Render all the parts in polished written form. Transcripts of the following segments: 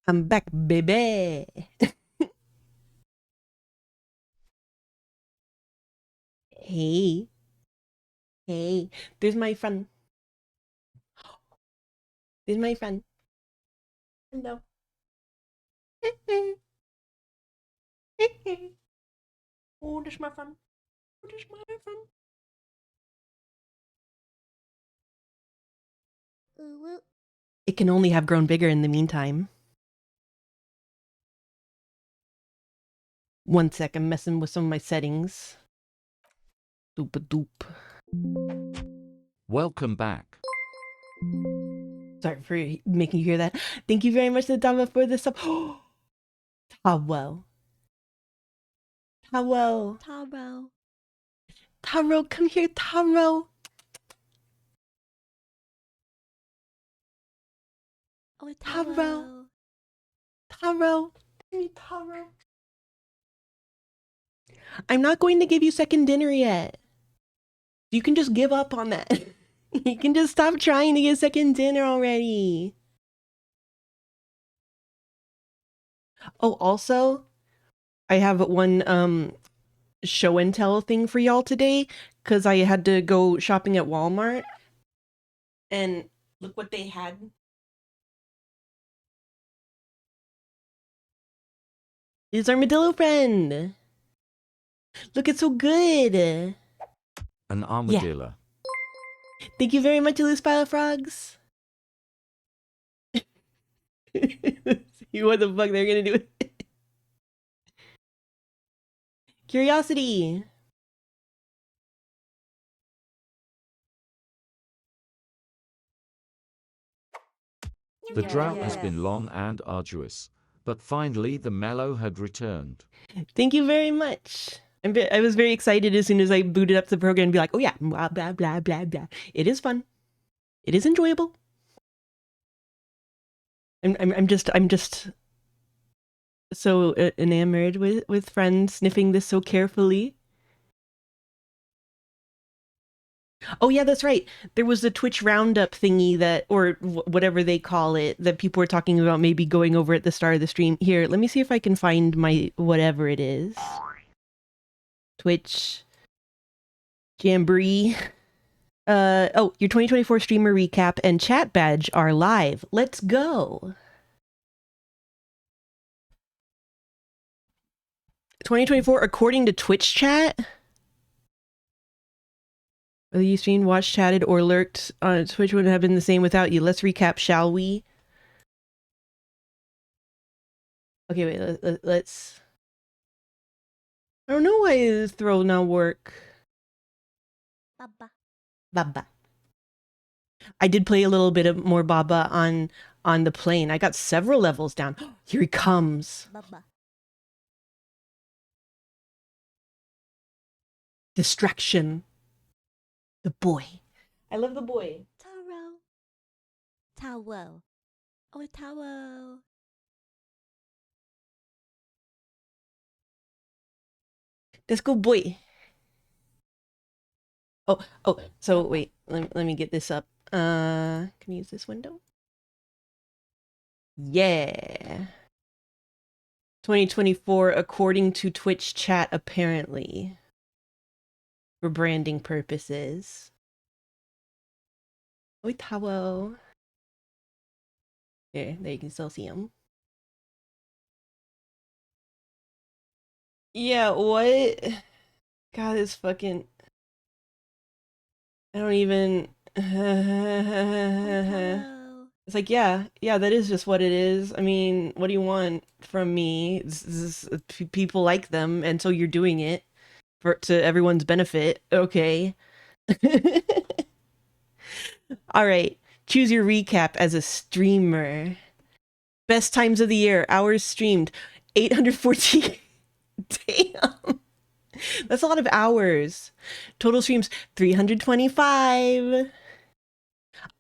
I'm back, baby. Hey, hey. There's my friend. There's my friend. Hello. Oh, there's my friend. Oh, there's my friend. It can only have grown bigger in the meantime. One sec, I'm messing with some of my settings. Doop a doop. Welcome back. Sorry for making you hear that. Thank you very much, Nadava, for the sub. Taro. Taro. Taro. Taro, come here, Taro. Oh, Taro. Taro. Taro. Taro. I'm not going to give you second dinner yet. You can just give up on that. You can just stop trying to get second dinner already. Oh, also, I have one show and tell thing for y'all today because I had to go shopping at Walmart and look what they had. It's armadillo friend. Look, it's so good. An armadillo. Yeah. Thank you very much, Loose Pile of Frogs. See what the fuck they're gonna do with it. Curiosity. The drought has been long and arduous, but finally the mellow had returned. Thank you very much. I was very excited as soon as I booted up the program and be like, oh yeah, blah, blah, blah, blah, blah. It is fun. It is enjoyable. I'm just so enamored with friends sniffing this so carefully. Oh yeah, that's right. There was the Twitch roundup thingy that, or whatever they call it, that people were talking about maybe going over at the start of the stream. Here, let me see if I can find my whatever it is. Twitch Jamboree. Oh, your 2024 streamer recap and chat badge are live. Let's go. 2024 according to Twitch chat. Whether you streamed, watched, chatted, or lurked on Twitch wouldn't have been the same without you. Let's recap, shall we? Okay, wait, let's... I don't know why this throw now work. Baba. Baba. I did play a little bit of more Baba on the plane. I got several levels down. Here he comes. Baba. Distraction. The boy. I love the boy. Taro. Taro. Oh, Taro. Let's go, boy. Oh, so wait, let me get this up. Can I use this window? Yeah. 2024 according to Twitch chat, apparently. For branding purposes. Oi, Taro. There you can still see him. Yeah, what? God, this fucking... I don't even... It's like, yeah, that is just what it is. I mean, what do you want from me? People like them, and so you're doing it to everyone's benefit. Okay. All right. Choose your recap as a streamer. Best times of the year. Hours streamed. 814. Damn. That's a lot of hours. Total streams 325.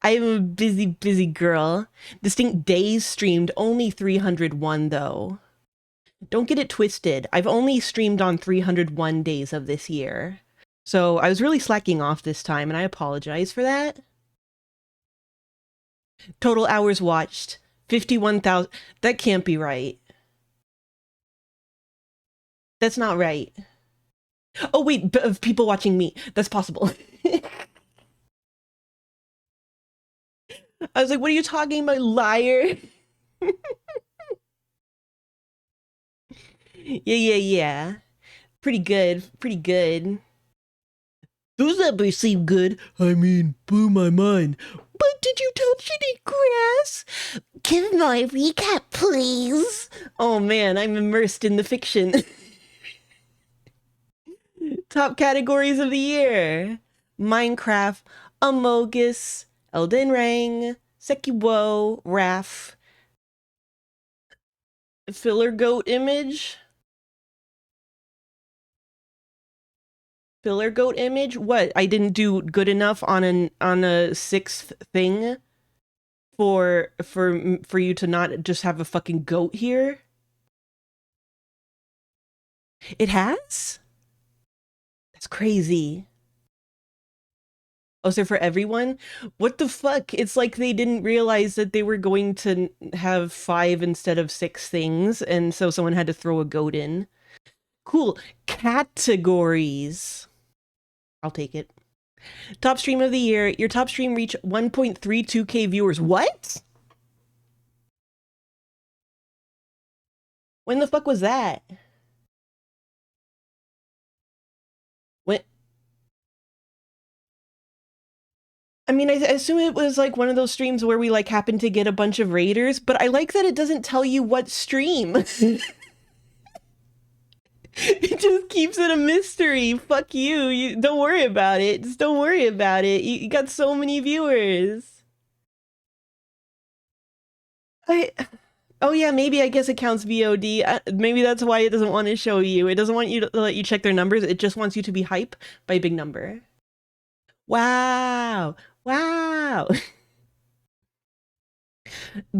I'm a busy girl. Distinct days streamed, only 301 though. Don't get it twisted. I've only streamed on 301 days of this year. So I was really slacking off this time and I apologize for that. Total hours watched, 51,000. That can't be right. That's not right. Oh wait, of people watching me. That's possible. I was like, what are you talking about, liar? Yeah. Pretty good. Pretty good. Those numbers seem good. I mean, blew my mind. But did you touch any grass? Give my recap, please. Oh man, I'm immersed in the fiction. Top categories of the year: Minecraft, Amogus, Elden Ring, Sekiro, Raf, filler goat image. Filler goat image? What? I didn't do good enough on a sixth thing for you to not just have a fucking goat here? It has? That's crazy. Oh, so for everyone? What the fuck? It's like they didn't realize that they were going to have 5 instead of 6 things, and so someone had to throw a goat in. Cool. Categories. I'll take it. Top stream of the year. Your top stream reached 1.32k viewers. What? When the fuck was that? When? I mean, I assume it was like one of those streams where we like happened to get a bunch of raiders, but I like that it doesn't tell you what stream. It just keeps it a mystery. Fuck you. You don't worry about it. Just don't worry about it. You got so many viewers. Oh yeah, maybe I guess it counts VOD. Maybe that's why it doesn't want to show you. It doesn't want you to let you check their numbers. It just wants you to be hype by a big number. Wow. Wow.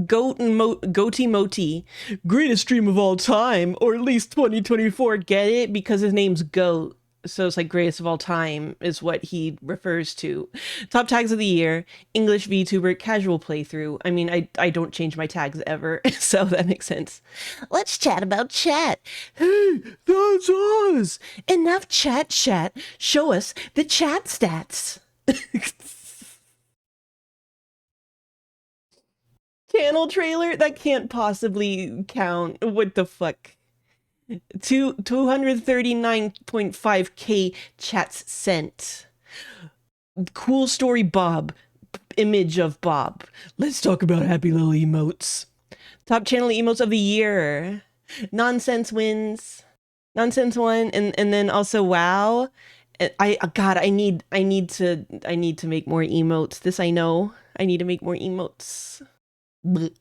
Goatee Moti. Greatest stream of all time, or at least 2024. Get it? Because his name's Goat. So it's like greatest of all time is what he refers to. Top tags of the year: English VTuber, casual playthrough. I mean, I don't change my tags ever, so that makes sense. Let's chat about chat. Hey, that's us. Enough chat. Show us the chat stats. Channel trailer? That can't possibly count. What the fuck? 239.5k chats sent. Cool story Bob. Image of Bob. Let's talk about happy little emotes. Top channel emotes of the year. Nonsense wins. Nonsense won, and then also wow. I need to make more emotes. This I know. I need to make more emotes. But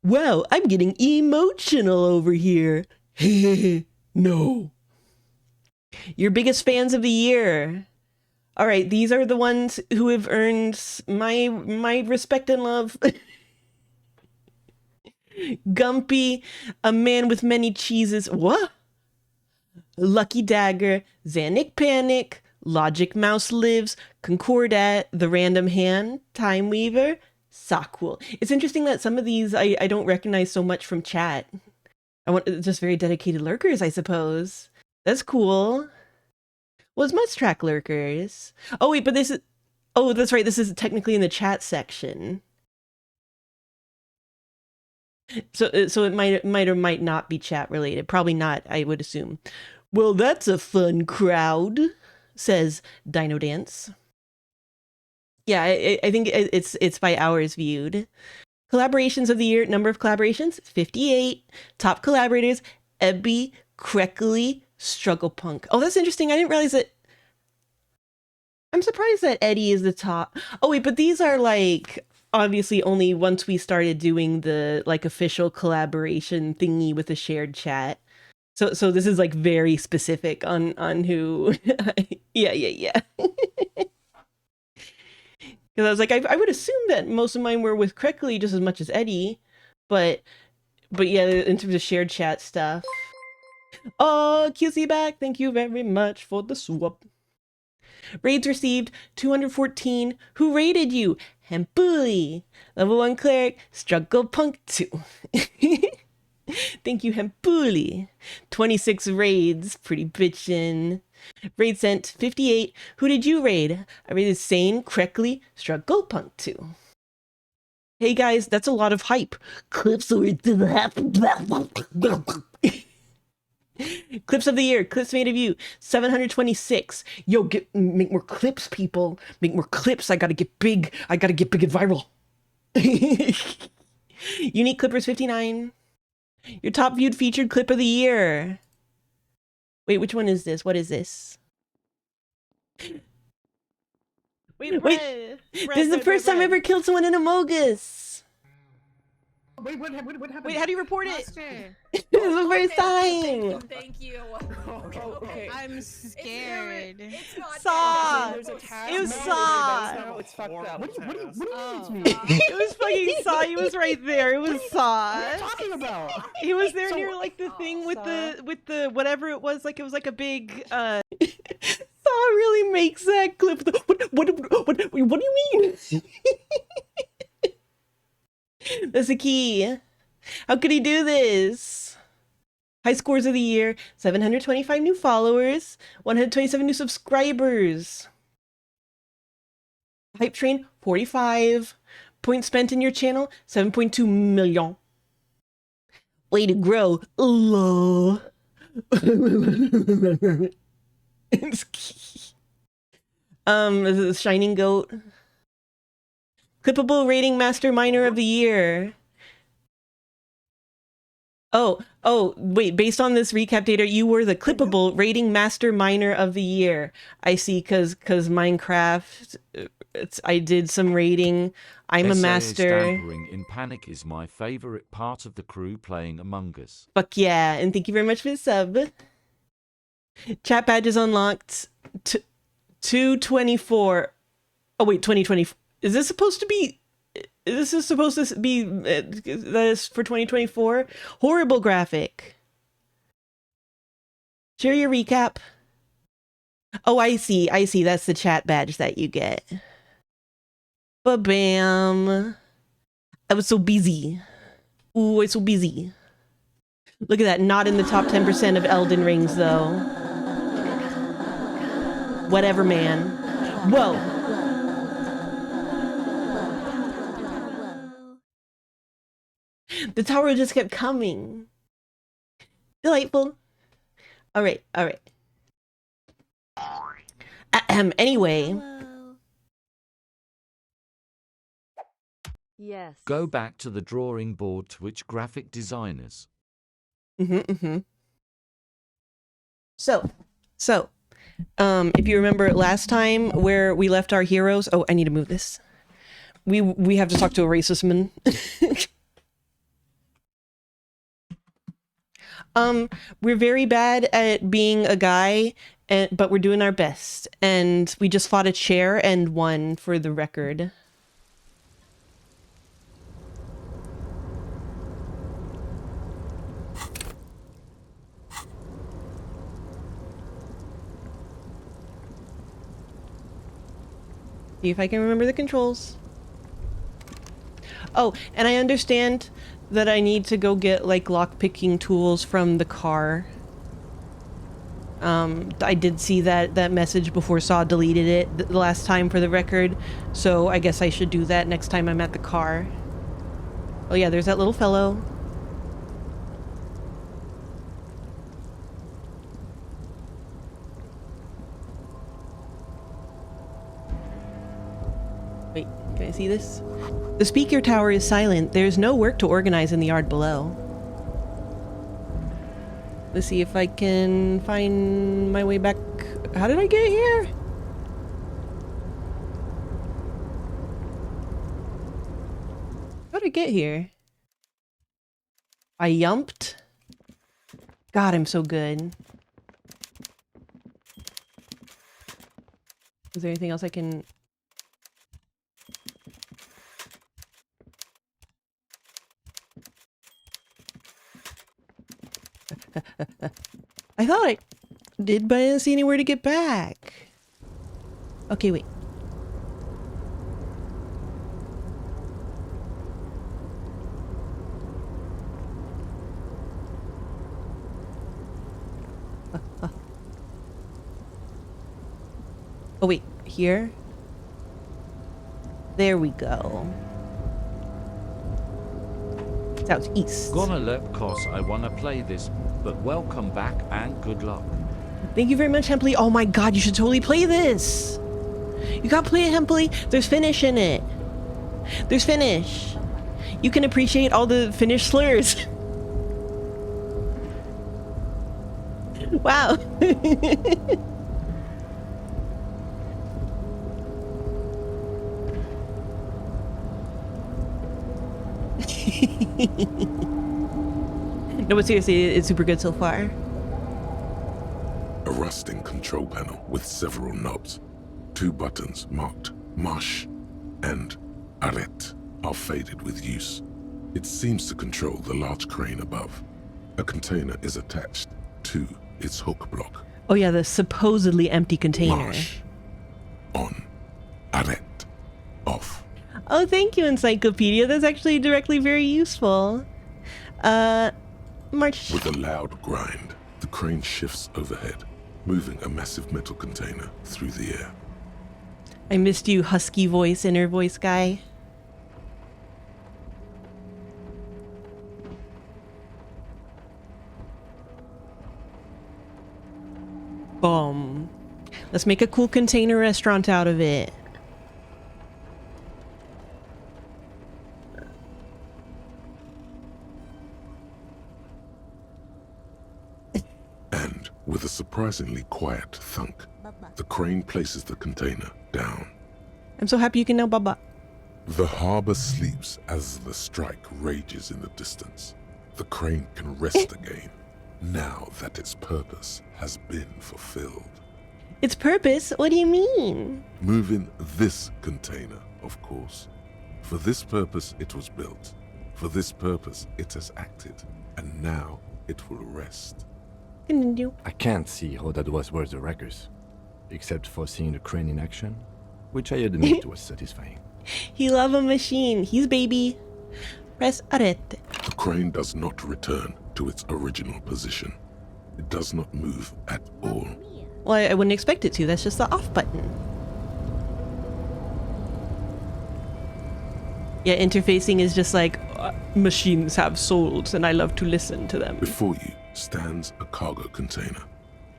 wow, I'm getting emotional over here. No. Your biggest fans of the year. All right, these are the ones who have earned my respect and love. Gumpy, a man with many cheeses. What? Lucky Dagger, Xanic Panic, Logic Mouse Lives, Concordat, The Random Hand, Time Weaver, Sockwool. It's interesting that some of these I don't recognize so much from chat. I want just very dedicated lurkers, I suppose. That's cool. Well, it's Must Track lurkers. Oh wait, but this is. Oh, that's right. This is technically in the chat section. So it might or might not be chat related. Probably not, I would assume. Well, that's a fun crowd, says Dino Dance. Yeah, I think it's by hours viewed. Collaborations of the year, number of collaborations, 58. Top collaborators, Ebby, Creckly, Struggle Punk. Oh, that's interesting. I didn't realize that. I'm surprised that Eddie is the top. Oh wait, but these are like obviously only once we started doing the like official collaboration thingy with the shared chat. So this is like very specific on who. Yeah. Because I was like, I would assume that most of mine were with Creckly just as much as Eddie, but yeah, in terms of shared chat stuff. Oh, QC back! Thank you very much for the swap. Raids received 214. Who raided you? Hempuli. Level 1 cleric, struggle punk 2. Thank you, Hempuli. 26 raids, pretty bitchin'. Raid sent 58. Who did you raid? I raided Sane, Creckley, struggle punk 2. Hey guys, that's a lot of hype. Clips over to the half. Clips of the year, clips made of you, 726. Yo, make more clips, people. Make more clips. I gotta get big. I gotta get big and viral. Unique clippers, 59. Your top viewed featured clip of the year. Wait, which one is this? What is this? Wait, this is the first time I ever killed someone in Among Us. Wait, what happened? Wait, how do you report it? Master. This is the first time. Thank you. Okay. I'm scared. It's not Saw. There's a task. It was No, Saw. no, it's fucked up. What do you Oh. mean it's me? It was fucking Saw. He was right there. It was Saw. What are you talking about? He was there So- near like the thing with Saw. the whatever it was. Like it was like a big Saw really makes that clip. What do you mean? That's the key. How could he do this? High scores of the year, 725 new followers, 127 new subscribers. Hype train, 45. Points spent in your channel, 7.2 million. Way to grow. Hello. This is Shining Goat. Clippable rating master miner of the year. Oh, wait, based on this recap data, you were the clippable rating master miner of the year. I see, cause Minecraft, I did some rating. I'm a SAA master. Stampering in Panic is my favorite part of the crew playing Among Us. Fuck yeah, and thank you very much for the sub. Chat badges unlocked. 224. Oh wait, 2020. Is this supposed to be? This is supposed to be that is for 2024. Horrible graphic. Share your recap. Oh, I see. That's the chat badge that you get. Ba-bam. I was so busy. Ooh, I'm so busy. Look at that. Not in the top 10% of Elden Rings, though. Whatever, man. Whoa. The tower just kept coming. Delightful. All right. Anyway. Hello. Yes. Go back to the drawing board, Twitch graphic designers. So, if you remember last time where we left our heroes, oh, I need to move this. We have to talk to a racist man. We're very bad at being a guy, but we're doing our best. And we just fought a chair and won, for the record. See if I can remember the controls. Oh, and I understand that I need to go get like lockpicking tools from the car. I did see that message before Saw deleted it the last time, for the record, so I guess I should do that next time I'm at the car. Oh yeah, there's that little fellow. Wait, can I see this? The speaker tower is silent. There's no work to organize in the yard below. Let's see if I can find my way back. How did I get here? How did I get here? I yumped? God, I'm so good. Is there anything else I can... I thought I did, but I didn't see anywhere to get back. Okay, wait. Oh wait, here? There we go. Southeast. Gonna let cause I wanna play this, but welcome back and good luck. Thank you very much, Hempley. Oh my god, you should totally play this! You gotta play it, Hempley. There's Finnish in it. There's Finnish. You can appreciate all the Finnish slurs. Wow. No, but seriously, it's super good so far. A rusting control panel with several knobs. 2 buttons marked Marsh and Arret are faded with use. It seems to control the large crane above. A container is attached to its hook block. Oh yeah, the supposedly empty container. Marsh on. Arret off. Oh, thank you, Encyclopedia. That's actually directly very useful. March. With a loud grind, the crane shifts overhead, moving a massive metal container through the air. I missed you, husky voice, inner voice guy. Boom. Let's make a cool container restaurant out of it. And with a surprisingly quiet thunk, the crane places the container down. I'm so happy you can now baba. The harbor sleeps as the strike rages in the distance. The crane can rest again, now that its purpose has been fulfilled. Its purpose? What do you mean? Moving this container, of course. For this purpose it was built. For this purpose it has acted. And now it will rest. Continue. I can't see how that was worth the wreckers, except for seeing the crane in action, which I admit was satisfying. He love a machine. He's baby. Press arete. The crane does not return to its original position. It does not move at all. Well, I wouldn't expect it to. That's just the off button. Yeah, interfacing is just like, machines have souls and I love to listen to them. Before you stands a cargo container,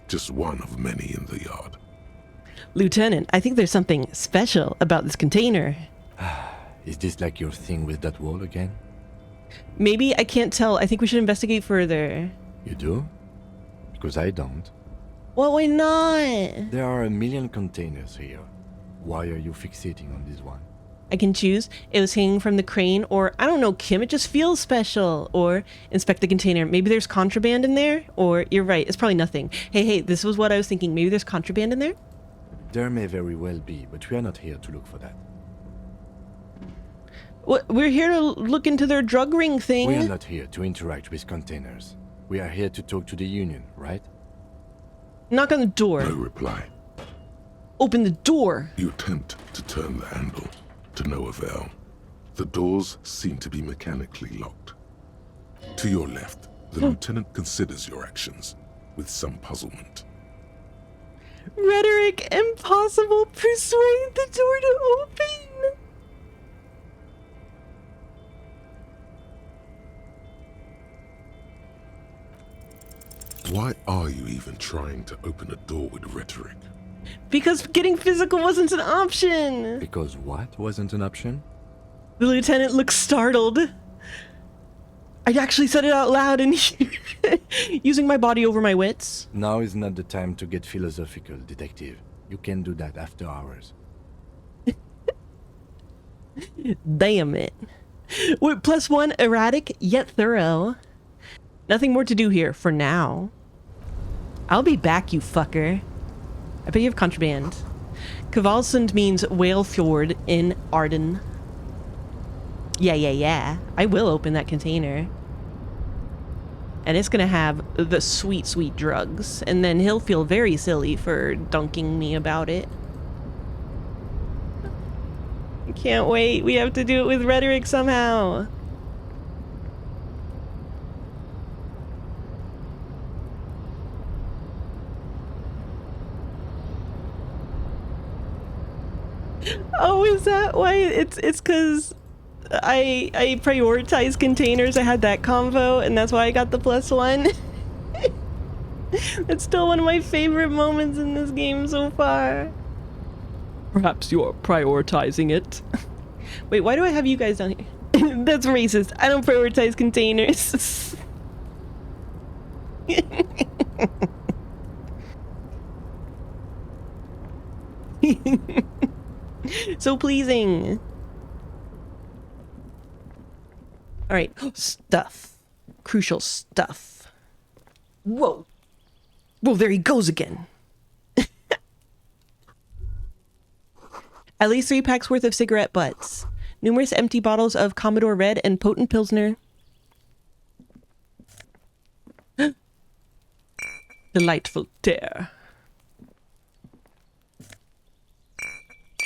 just one of many in the yard. Lieutenant, I think there's something special about this container. Is this like your thing with that wall again? Maybe, I can't tell. I think we should investigate further. You do? Because I don't. Well, why not? There are a million containers here. Why are you fixating on this one? I can choose. It was hanging from the crane, or I don't know, Kim, it just feels special. Or inspect the container. Maybe there's contraband in there. Or you're right, it's probably nothing. Hey, this was what I was thinking. Maybe there's contraband in there? There may very well be, but we are not here to look for that. What? We're here to look into their drug ring thing. We are not here to interact with containers. We are here to talk to the Union, right? Knock on the door. No reply. Open the door. You attempt to turn the handle, to no avail. The doors seem to be mechanically locked. To your left, the lieutenant considers your actions with some puzzlement. Rhetoric impossible. Persuade the door to open. Why are you even trying to open a door with rhetoric? Because getting physical wasn't an option. Because what wasn't an option? The lieutenant looks startled. I actually said it out loud and using my body over my wits. Now is not the time to get philosophical, detective. You can do that after hours. Damn it. With +1, erratic yet thorough. Nothing more to do here for now. I'll be back, you fucker. I bet you have contraband. Kvalsund means whale fjord in Arden. Yeah. I will open that container. And it's gonna have the sweet, sweet drugs. And then he'll feel very silly for dunking me about it. Can't wait. We have to do it with rhetoric somehow. Oh, is that why? It's because I prioritize containers. I had that convo, and that's why I got the +1. It's still one of my favorite moments in this game so far. Perhaps you're prioritizing it. Wait, why do I have you guys down here? That's racist. I don't prioritize containers. So pleasing. All right, stuff. Crucial stuff. Whoa. Whoa, there he goes again. At least 3 packs worth of cigarette butts. Numerous empty bottles of Commodore Red and potent Pilsner. Delightful tear.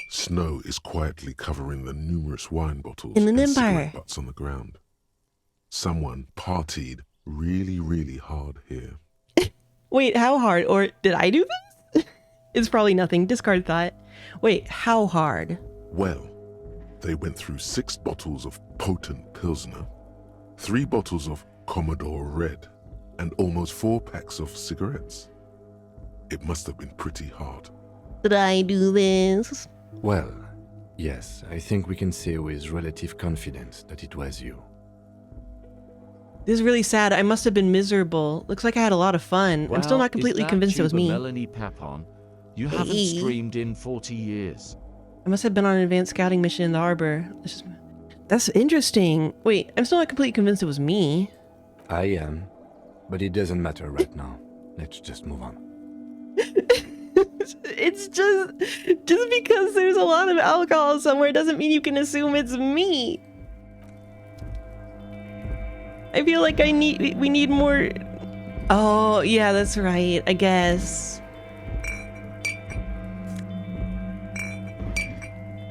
Snow is quietly covering the numerous wine bottles In an and empire. cigarette butts on the ground. Someone partied really, really hard here. Wait, how hard? Or did I do this? It's probably nothing. Discard thought. Wait, how hard? Well, they went through 6 bottles of potent Pilsner, 3 bottles of Commodore Red, and almost 4 packs of cigarettes. It must have been pretty hard. Did I do this? Well, yes, I think we can say with relative confidence that it was you. This is really sad. I must have been miserable. Looks like I had a lot of fun. I'm still Well, not completely is that convinced it was Tuba me. Melanie Papon? You haven't Hey. streamed in 40 years. I must have been on an advanced scouting mission in the harbor. That's interesting. Wait, I'm still not completely convinced it was me. I am, but it doesn't matter right now. Let's just move on. It's just because there's a lot of alcohol somewhere doesn't mean you can assume it's me. I feel like we need more. Oh, yeah, that's right, I guess.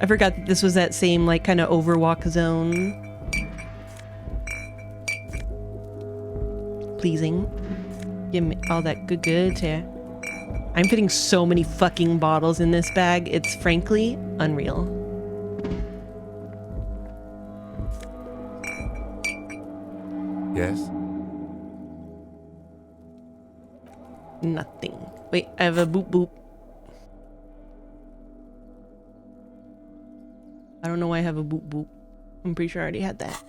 I forgot that this was that same, like, kind of overwalk zone. Pleasing. Give me all that good here. I'm fitting so many fucking bottles in this bag. It's frankly unreal. Yes? Nothing. Wait, I have a boop boop. I don't know why I have a boop boop. I'm pretty sure I already had that.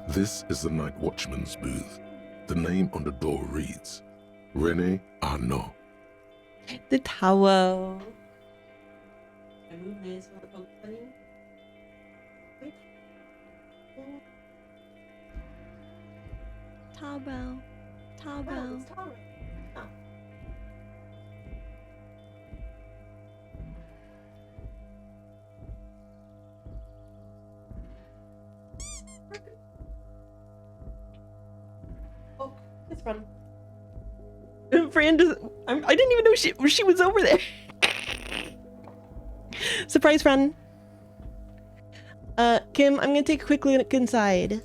This is the night watchman's booth. The name on the door reads, René Arnaud. The towel. I move this while the poke's funny. Towel. Towel. Oh, it's fun. Fran does. I didn't even know she was over there. Surprise, Fran. Kim, I'm gonna take a quick look inside.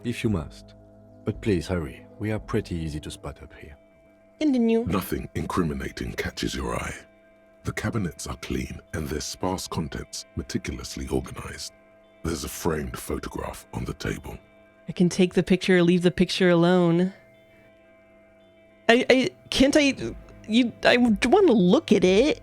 If you must. But please hurry. We are pretty easy to spot up here. Continue. Nothing incriminating catches your eye. The cabinets are clean and their sparse contents meticulously organized. There's a framed photograph on the table. I can take the picture or leave the picture alone. I want to look at it.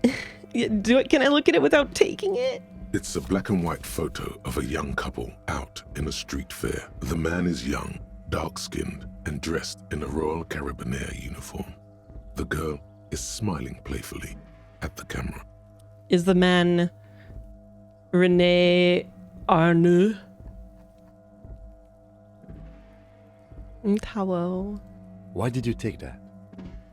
Can I look at it without taking it? It's a black and white photo of a young couple out in a street fair. The man is young, dark-skinned, and dressed in a Royal Carabinieri uniform. The girl is smiling playfully at the camera. Is the man René Arnaud? Hello. Why did you take that?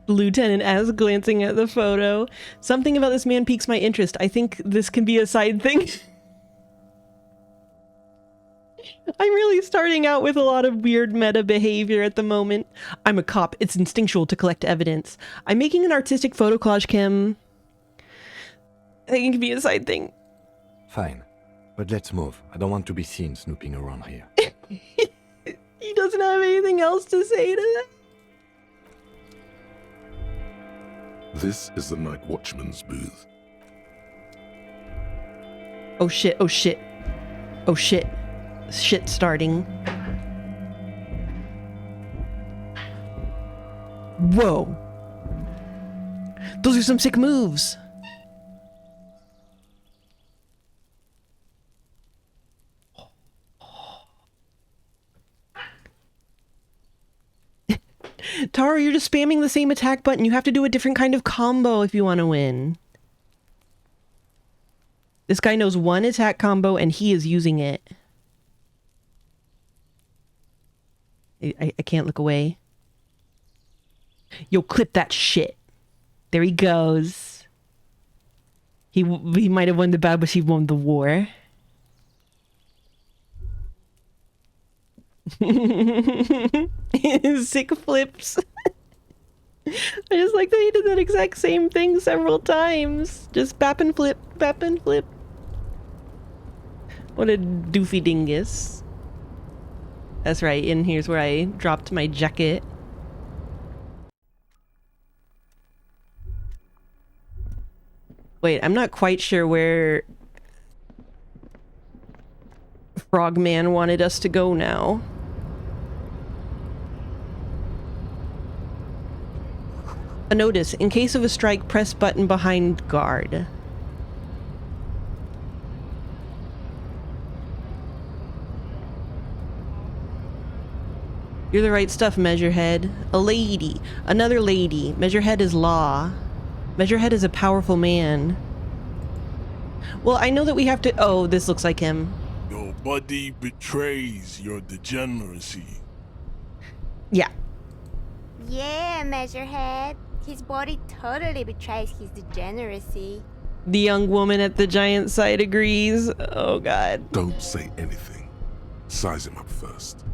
Lieutenant asks, glancing at the photo. Something about this man piques my interest. I think this can be a side thing. I'm really starting out with a lot of weird meta behavior at the moment. I'm a cop. It's instinctual to collect evidence. I'm making an artistic photo collage, Kim. I think it can be a side thing. Fine. But let's move. I don't want to be seen snooping around here. He doesn't have anything else to say to that. This is the night watchman's booth. Oh shit, oh shit. Oh shit. Shit starting. Whoa. Those are some sick moves. Taro, you're just spamming the same attack button. You have to do a different kind of combo if you want to win. This guy knows one attack combo and he is using it. I can't look away. Yo, clip that shit. There he goes. He might have won the battle, but he won the war. Sick flips. I just like that he did that exact same thing several times. Just bap and flip, bap and flip. What a doofy dingus. That's right, and here's where I dropped my jacket. Wait, I'm not quite sure where Frogman wanted us to go now. A notice. In case of a strike, press button behind guard. You're the right stuff, Measurehead. A lady. Another lady. Measurehead is law. Measurehead is a powerful man. Well, I know that we have to... Oh, this looks like him. Your body betrays your degeneracy. Yeah. Yeah, Measurehead. His body totally betrays his degeneracy. The young woman at the giant site agrees. Oh, God. Don't say anything. Size him up first.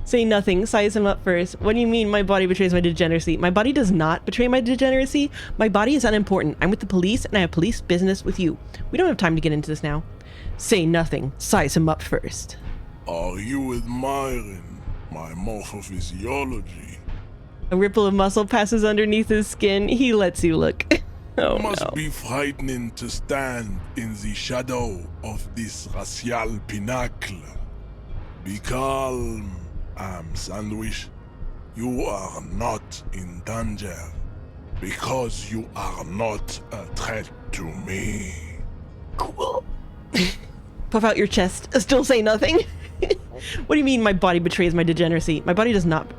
Say nothing. Size him up first. What do you mean my body betrays my degeneracy? My body does not betray my degeneracy. My body is unimportant. I'm with the police and I have police business with you. We don't have time to get into this now. Say nothing. Size him up first. Are you admiring my morphophysiology? A ripple of muscle passes underneath his skin. He lets you look. Oh, Must no. be frightening to stand in the shadow of this racial pinnacle. Be calm, Sandwich. You are not in danger because you are not a threat to me. Cool. Puff out your chest. Still say nothing. What do you mean my body betrays my degeneracy? My body does not.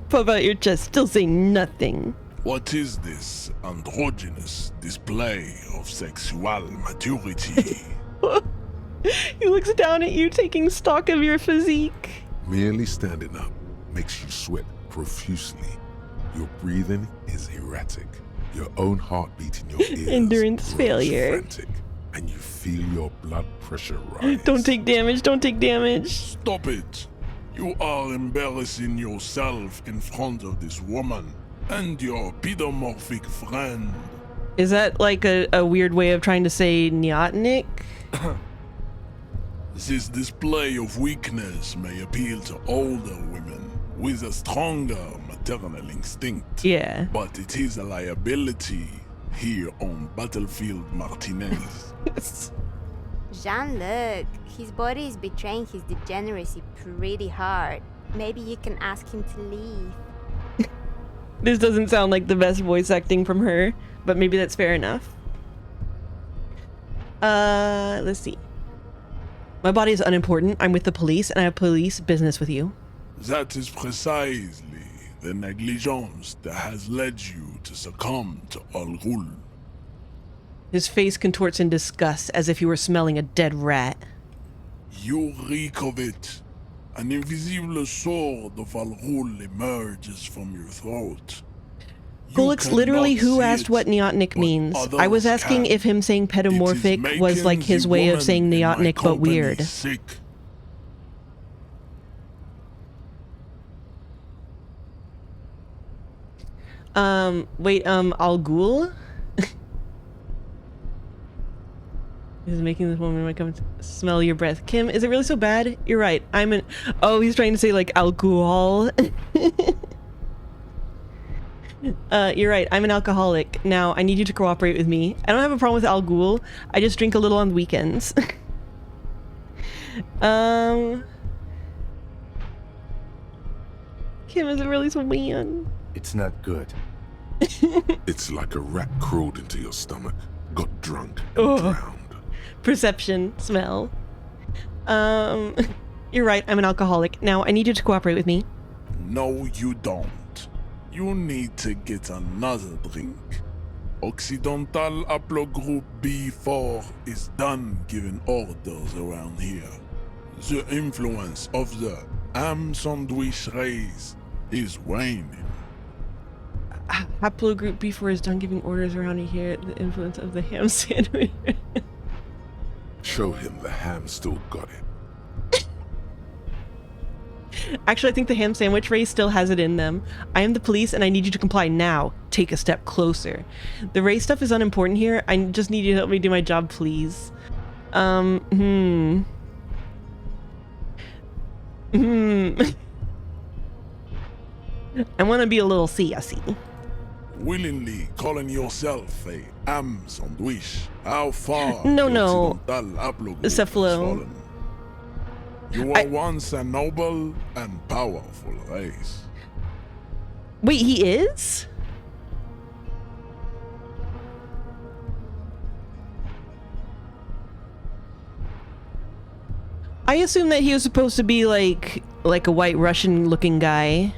Puff out your chest. Still say nothing. What is this androgynous display of sexual maturity? He looks down at you, taking stock of your physique. Merely standing up makes you sweat profusely. Your breathing is erratic. Your own heartbeat in your ears Endurance grows failure. frantic, and you feel your blood pressure rise. Don't take damage. Don't take damage. Stop it! You are embarrassing yourself in front of this woman and your pedomorphic friend. Is that like a weird way of trying to say Neotnik? This display of weakness may appeal to older women with a stronger maternal instinct. Yeah. But it is a liability here on Battlefield Martinez. Jean-Luc, his body is betraying his degeneracy pretty hard. Maybe you can ask him to leave. This doesn't sound like the best voice acting from her, but maybe that's fair enough. Let's see. My body is unimportant. I'm with the police, and I have police business with you. That is precisely the negligence that has led you to succumb to Al Ghul. His face contorts in disgust, as if he were smelling a dead rat. You reek of it. An invisible sword of Al Ghul emerges from your throat. You Golix literally cannot who see asked it, what Neotnik but means. I was others asking can. if him saying It is pedomorphic was making like his the way of woman saying in my Neotnik, but company weird. Sick. Wait, Al Ghul? Is making this woman come smell your breath. Kim, is it really so bad? You're right. I'm an... Oh, he's trying to say like alcohol. You're right. I'm an alcoholic. Now, I need you to cooperate with me. I don't have a problem with Al Ghul. I just drink a little on the weekends. Kim, is it really so bad? It's not good. It's like a rat crawled into your stomach, got drunk, and Oh. drowned. Perception, smell. You're right. I'm an alcoholic. Now, I need you to cooperate with me. No, you don't. You need to get another drink. Occidental Haplogroup B4 is done giving orders around here. The influence of the ham sandwich race is waning. Haplogroup B4 is done giving orders around here. The influence of the ham sandwich. Show him the ham still got it. Actually, I think the ham sandwich race still has it in them. I am the police and I need you to comply now. Take a step closer. The race stuff is unimportant here. I just need you to help me do my job, please. I want to be a little CSE. Willingly calling yourself a ham sandwich. How far No, the no. Occidental Haplogroup has Cephalo. fallen. You were once a noble and powerful race. Wait, he is? I assume that he was supposed to be like a white Russian looking guy.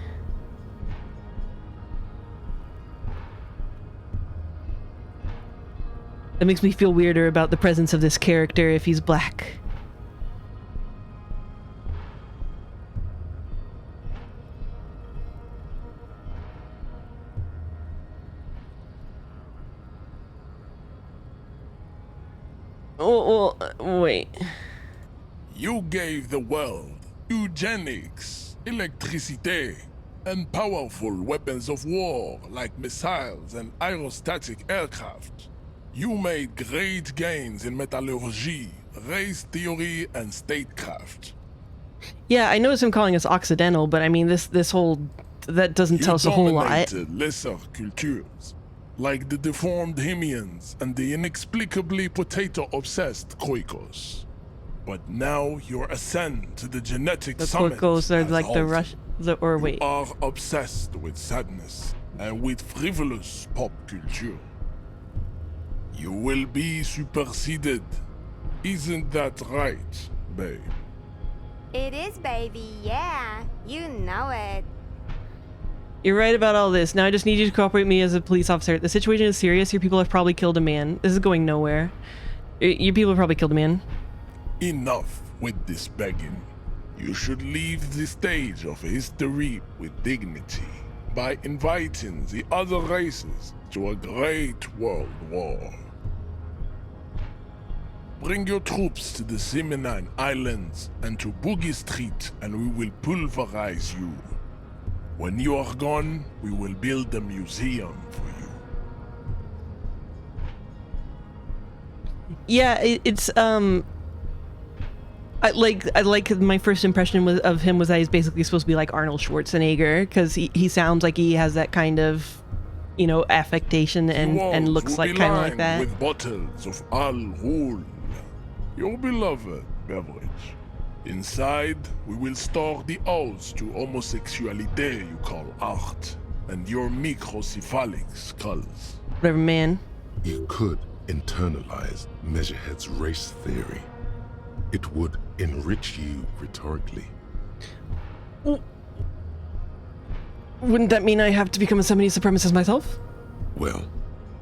That makes me feel weirder about the presence of this character if he's black. Oh, wait. You gave the world eugenics, electricity, and powerful weapons of war like missiles and aerostatic aircraft. You made great gains in metallurgy, race theory, and statecraft. Yeah, I notice him calling us Occidental, but I mean, this whole... that doesn't tell us a whole lot. dominated lesser cultures, like the deformed Hemians and the inexplicably potato-obsessed Khoikos. But now your ascent to the genetic The summit Korkos are has like the halted. Rush... or wait. You are obsessed with sadness and with frivolous pop culture. You will be superseded. Isn't that right, babe? It is, baby, yeah. You know it. You're right about all this. Now I just need you to cooperate with me as a police officer. The situation is serious. Your people have probably killed a man. This is going nowhere. Your people have probably killed a man. Enough with this begging. You should leave the stage of history with dignity by inviting the other races to a great world war. Bring your troops to the Simonine Islands and to Boogie Street, and we will pulverize you. When you are gone, we will build a museum for you. Yeah, it's I like my first impression of him was that he's basically supposed to be like Arnold Schwarzenegger, because he sounds like he has that kind of, you know, affectation and looks like kind of like that. With bottles of Al Ghul, your beloved beverage. Inside, we will store the odes to homosexuality you call art, and your microcephalic skulls. Whatever, man. You could internalize Measurehead's race theory. It would enrich you rhetorically. Wouldn't that mean I have to become a semi supremacist myself? Well,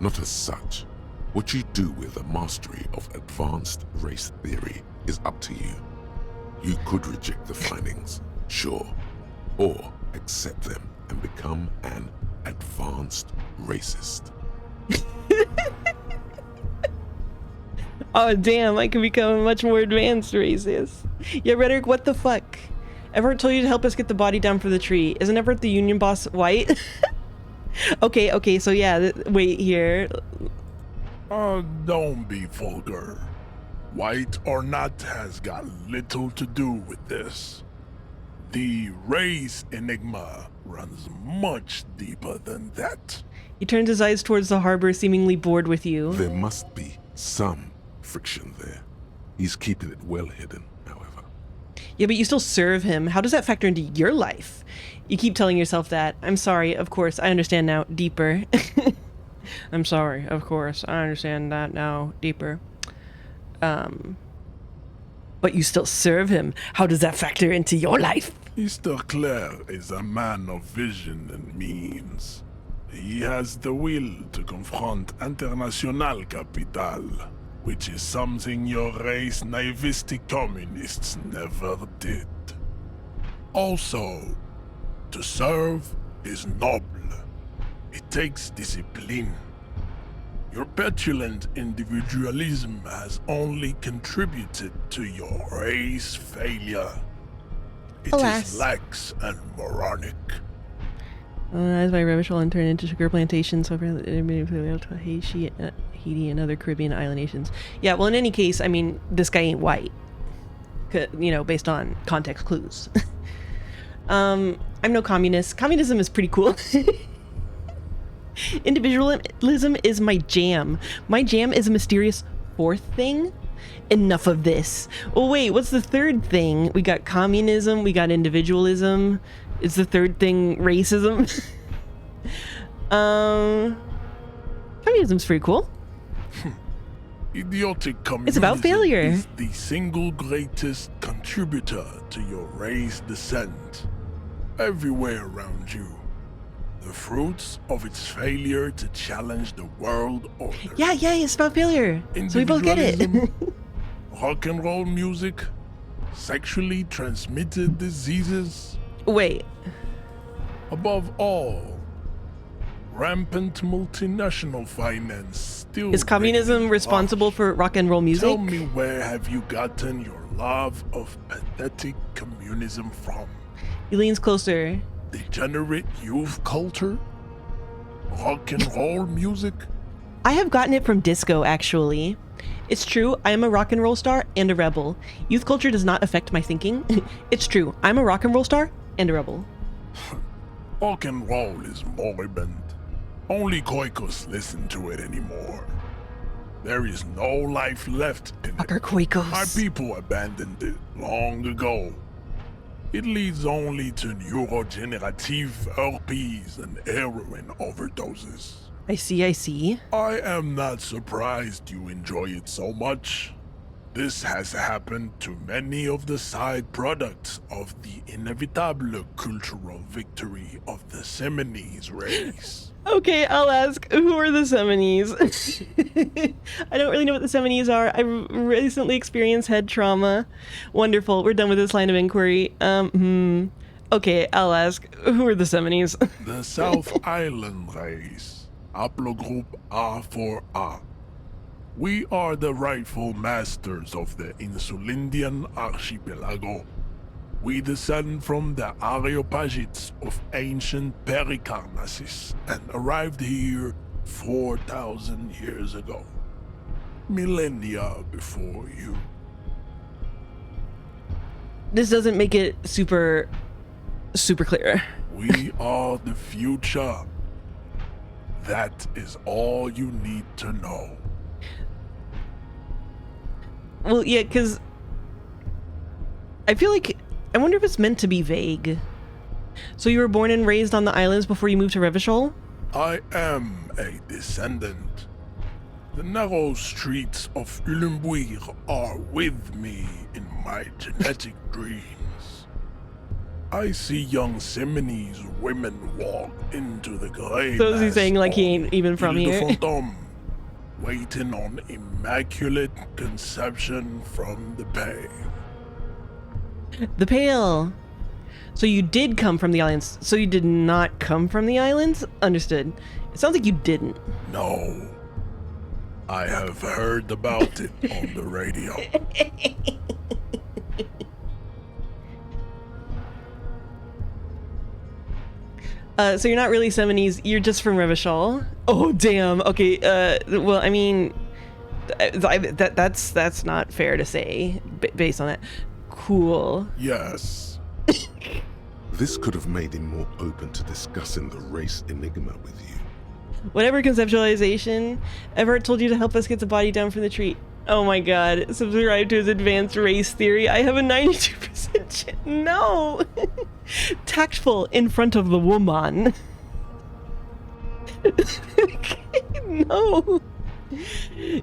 not as such. What you do with a mastery of advanced race theory is up to you. You could reject the findings, sure, or accept them and become an advanced racist. Oh damn, I can become a much more advanced racist. Yeah, Rhetoric, what the fuck? Everett told you to help us get the body down for the tree. Isn't Everett the union boss white? Okay, so yeah, wait here. Don't be vulgar. White or not has got little to do with this. The race enigma runs much deeper than that. He turns his eyes towards the harbor, seemingly bored with you. There must be some friction there. He's keeping it well hidden, however. Yeah, but you still serve him. How does that factor into your life? You keep telling yourself that. I'm sorry, of course. I understand now. Deeper. I'm sorry, of course. I understand that now. Deeper. But you still serve him. How does that factor into your life? Mr. Clare is a man of vision and means. He has the will to confront International Capital, which is something your race naivistic communists never did. Also, to serve is noble. It takes discipline. Your petulant individualism has only contributed to your race failure. It Alas. is lax and moronic. As by rubbish will turn into sugar plantations over Haiti and other Caribbean island nations. Yeah, well, in any case, I mean, this guy ain't white. You know, based on context clues. I'm no communist. Communism is pretty cool. Individualism is my jam. My jam is a mysterious fourth thing. Enough of this. Oh wait, what's the third thing? We got communism, we got individualism. Is the third thing racism? Communism's pretty cool. Idiotic communism It's about failure. is the single greatest contributor to your race descent. Everywhere around you. The fruits of its failure to challenge the world order. Yeah, it's about failure. So we both get it. Individualism, rock and roll music, sexually transmitted diseases. Wait, Above all, rampant multinational finance still... is communism reigns responsible large. for rock and roll music? Tell me, where have you gotten your love of pathetic communism from? He leans closer. Degenerate youth culture? Rock and roll music? I have gotten it from disco, actually. It's true, I am a rock and roll star and a rebel. Youth culture does not affect my thinking. It's true, I'm a rock and roll star and a rebel. Rock and roll is moribund. Only Koikos listen to it anymore. There is no life left in Fuck it. our Koikos. Our people abandoned it long ago. It leads only to neurodegenerative herpes and heroin overdoses. I see. I am not surprised you enjoy it so much. This has happened to many of the side products of the inevitable cultural victory of the Seminoles race. Okay, I'll ask, who are the Seminoles? I don't really know what the Seminoles are. I recently experienced head trauma. Wonderful, we're done with this line of inquiry. Okay, I'll ask, who are the Seminoles? The South Island race, haplogroup A4A. We are the rightful masters of the Insulindian archipelago. We descend from the Areopagites of ancient Pericarnassus and arrived here 4,000 years ago. Millennia before you. This doesn't make it super clear. We are the future. That is all you need to know. Well, yeah, because I feel like, I wonder if it's meant to be vague. So you were born and raised on the islands before you moved to Revachol? I am a descendant. The narrow streets of Ulembuir are with me in my genetic dreams. I see young Seminoles women walk into the grave. So is he saying like he ain't even from here? Fantôme, waiting on immaculate conception from the pale. The Pale. So you did come from the islands. So you did not come from the islands? Understood. It sounds like you didn't. No. I have heard about it on the radio. So you're not really Seminoles, you're just from Revachol? Oh, damn. Okay, well, I mean, That's not fair to say based on it. Cool. Yes. This could have made him more open to discussing the race enigma with you. Whatever conceptualization, Everett told you to help us get the body down from the tree. Oh my god. Subscribe to his advanced race theory. I have a 92% chance. No! Tactful in front of the woman. No.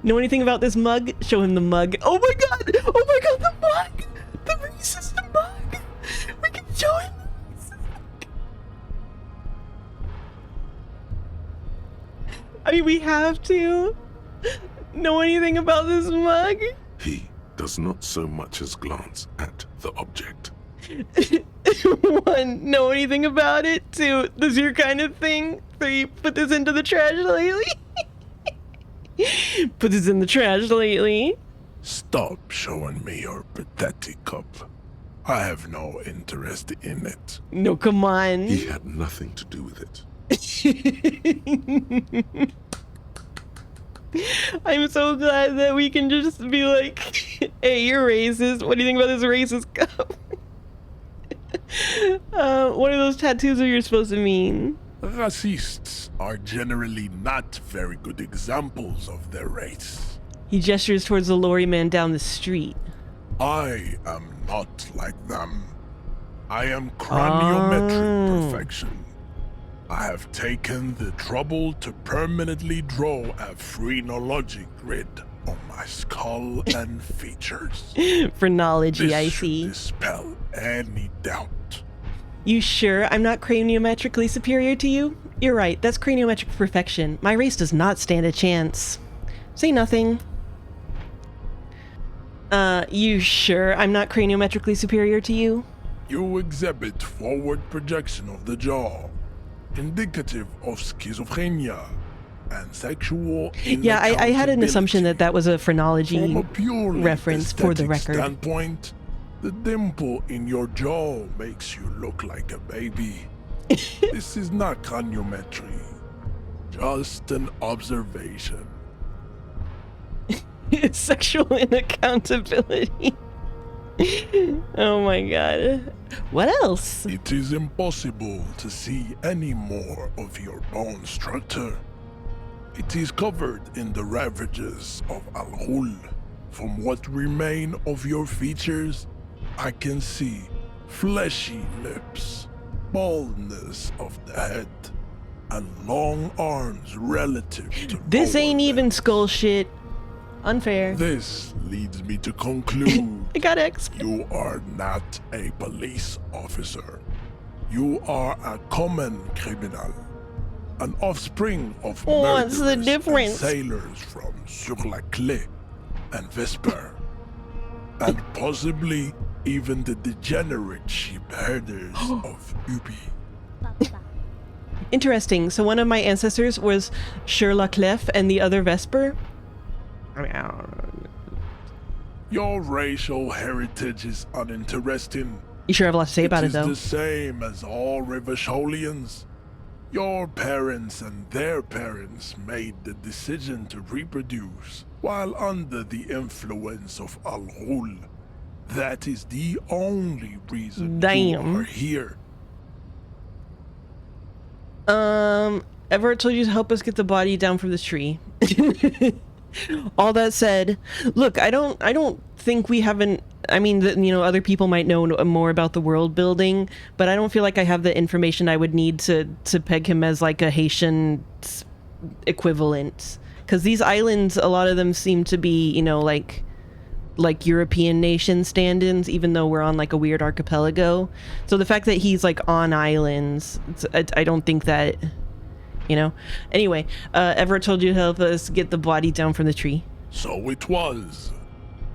Know anything about this mug? Show him the mug. Oh my god! Oh my god, the mug! The racist mug! We can show him the racist mug. I mean, we have to know anything about this mug? He does not so much as glance at the object. 1, know anything about it? 2, this is your kind of thing? 3, put this into the trash lately? Put this in the trash lately? Stop showing me your pathetic cup. I have no interest in it. No, come on. He had nothing to do with it. I'm so glad that we can just be like, hey, you're racist. What do you think about this racist cup? What are those tattoos that you're supposed to mean? Racists are generally not very good examples of their race. He gestures towards the lorry man down the street. I am not like them. I am craniometric perfection. I have taken the trouble to permanently draw a phrenologic grid on my skull and features. Phrenology, I This should see. dispel any doubt. You sure I'm not craniometrically superior to you? You're right, that's craniometric perfection. My race does not stand a chance. Say nothing. You sure I'm not craniometrically superior to you? You exhibit forward projection of the jaw, indicative of schizophrenia and sexual Yeah, I had an assumption that that was a From phrenology a purely reference for the aesthetic record. standpoint, the dimple in your jaw makes you look like a baby. This is not craniometry, just an observation. Sexual inaccountability. Oh my god. What else? It is impossible to see any more of your bone structure. It is covered in the ravages of Al-Ghul. From what remain of your features, I can see fleshy lips, baldness of the head, and long arms relative to This lower ain't even limbs. skull shit. Unfair. This leads me to conclude I got X. you are not a police officer. You are a common criminal, an offspring of What's the murderers and difference? sailors from Sur-la-Clé and Vesper, and possibly even the degenerate sheep herders of Ubi. Interesting. So one of my ancestors was Sur-la-Clef and the other Vesper? I mean, I don't know. Your racial heritage is uninteresting. You sure have a lot to say about it, It though. is the same as all Rivasholians. Your parents and their parents made the decision to reproduce while under the influence of Al-Ghul. That is the only reason Damn. you are here. Everett told you to help us get the body down from this tree. All that said, look, I don't think we haven't. I mean, other people might know more about the world building, but I don't feel like I have the information I would need to peg him as like a Haitian equivalent. Because these islands, a lot of them seem to be, like European nation stand-ins, even though we're on like a weird archipelago. So the fact that he's like on islands, I don't think that. Anyway, Everett told you to help us get the body down from the tree. So it was.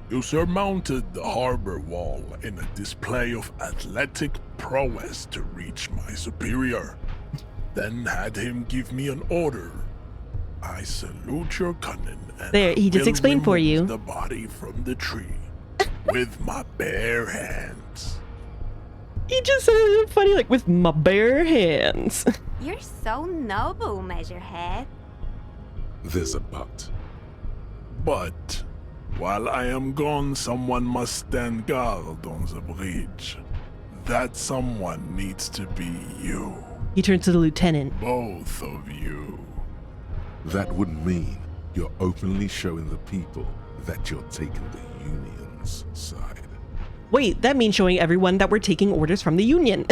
You surmounted the harbor wall in a display of athletic prowess to reach my superior. Then had him give me an order. I salute your cunning and There, he just will explained for remove you. the body from the tree with my bare hands. He just said it funny, like, with my bare hands. You're so noble, Measurehead. There's a but. But while I am gone, someone must stand guard on the bridge. That someone needs to be you. He turns to the lieutenant. Both of you. That would mean you're openly showing the people that you're taking the Union's side. Wait, that means showing everyone that we're taking orders from the Union.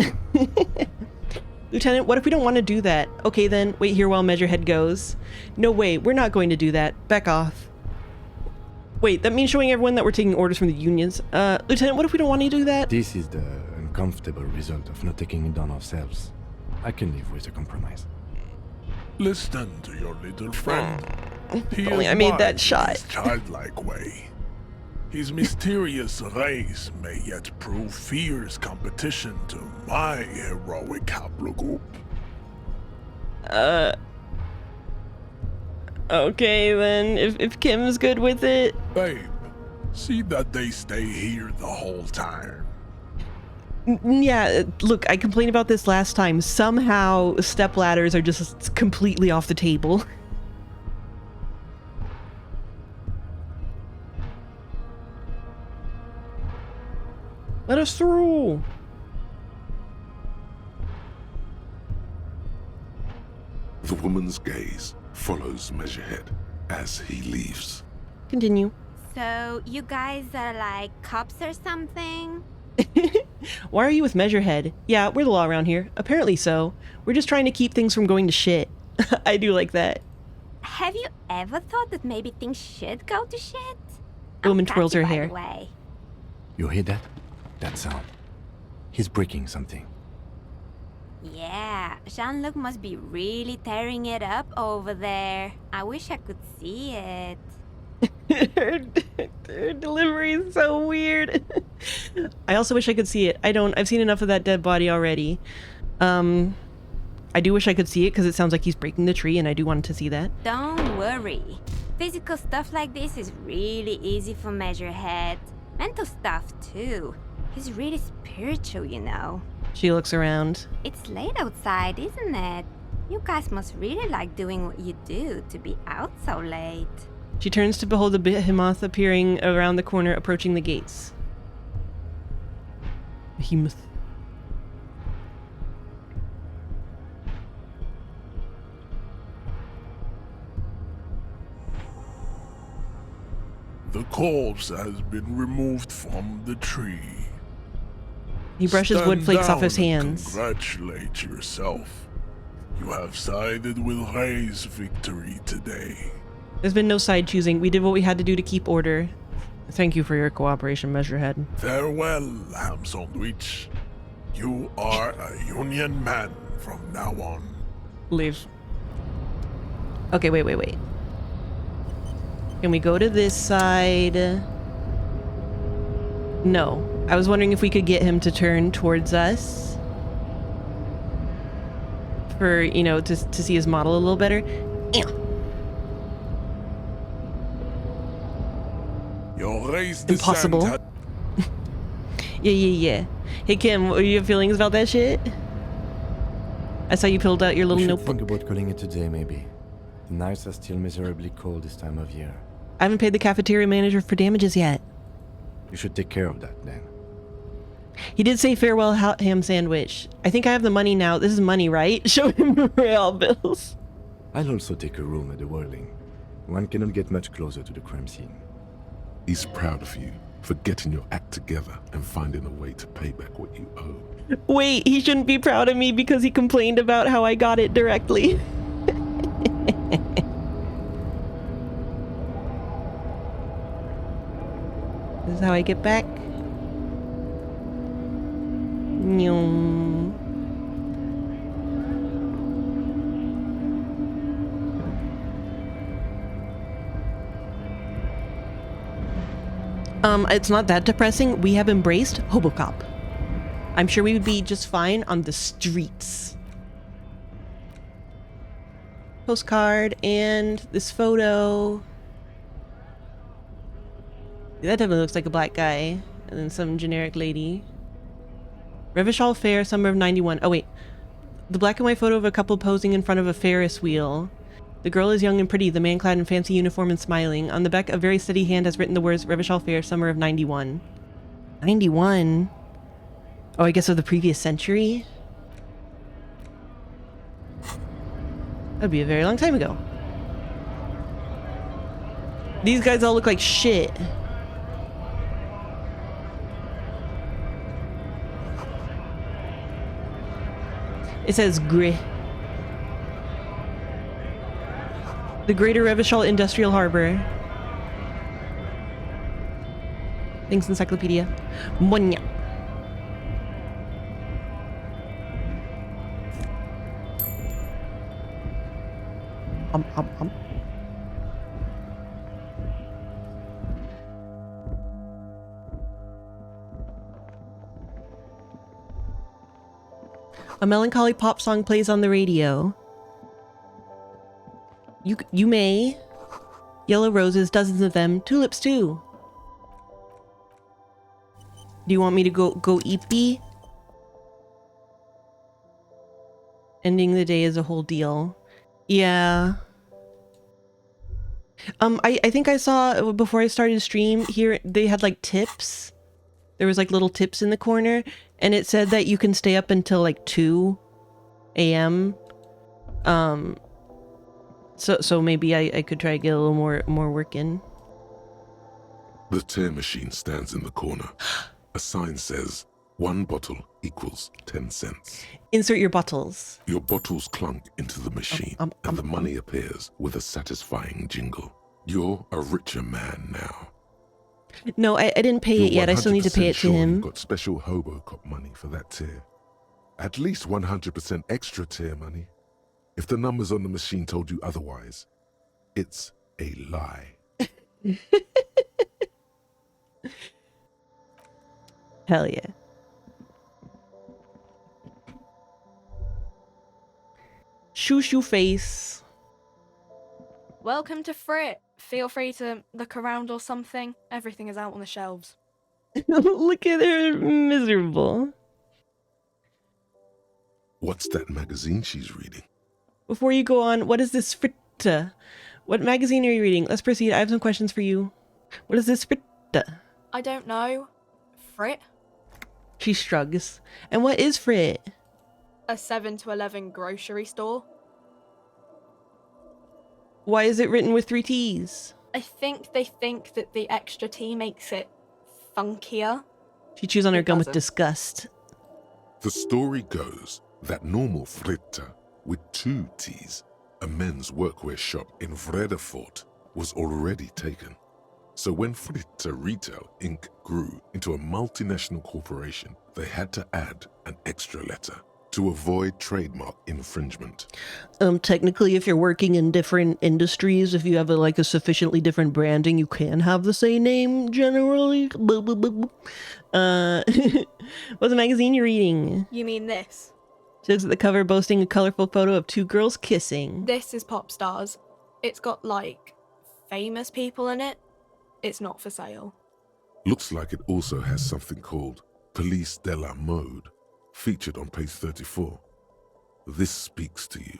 Lieutenant, what if we don't want to do that? Okay then, wait here while Measurehead goes. No way, we're not going to do that. Back off. Wait, that means showing everyone that we're taking orders from the Unions. Lieutenant, what if we don't want to do that? This is the uncomfortable result of not taking it on ourselves. I can live with a compromise. Listen to your little friend. He Only is I made wise that in shot. his childlike way. His mysterious race may yet prove fierce competition to my heroic haplogroup. Okay then, if Kim's good with it. Babe, see that they stay here the whole time. Yeah, look, I complained about this last time. Somehow, step ladders are just completely off the table. Let us through! The woman's gaze follows Measurehead as he leaves. Continue. So, you guys are like cops or something? Why are you with Measurehead? Yeah, we're the law around here. Apparently so. We're just trying to keep things from going to shit. I do like that. Have you ever thought that maybe things should go to shit? The woman I'm twirls her catchy, by hair. the way. You hear that? That sound. He's breaking something. Yeah, Jean-Luc must be really tearing it up over there. I wish I could see it. Her delivery is so weird. I also wish I could see it. I don't. I've seen enough of that dead body already. I do wish I could see it because it sounds like he's breaking the tree and I do want to see that. Don't worry. Physical stuff like this is really easy for Measurehead. Mental stuff too. He's really spiritual, you know. She looks around. It's late outside, isn't it? You guys must really like doing what you do to be out so late. She turns to behold the behemoth appearing around the corner, approaching the gates. Behemoth. The corpse has been removed from the tree. He brushes wood Stand flakes off down his and hands. Congratulate yourself. You have sided with Ray's victory today. There's been no side choosing. We did what we had to do to keep order. Thank you for your cooperation, Measurehead. Farewell, ham sandwich. You are a Union man from now on. Leave. Okay, wait. Can we go to this side? No. I was wondering if we could get him to turn towards us. For, you know, to see his model a little better. Your race Impossible. descent Yeah. Hey Kim, what are your feelings about that shit? I saw you pulled out your We little should notebook. think about calling it a day, maybe. The nights are still miserably cold this time of year. I haven't paid the cafeteria manager for damages yet. You should take care of that, then. He did say farewell ham sandwich. I think I have the money now. This is money, right? Show him the real bills. I'll also take a room at the Whirling. One cannot get much closer to the crime scene. He's proud of you for getting your act together and finding a way to pay back what you owe. Wait, he shouldn't be proud of me because he complained about how I got it directly. This is how I get back. Nyum. It's not that depressing. We have embraced Hobocop. I'm sure we would be just fine on the streets. Postcard and this photo. That definitely looks like a black guy. And then some generic lady. Revachol Fair, summer of 91. Oh wait. The black and white photo of a couple posing in front of a Ferris wheel. The girl is young and pretty, the man clad in fancy uniform and smiling. On the back, a very steady hand has written the words Revachol Fair, summer of 91. 91? Oh, I guess of the previous century? That'd be a very long time ago. These guys all look like shit. It says Gri. The Greater Revachol Industrial Harbor. Thanks, Encyclopedia. Monya. Um. A melancholy pop song plays on the radio. You may. Yellow roses, dozens of them. Tulips too. Do you want me to go eepy? Ending the day is a whole deal. Yeah. I think I saw before I started to stream here they had like tips. There was like little tips in the corner and it said that you can stay up until like 2 a.m. So maybe I could try to get a little more work in. The tear machine stands in the corner. A sign says, 1 bottle equals 10 cents. Insert your bottles. Your bottles clunk into the machine, and the money appears with a satisfying jingle. You're a richer man now. No, I didn't pay it yet. I still need to pay it to You've him. got special Hobocop money for that tier. At least 100% extra tier money. If the numbers on the machine told you otherwise, it's a lie. Hell yeah. Shoo face. Welcome to Frit. Feel free to look around or something. Everything is out on the shelves. Look at her, miserable. What's that magazine she's reading? Before you go on, what is this Fritta? What magazine are you reading? Let's proceed. I have some questions for you. What is this Fritta? I don't know. Frit? She shrugs. And what is Frit? A 7 to 11 grocery store. Why is it written with 3 T's? I think they think that the extra T makes it funkier. She chews on her It gum with doesn't. disgust. The story goes that normal Fritta with 2 T's, a men's workwear shop in Vredefort, was already taken. So when Fritta Retail Inc. grew into a multinational corporation, they had to add an extra letter to avoid trademark infringement. Technically, if you're working in different industries, if you have a sufficiently different branding, you can have the same name generally. What's the magazine you're reading? You mean this? She looks at the cover, boasting a colorful photo of 2 girls kissing. This is Pop Stars. It's got, like, famous people in it. It's not for sale. Looks like it also has something called Police de la Mode, featured on page 34. This speaks to you.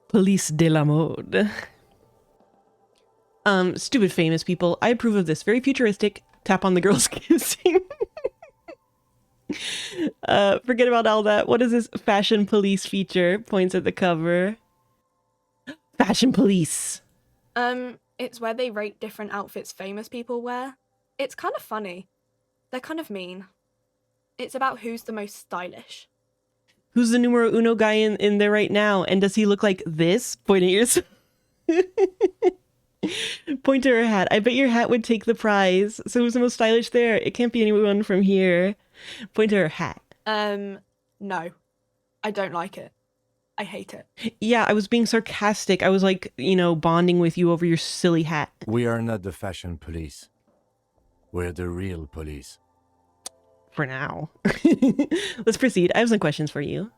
Police de la mode. Stupid famous people. I approve of this. Very futuristic. Tap on the girls kissing. Forget about all that. What is this fashion police feature? Points at the cover. Fashion police. It's where they rate different outfits famous people wear. It's kind of funny. They're kind of mean. It's about who's the most stylish. Who's the numero uno guy in there right now? And does he look like this? Point at yours. Point to her hat. I bet your hat would take the prize. So who's the most stylish there? It can't be anyone from here. Point to her hat. No. I don't like it. I hate it. Yeah, I was being sarcastic. I was bonding with you over your silly hat. We are not the fashion police. We're the real police. For now. Let's proceed. I have some questions for you.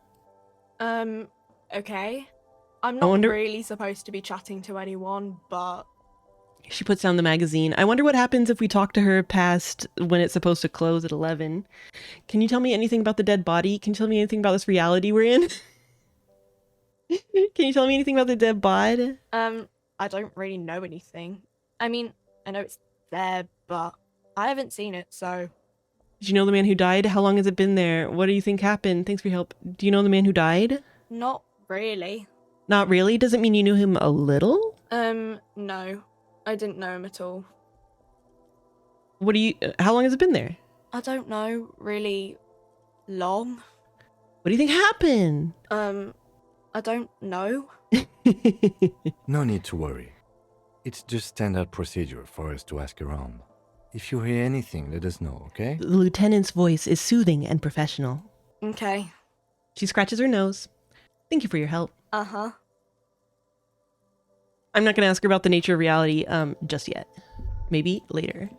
Okay. I'm not wonder- really supposed to be chatting to anyone, but... She puts down the magazine. I wonder what happens if we talk to her past when it's supposed to close at 11. Can you tell me anything about the dead body? Can you tell me anything about this reality we're in? Can you tell me anything about the dead bod? I don't really know anything. I mean, I know it's there, but I haven't seen it, so... Did you know the man who died? How long has it been there? What do you think happened? Thanks for your help. Do you know the man who died? Not really. Not really? Doesn't mean you knew him a little? No. I didn't know him at all. What do you... How long has it been there? I don't know, really long. What do you think happened? I don't know. No need to worry. It's just standard procedure for us to ask around. If you hear anything, let us know, okay? The lieutenant's voice is soothing and professional. Okay. She scratches her nose. Thank you for your help. Uh-huh. I'm not going to ask her about the nature of reality just yet. Maybe later.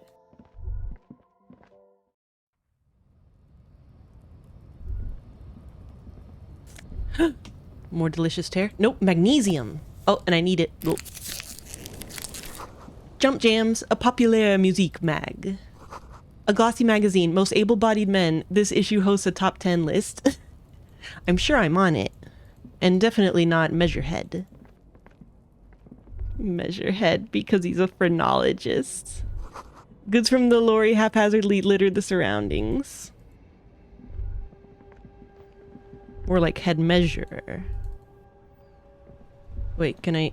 More delicious tear. Nope, magnesium. Oh, and I need it. Oh. Jump Jams, a populaire musique mag. A glossy magazine, most able-bodied men. This issue hosts a top 10 list. I'm sure I'm on it. And definitely not Measurehead. Measurehead, because he's a phrenologist. Goods from the lorry haphazardly littered the surroundings. More like head measure. Wait, can I...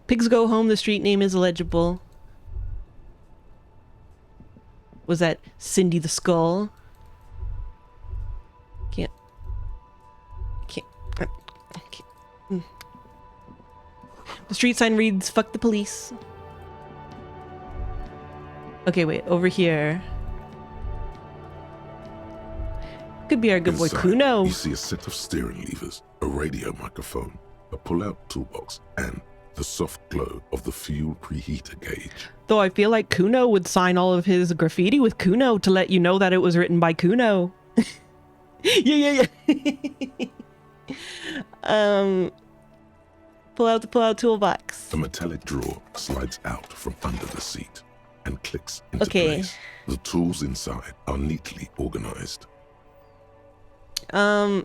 Pigs go home, the street name is illegible. Was that Cindy the Skull? Can't... The street sign reads, "Fuck the police." Okay, wait, over here. Could be our good boy Inside, Kuno. You see a set of steering levers, a radio microphone, a pull-out toolbox, and the soft glow of the fuel preheater gauge. Though I feel like Kuno would sign all of his graffiti with Kuno to let you know that it was written by Kuno. Yeah. Pull out the pull-out toolbox. A metallic drawer slides out from under the seat and clicks into Okay. place. The tools inside are neatly organized. I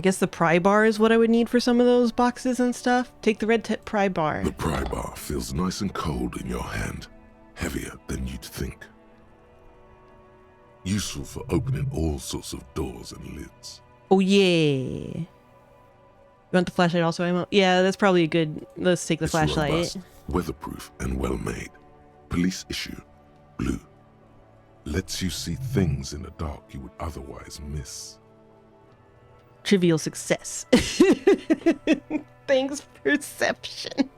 guess the pry bar is what I would need for some of those boxes and stuff. Take the red tip pry bar. The pry bar feels nice and cold in your hand, heavier than you'd think. Useful for opening all sorts of doors and lids. Oh yeah. You want the flashlight also, Emma? Yeah, that's probably a good... Let's take the It's flashlight. robust, weatherproof, and well made. Police issue, blue. Lets you see things in the dark you would otherwise miss. Trivial success. Thanks, perception.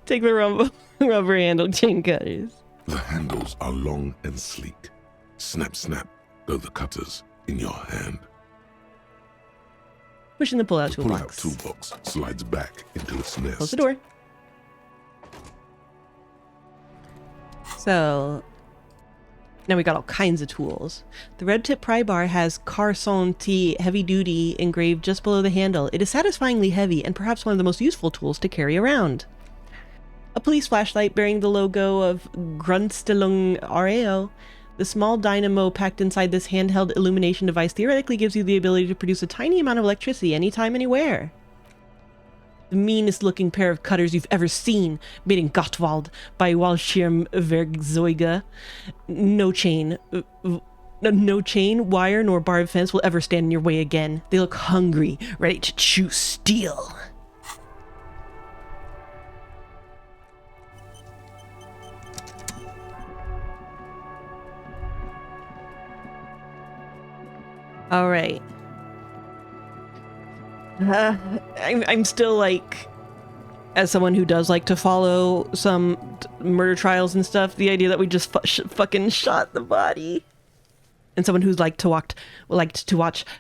Take the rubber handle chain cutters. The handles are long and sleek. Snap, snap, go the cutters in your hand. Pushing the pull-out The pull-out toolbox. toolbox slides back into its nest. Close the door. So, now we got all kinds of tools. The red tip pry bar has Carson T heavy duty engraved just below the handle. It is satisfyingly heavy and perhaps one of the most useful tools to carry around. A police flashlight bearing the logo of Grundstellung RAO. The small dynamo packed inside this handheld illumination device theoretically gives you the ability to produce a tiny amount of electricity anytime, anywhere. The meanest looking pair of cutters you've ever seen, made in Gottwald by Waldschirmwerkzeuge. No chain, wire, nor barbed fence will ever stand in your way again. They look hungry, ready to chew steel. All right. I'm still like, as someone who does like to follow some murder trials and stuff, the idea that we just fucking shot the body. And someone who's liked to watch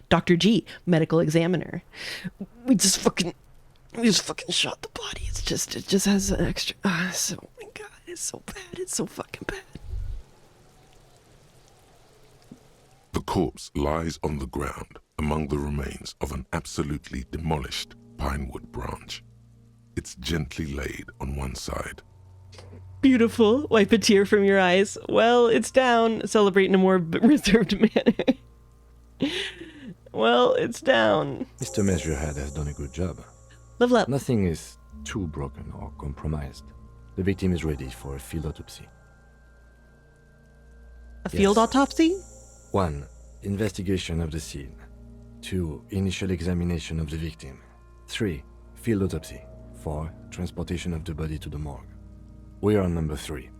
Dr. G, medical examiner. We just fucking shot the body. It just has an extra. Oh my god, it's so bad. It's so fucking bad. The corpse lies on the ground among the remains of an absolutely demolished pinewood branch. It's gently laid on one side. Beautiful. Wipe a tear from your eyes. Well, it's down. Celebrate in a more reserved manner. Well, it's down. Mr. Measurehead has done a good job. Level up. Nothing is too broken or compromised. The victim is ready for a field autopsy. A field Yes. autopsy? 1. Investigation of the scene. 2. Initial examination of the victim. 3. Field autopsy. 4. Transportation of the body to the morgue. We are on number 3.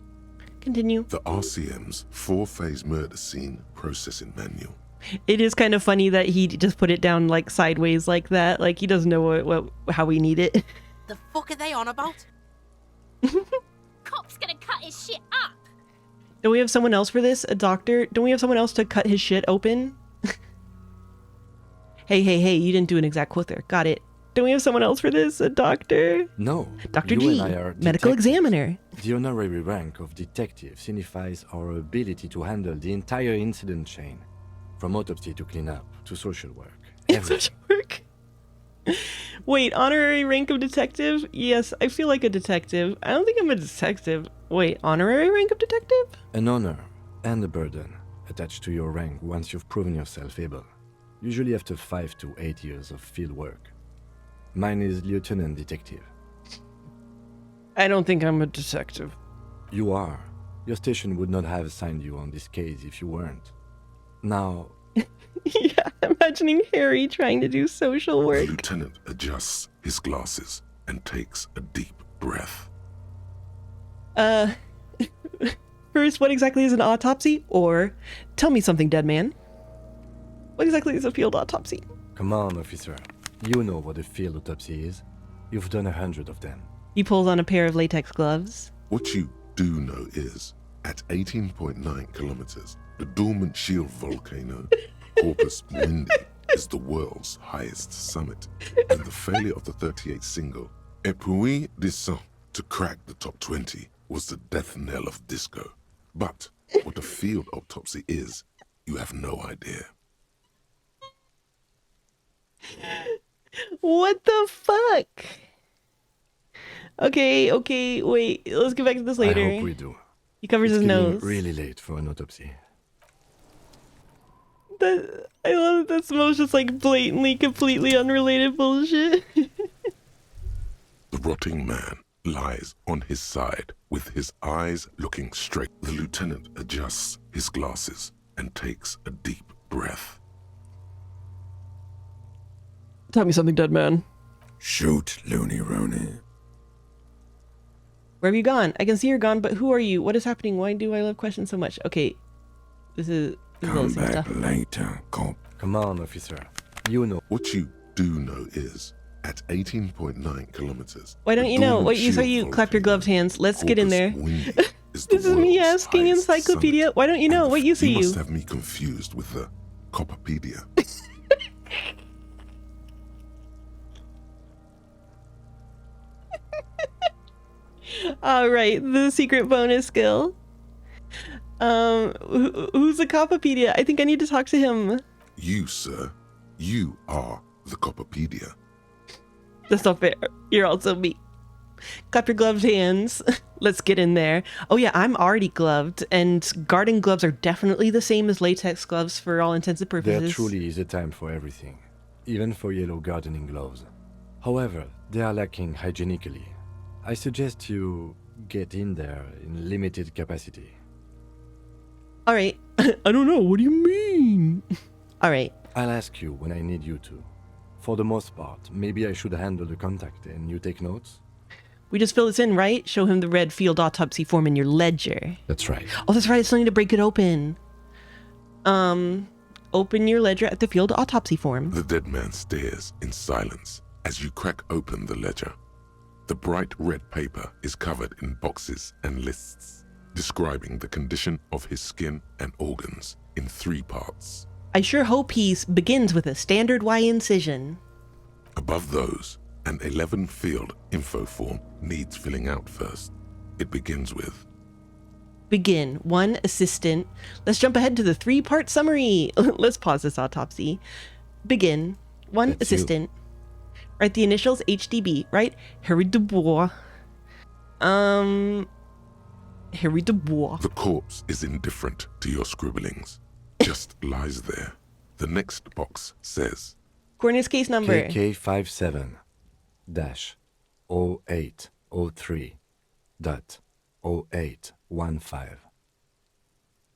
Continue. The RCM's 4-phase murder scene processing manual. It is kind of funny that he just put it down like sideways like that. Like he doesn't know how we need it. The fuck are they on about? Cop's gonna cut his shit up. Don't we have someone else for this? A doctor? Don't we have someone else to cut his shit open? Hey, you didn't do an exact quote there. Got it. Don't we have someone else for this? A doctor? No. Dr. you G, and I are medical detectives. examiner. The honorary rank of detective signifies our ability to handle the entire incident chain, from autopsy to cleanup to social work. Social work. Wait, honorary rank of detective? Yes, I feel like a detective. I don't think I'm a detective. Wait, honorary rank of detective? An honor and a burden attached to your rank once you've proven yourself able, usually after 5 to 8 years of field work. Mine is lieutenant detective. I don't think I'm a detective. You are. Your station would not have assigned you on this case if you weren't. Now, Yeah, imagining Harry trying to do social The work. lieutenant adjusts his glasses and takes a deep breath. First, what exactly is an autopsy? Or, tell me something, dead man. What exactly is a field autopsy? come on, officer. You know what a field autopsy is. You've done 100 of them. He pulls on a pair of latex gloves. What you do know is, at 18.9 kilometers, the dormant shield volcano, Corpus Mundi, is the world's highest summit, and the failure of the 38 single, Epui Descent, to crack the top 20 was the death knell of disco. But what a field autopsy is, you have no idea. What the fuck? Okay, wait. Let's get back to this later. I hope we do. He covers It's his getting nose. really late for an autopsy. I love that that's most just like blatantly, completely unrelated bullshit. The rotting man lies on his side with his eyes looking straight. The lieutenant adjusts his glasses and takes a deep breath. Tell me something, dead man. Shoot, Looney Rooney. Where have you gone? I can see you're gone, but who are you? What is happening? Why do I love questions so much? Okay, this is Come Elysium back stuff. later, comp. Come on, officer. You know. What you do know is, at 18.9 kilometers... Why don't the you know? dormant Wait, you say shield you clap your volcano, gloved hands. Let's get in Corpus there. Mundi, is the This is me world's asking highest Encyclopedia. summit. Why don't you know? And What you see You you? must have me confused with the Copperpedia. All right, the secret bonus skill. Who's the Copopedia? I think I need to talk to him. You, sir, you are the Copperpedia. That's not fair. You're also me. Clap your gloved hands. Let's get in there. Oh yeah, I'm already gloved, and garden gloves are definitely the same as latex gloves for all intents and purposes. There truly is a time for everything, even for yellow gardening gloves. However, they are lacking hygienically. I suggest you get in there in limited capacity. All right. I don't know. What do you mean? All right. I'll ask you when I need you to. For the most part, maybe I should handle the contact and you take notes? We just fill this in, right? Show him the red field autopsy form in your ledger. That's right. Oh, that's right. I still need to break it open. Open your ledger at the field autopsy form. The dead man stares in silence as you crack open the ledger. The bright red paper is covered in boxes and lists, describing the condition of his skin and organs in 3 parts. I sure hope he begins with a standard Y incision. Above those, an 11-field info form needs filling out first. It begins with Begin. 1. Assistant. Let's jump ahead to the 3-part summary. Let's pause this autopsy. Begin. 1. That's you. Assistant. Write the initials HDB, right? Harry Dubois. Harry Dubois. the corpse is indifferent to your scribblings, just lies there. The next box says Corner's case number. KK57-0803.0815.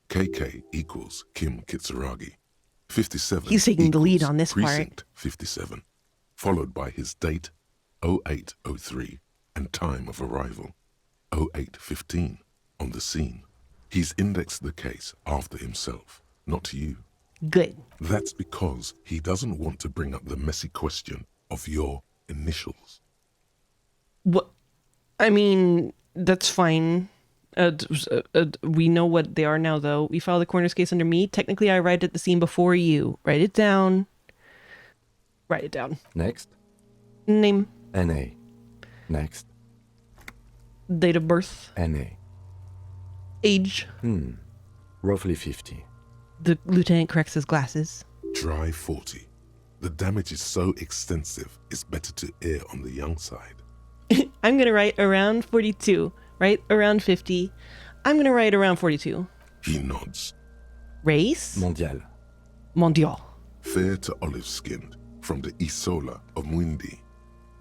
KK equals Kim Kitsuragi. 57 He's taking the lead equals on this part. Precinct 57, followed by his date 0803 and time of arrival 0815 on the scene. He's indexed the case after himself, not you. Good. That's because he doesn't want to bring up the messy question of your initials. What? I mean, that's fine. We know what they are now, though. We filed the coroner's case under me. Technically, I arrived at the scene before you. Write it down. Write it down. Next. Name. NA. Next. Date of birth. NA. Age. Roughly 50. The lieutenant corrects his glasses. Dry 40. The damage is so extensive, it's better to err on the young side. I'm going to write around 42. Right around 50. I'm going to write around 42. He nods. Race? Mondial. Mondial. Fair to olive-skinned, from the Isola of Mwindi.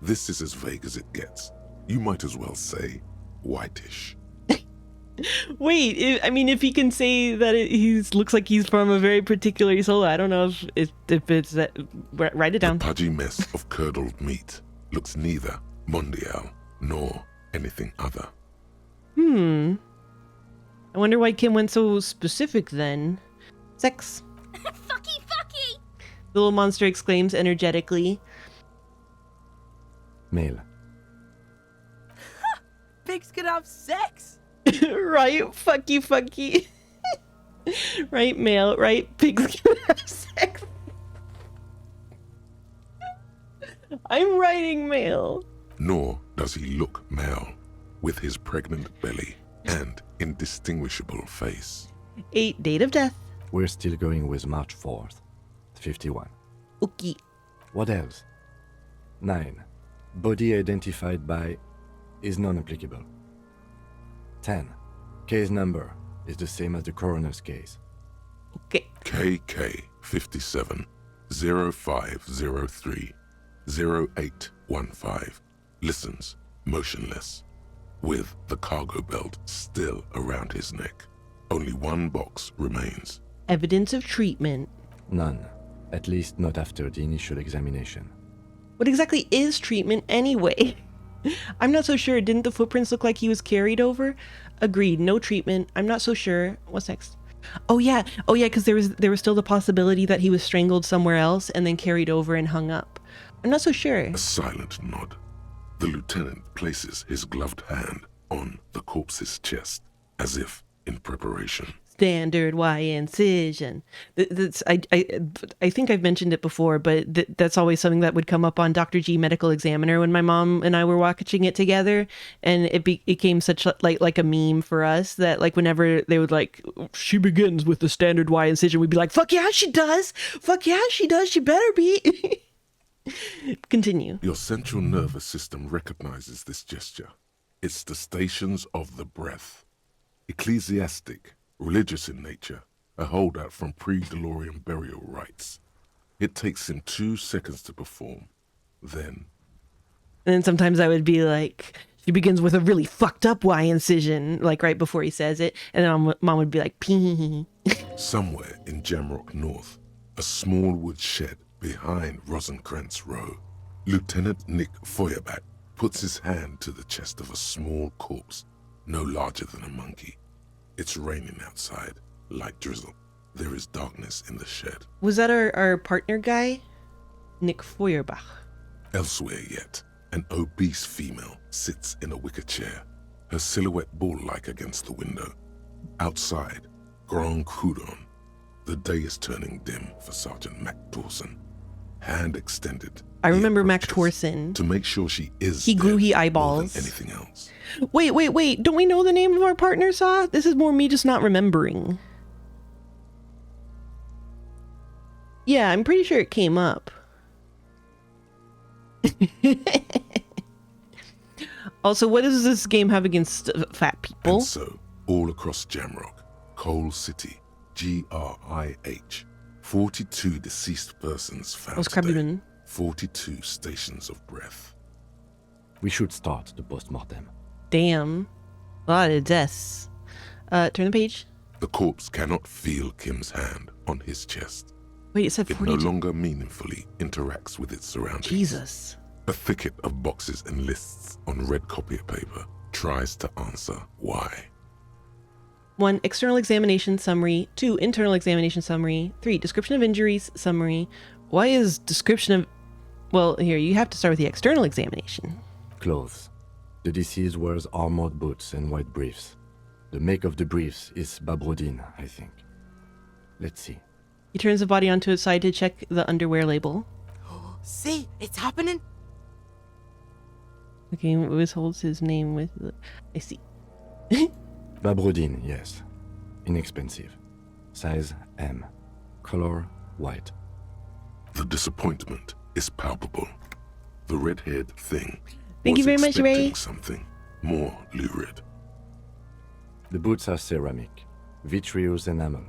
This is as vague as it gets. You might as well say whitish. Wait, if he can say that he looks like he's from a very particular Isola, I don't know if it's that. Write it down. The pudgy mess of curdled meat looks neither mondial nor anything other. I wonder why Kim went so specific then. Sex. Fucky, fucky! The little monster exclaims energetically. Male. Pigs can have sex. Right, fucky. Right, male, right, pigs can have sex. I'm writing male. Nor does he look male, with his pregnant belly and indistinguishable face. 8, date of death. We're still going with March 4th. 51. Okay. What else? 9. Body identified by is non-applicable. 10. Case number is the same as the coroner's case. Okay. KK 57 0503 0815 listens motionless, with the cargo belt still around his neck. Only one box remains. Evidence of treatment. None. At least not after the initial examination. What exactly is treatment anyway? I'm not so sure. Didn't the footprints look like he was carried over? Agreed. No treatment. I'm not so sure. What's next? Oh yeah, because there was still the possibility that he was strangled somewhere else and then carried over and hung up. I'm not so sure. A silent nod. The lieutenant places his gloved hand on the corpse's chest, as if in preparation. Standard Y incision. I think I've mentioned it before, but that's always something that would come up on Dr. G Medical Examiner when my mom and I were watching it together, and it became such like a meme for us that like whenever they would like, she begins with the standard Y incision, we'd be like, fuck yeah she does, she better be. Continue. Your central nervous system recognizes this gesture. It's the stations of the breath. Ecclesiastic, religious in nature, a holdout from pre-DeLorean burial rites. It takes him 2 seconds to perform. Then... And then sometimes I would be like, she begins with a really fucked up Y incision, like right before he says it. And then mom would be like, pee. Somewhere in Jamrock North, a small wood shed behind Rosencrantz Row, Lieutenant Nick Feuerbach puts his hand to the chest of a small corpse, no larger than a monkey. It's raining outside, light drizzle. There is darkness in the shed. Was that our partner guy? Nick Feuerbach. Elsewhere yet, an obese female sits in a wicker chair, her silhouette bull-like against the window. Outside, Grand Coudon. The day is turning dim for Sergeant Mac Dawson. Hand extended. I remember Mac approaches Torson. To make sure she is He grew dead he more eyeballs. than anything else. Wait. Don't we know the name of our partner, Saw? This is more me just not remembering. Yeah, I'm pretty sure it came up. Also, what does this game have against fat people? And so, all across Jamrock, Coal City, GRIH, 42 deceased persons found Was today. Krabulen. 42 stations of breath. We should start the post-mortem. Damn. A lot of deaths. Turn the page. The corpse cannot feel Kim's hand on his chest. Wait, it said It no 42. longer meaningfully interacts with its surroundings. Jesus. A thicket of boxes and lists on red copier paper tries to answer why. 1. External examination summary. 2. Internal examination summary. 3. Description of injuries summary. Why is description of... Well, here, you have to start with the external examination. Clothes. The deceased wears armored boots and white briefs. The make of the briefs is Babrodin, I think. Let's see. He turns the body onto its side to check the underwear label. See, it's happening. Okay, withholds his name with... I see. Babrodin, yes. Inexpensive. Size M. Color white. The disappointment is palpable. The red-haired thing Thank you was very much, expecting Ray. something more lurid. The boots are ceramic, vitreous enamel.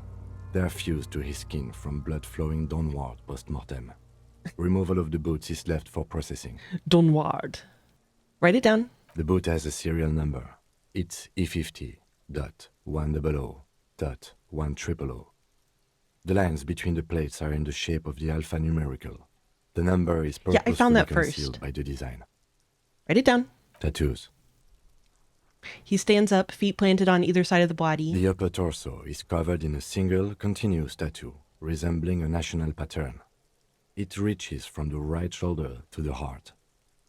They are fused to his skin from blood flowing downward post-mortem. Removal of the boots is left for processing. Donward. Write it down. The boot has a serial number. It's E50.100.100. The lines between the plates are in the shape of the alphanumerical. The number is Yeah, I found purposefully that concealed first. by the design. Write it down. Tattoos. He stands up, feet planted on either side of the body. The upper torso is covered in a single continuous tattoo, resembling a national pattern. It reaches from the right shoulder to the heart.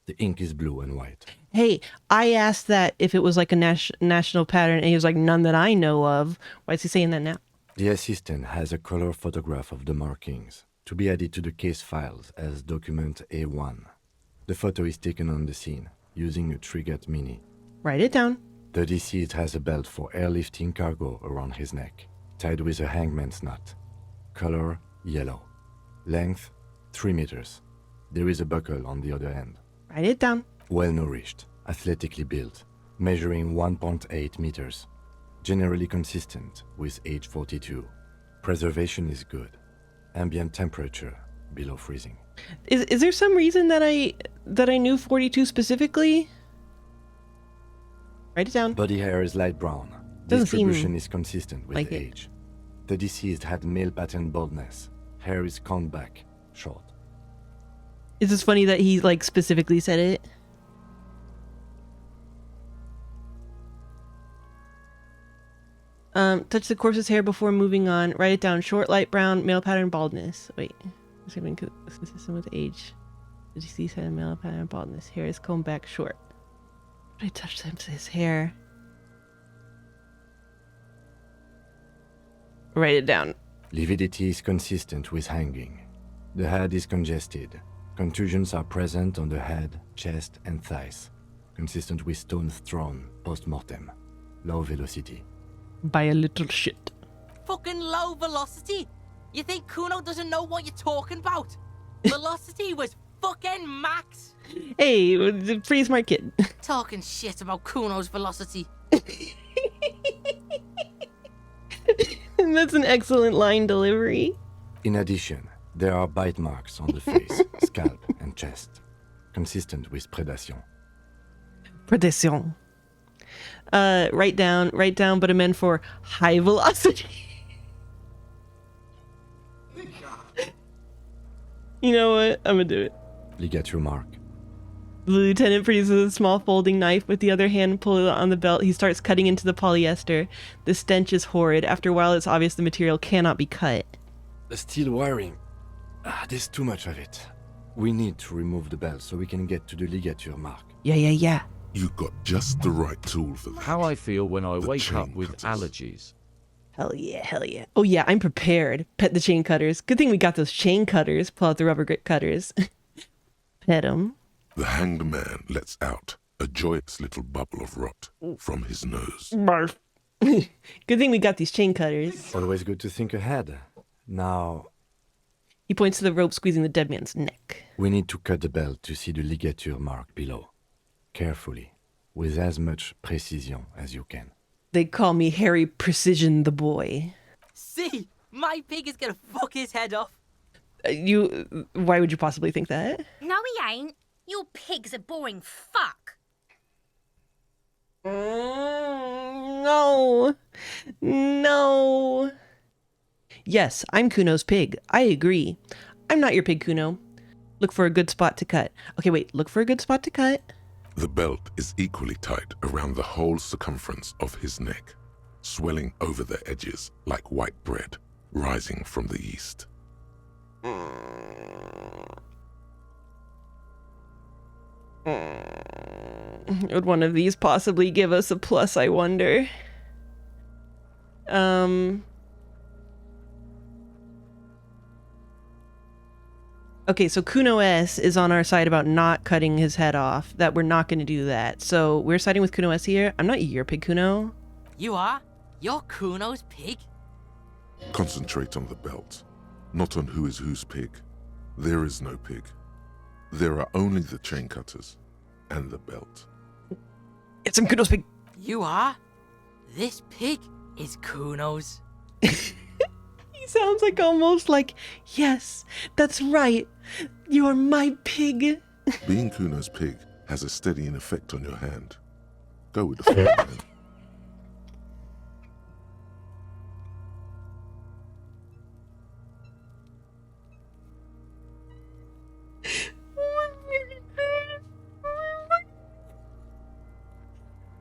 The ink is blue and white. Hey, I asked that if it was like a national pattern, and he was like, none that I know of. Why is he saying that now? The assistant has a color photograph of the markings to be added to the case files as document A1. The photo is taken on the scene using a Trigat Mini. Write it down. The deceased has a belt for airlifting cargo around his neck, tied with a hangman's knot. Color yellow. Length 3 meters. There is a buckle on the other end. Write it down. Well nourished, athletically built, measuring 1.8 meters. Generally consistent with age 42. Preservation is good. Ambient temperature below freezing. Is there some reason that I knew 42 specifically? Write it down. Body hair is light brown. Doesn't Distribution seem is consistent with like the it. age. The deceased had male pattern baldness. Hair is combed back, short. Is this funny that he like specifically said it? Touch the corpse's hair before moving on. Write it down. Short, light brown, male pattern baldness. Wait. Consistent with age. The deceased had a male pattern baldness. Hair is combed back short. I touched his hair. Write it down. Lividity is consistent with hanging. The head is congested. Contusions are present on the head, chest, and thighs. Consistent with stones thrown post-mortem. Low velocity. By a little shit. Fucking low velocity. You think Kuno doesn't know what you're talking about? Velocity was fucking max. Hey, pretty smart kid. Talking shit about Kuno's velocity. That's an excellent line delivery. In addition, there are bite marks on the face, scalp, and chest. Consistent with predation. Predation. Write down, but amend for high velocity. You know what? I'm gonna do it. Ligature mark. The lieutenant produces a small folding knife with the other hand pulled on the belt. He starts cutting into the polyester. The stench is horrid. After a while, it's obvious the material cannot be cut. The steel wiring. There's too much of it. We need to remove the belt so we can get to the ligature mark. Yeah. You got just the right tool for that. How I feel when I The wake up chain with cutters. allergies. Hell yeah. Oh yeah, I'm prepared. Pet the chain cutters. Good thing we got those chain cutters. Pull out the rubber grip cutters. Pet them. The hanged man lets out a joyous little bubble of rot from his nose. Barf. Good thing we got these chain cutters. Always good to think ahead. Now, He points to the rope squeezing the dead man's neck. we need to cut the belt to see the ligature mark below. Carefully, with as much precision as you can. They call me Harry Precision the Boy. See, My pig is gonna fuck his head off. Why would you possibly think that? No, he ain't. Your pig's a boring fuck. No. No. Yes, I'm Kuno's pig. I agree. I'm not your pig, Kuno. Look for a good spot to cut. Okay, wait. Look for a good spot to cut. The belt is equally tight around the whole circumference of his neck, swelling over the edges like white bread rising from the east. Would one of these possibly give us a plus, I wonder? Okay, so Kuno S is on our side about not cutting his head off, that we're not going to do that. So we're siding with Kuno S here. I'm not your pig, Kuno. You are? You're Kuno's pig? Concentrate on the belt, not on who is whose pig. There is no pig. There are only the chain cutters and the belt. It's I'm Kuno's pig. You are? This pig is Kuno's. He sounds like almost like, yes, that's right. You are my pig. Being Kuno's pig has a steadying effect on your hand. Go with the flow, man.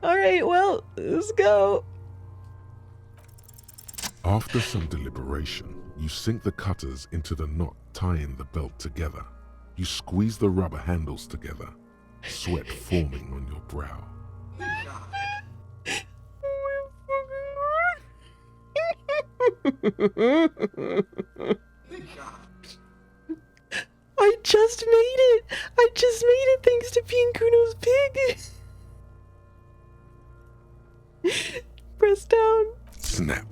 All right, well, let's go. After some deliberation, you sink the cutters into the knot tying the belt together. You squeeze the rubber handles together, sweat forming on your brow. I just made it. I just made it thanks to being Kuno's pig. Press down. Snap.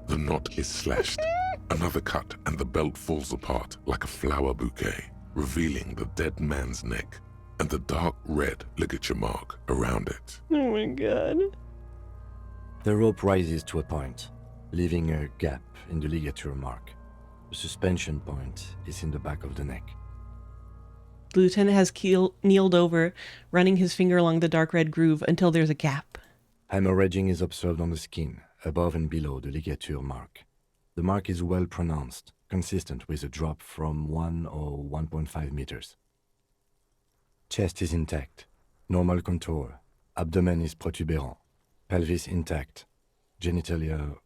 The knot is slashed. Another cut and the belt falls apart like a flower bouquet, revealing the dead man's neck and the dark red ligature mark around it. Oh my god. The rope rises to a point, leaving a gap in the ligature mark. The suspension point is in the back of the neck. The lieutenant has kneeled over, running his finger along the dark red groove until there's a gap. Hemorrhaging is observed on the skin, above and below the ligature mark. The mark is well pronounced, consistent with a drop from 1 or 1.5 meters. Chest is intact, normal contour, abdomen is protuberant, pelvis intact, genitalia...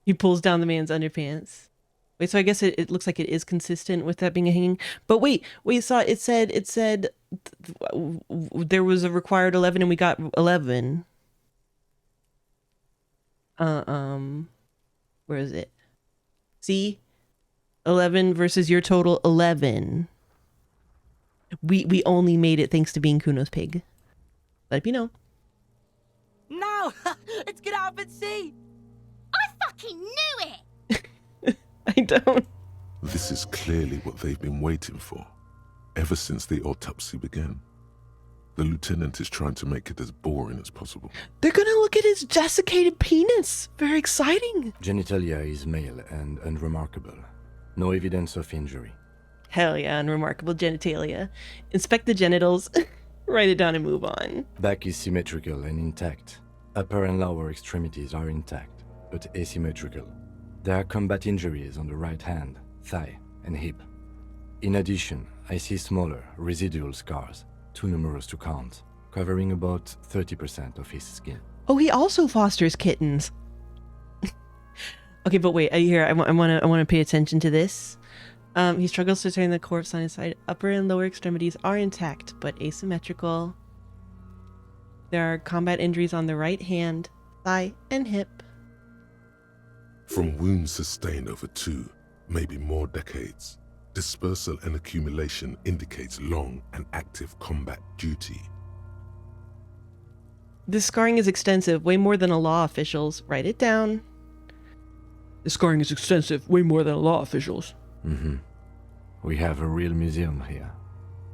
He pulls down the man's underpants. Wait, so I guess it looks like it is consistent with that being a hanging. But wait, we saw it said there was a required 11 and we got 11. Where is it? See? 11 versus your total 11. We only made it thanks to being Kuno's pig. Let me know. No! Let's get out and see! I fucking knew it! I don't. This is clearly what they've been waiting for, ever since the autopsy began. The lieutenant is trying to make it as boring as possible. They're gonna look at his desiccated penis. Very exciting. Genitalia is male and unremarkable. No evidence of injury. Hell yeah, unremarkable genitalia. Inspect the genitals, write it down and move on. Back is symmetrical and intact. Upper and lower extremities are intact, but asymmetrical. There are combat injuries on the right hand, thigh, and hip. In addition, I see smaller, residual scars, too numerous to count, covering about 30% of his skin. Oh, he also fosters kittens. Okay, but wait, I want to pay attention to this. He struggles to turn the corpse on his side. Upper and lower extremities are intact, but asymmetrical. There are combat injuries on the right hand, thigh, and hip. From wounds sustained over 2, maybe more decades, dispersal and accumulation indicates long and active combat duty. This scarring is extensive, way more than a law official's. Write it down. The scarring is extensive, way more than a law official's. Mm-hmm. We have a real museum here.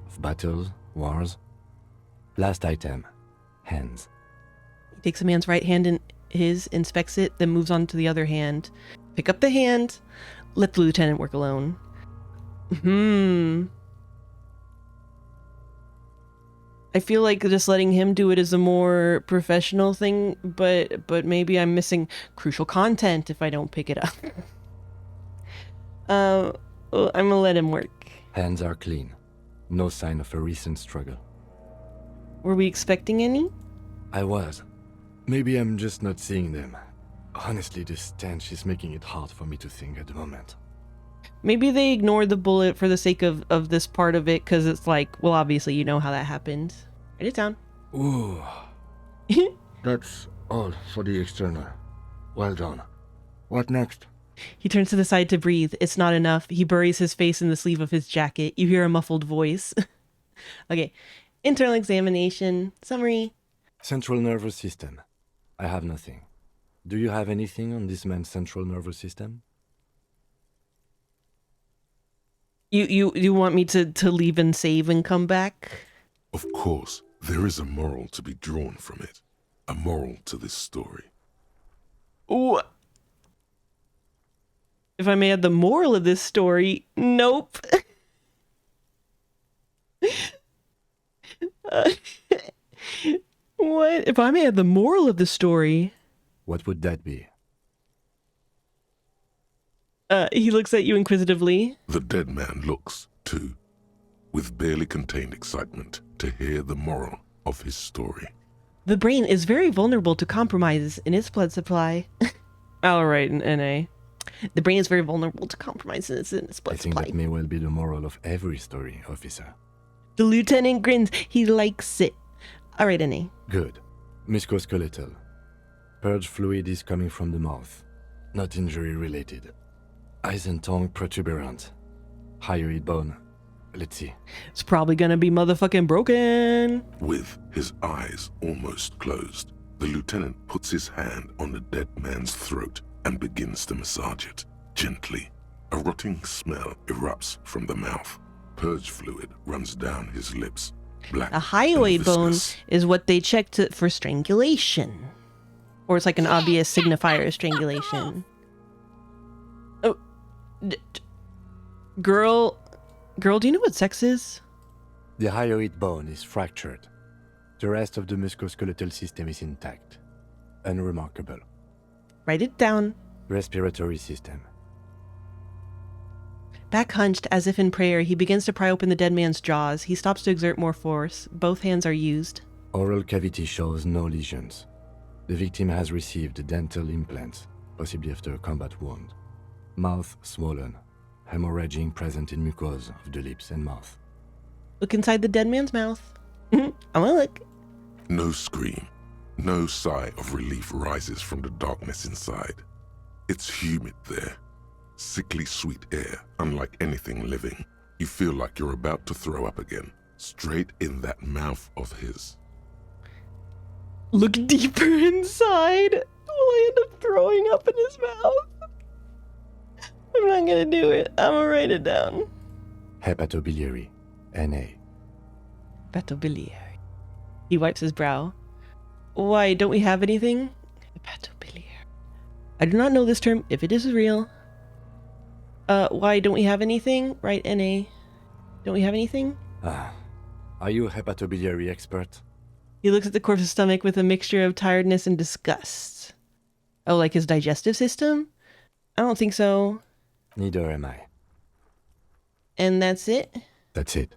Of battles, wars. Last item. Hands. He takes a man's right hand in his, inspects it, then moves on to the other hand. Pick up the hand. Let the lieutenant work alone. I feel like just letting him do it is a more professional thing, but maybe I'm missing crucial content if I don't pick it up. Well, I'm gonna let him work. Hands are clean. No sign of a recent struggle. Were we expecting any? I was. Maybe I'm just not seeing them. Honestly, this stench is making it hard for me to think at the moment. Maybe they ignored the bullet for the sake of this part of it, because it's like, well, obviously you know how that happened. Write it down. Ooh. That's all for the external. Well done. What next? He turns to the side to breathe. It's not enough. He buries his face in the sleeve of his jacket. You hear a muffled voice. Okay. Internal examination. Summary. Central nervous system. I have nothing. Do you have anything on this man's central nervous system? You want me to leave and save and come back? Of course, there is a moral to be drawn from it. A moral to this story. Ooh. If I may add the moral of this story, nope. What? If I may add the moral of the story... What would that be? He looks at you inquisitively. The dead man looks, too, with barely contained excitement to hear the moral of his story. The brain is very vulnerable to compromises in its blood supply. All right, NA. The brain is very vulnerable to compromises in its blood supply. I think that may well be the moral of every story, officer. The lieutenant grins. He likes it. All right, NA. Good. Musculoskeletal. Purge fluid is coming from the mouth. Not injury related. Eyes and tongue protuberant. Hyoid bone. Let's see. It's probably gonna be motherfucking broken. With his eyes almost closed, the lieutenant puts his hand on the dead man's throat and begins to massage it, gently. A rotting smell erupts from the mouth. Purge fluid runs down his lips. Black A hyoid and bone viscous. is what they check for strangulation. Or it's like an obvious signifier of strangulation. Oh. Girl, do you know what sex is? The hyoid bone is fractured. The rest of the musculoskeletal system is intact. Unremarkable. Write it down. Respiratory system. Back hunched, as if in prayer, he begins to pry open the dead man's jaws. He stops to exert more force. Both hands are used. Oral cavity shows no lesions. The victim has received dental implants, possibly after a combat wound. Mouth swollen. Hemorrhaging present in mucosa of the lips and mouth. Look inside the dead man's mouth. I'm gonna look. No scream, no sigh of relief rises from the darkness inside. It's humid there. Sickly sweet air, unlike anything living. You feel like you're about to throw up again, straight in that mouth of his. Look deeper inside. Will I end up throwing up in his mouth? I'm not gonna do it. I'm gonna write it down. Hepatobiliary. NA. Hepatobiliary. He wipes his brow. Why, don't we have anything? Hepatobiliary. I do not know this term, if it is real. Why don't we have anything? Right, NA. Don't we have anything? Are you a hepatobiliary expert? He looks at the corpse's stomach with a mixture of tiredness and disgust. Oh, like his digestive system? I don't think so. Neither am I. And that's it? That's it.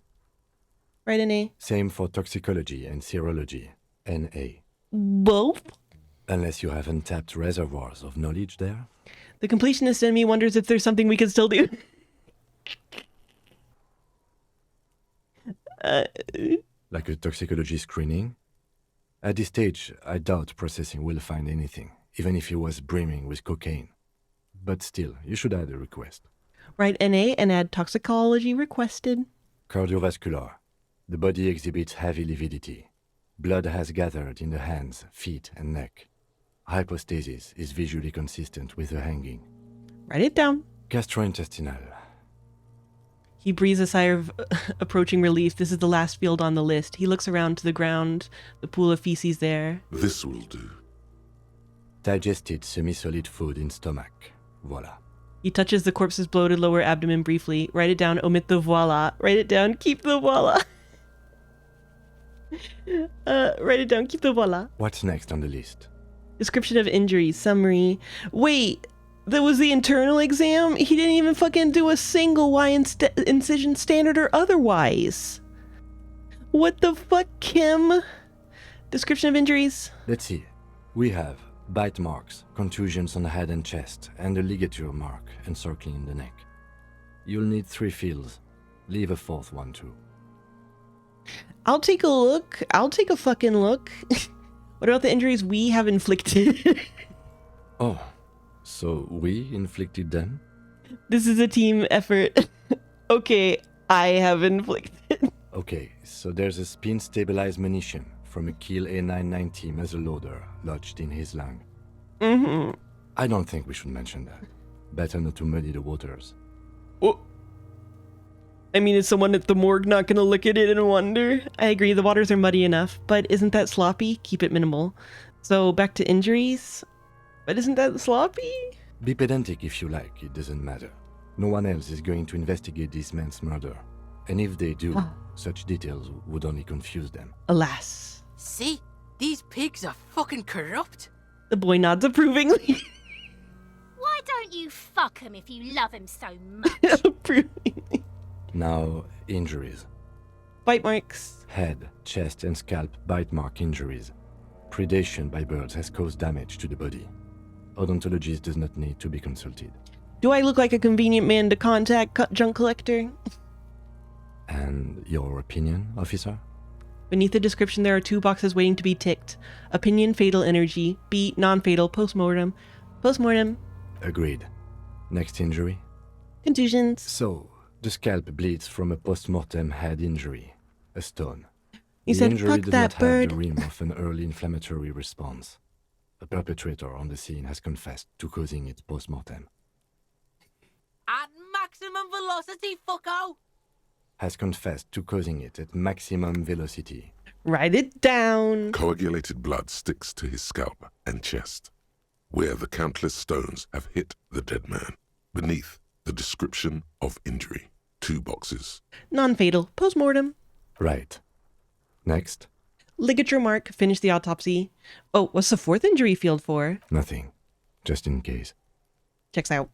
Right, NA? Same for toxicology and serology. NA. Both? Unless you have untapped reservoirs of knowledge there. The completionist in me wonders if there's something we can still do. Like a toxicology screening? At this stage, I doubt processing will find anything, even if he was brimming with cocaine. But still, you should add a request. Write NA and add toxicology requested. Cardiovascular. The body exhibits heavy lividity. Blood has gathered in the hands, feet, and neck. Hypostasis is visually consistent with the hanging. Write it down. Gastrointestinal. He breathes a sigh of approaching relief. This is the last field on the list. He looks around to the ground, the pool of feces there. This will do. Digested semi-solid food in stomach. Voila. He touches the corpse's bloated lower abdomen briefly. Write it down, omit the voila. Write it down, keep the voila. Write it down, keep the voila. What's next on the list? Description of injuries, summary. Wait, that was the internal exam? He didn't even fucking do a single Y incision, standard or otherwise. What the fuck, Kim? Description of injuries. Let's see. We have bite marks, contusions on the head and chest, and a ligature mark encircling the neck. You'll need 3 fields. Leave a 4th one too. I'll take a look. I'll take a fucking look. What about the injuries we have inflicted? Oh, so we inflicted them? This is a team effort. Okay, I have inflicted. Okay, so there's a spin-stabilized munition from a Kiel A990 muzzleloader lodged in his lung. Mm-hmm. I don't think we should mention that. Better not to muddy the waters. Oh. I mean, is someone at the morgue not gonna look at it and wonder? I agree, the waters are muddy enough, but isn't that sloppy? Keep it minimal. So, back to injuries? But isn't that sloppy? Be pedantic if you like, it doesn't matter. No one else is going to investigate this man's murder. And if they do, such details would only confuse them. Alas. See? These pigs are fucking corrupt. The boy nods approvingly. Why don't you fuck him if you love him so much? Approvingly. Now, injuries. Bite marks. Head, chest, and scalp bite mark injuries. Predation by birds has caused damage to the body. Odontologist does not need to be consulted. Do I look like a convenient man to contact, junk collector? And your opinion, officer? Beneath the description, there are 2 boxes waiting to be ticked. Opinion, fatal energy. B, non-fatal, postmortem. Postmortem. Agreed. Next injury? Contusions. So, the scalp bleeds from a post-mortem head injury. A stone. You The said, injury fuck does that not have bird. the rim of an early inflammatory response. A perpetrator on the scene has confessed to causing it post-mortem. At maximum velocity, fucko! Has confessed to causing it at maximum velocity. Write it down. Coagulated blood sticks to his scalp and chest, where the countless stones have hit the dead man. Beneath the description of injury, 2 boxes. Non-fatal, postmortem. Right. Next? Ligature mark, finish the autopsy. Oh, what's the 4th injury field for? Nothing. Just in case. Checks out.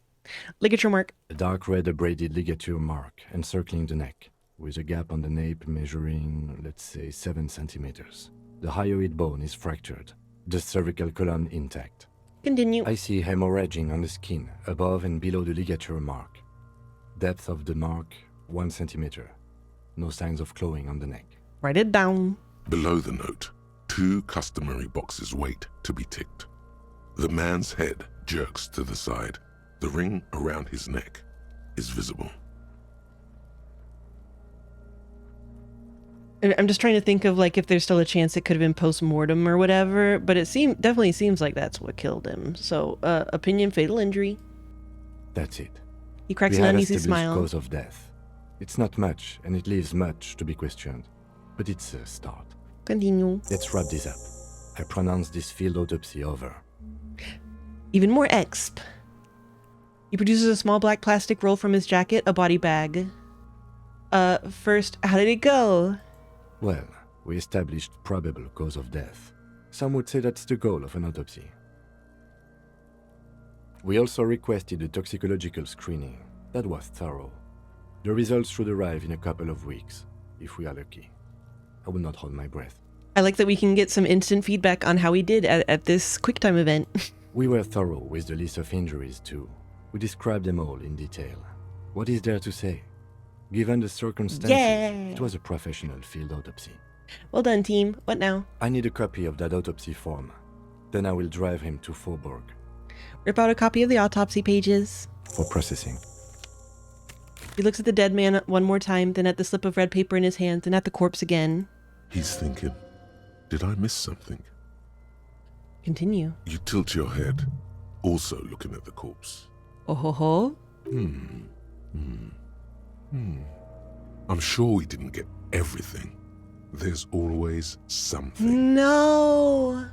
Ligature mark. A dark red abraded ligature mark encircling the neck, with a gap on the nape measuring, let's say, 7 centimeters. The hyoid bone is fractured, the cervical column intact. Continue. I see hemorrhaging on the skin, above and below the ligature mark. Depth of the mark, 1 centimeter. No signs of clawing on the neck. Write it down. Below the note, 2 customary boxes wait to be ticked. The man's head jerks to the side. The ring around his neck is visible. I'm just trying to think of like if there's still a chance it could have been post-mortem or whatever, but it definitely seems like that's what killed him. So, opinion, fatal injury. That's it. He cracks We an have uneasy established smile. cause of death. It's not much, and it leaves much to be questioned. But it's a start. Continue. Let's wrap this up. I pronounce this field autopsy over. Even more exp. He produces a small black plastic roll from his jacket, a body bag. First, how did it go? Well, we established probable cause of death. Some would say that's the goal of an autopsy. We also requested a toxicological screening. That was thorough. The results should arrive in a couple of weeks, if we are lucky. I will not hold my breath. I like that we can get some instant feedback on how he did at this QuickTime event. We were thorough with the list of injuries, too. We described them all in detail. What is there to say? Given the circumstances, it was a professional field autopsy. Well done, team. What now? I need a copy of that autopsy form. Then I will drive him to Faubourg. Rip out a copy of the autopsy pages. For processing. He looks at the dead man one more time, then at the slip of red paper in his hand, then at the corpse again. He's thinking, did I miss something? Continue. You tilt your head, also looking at the corpse. Oh ho ho. I'm sure we didn't get everything. There's always something. No.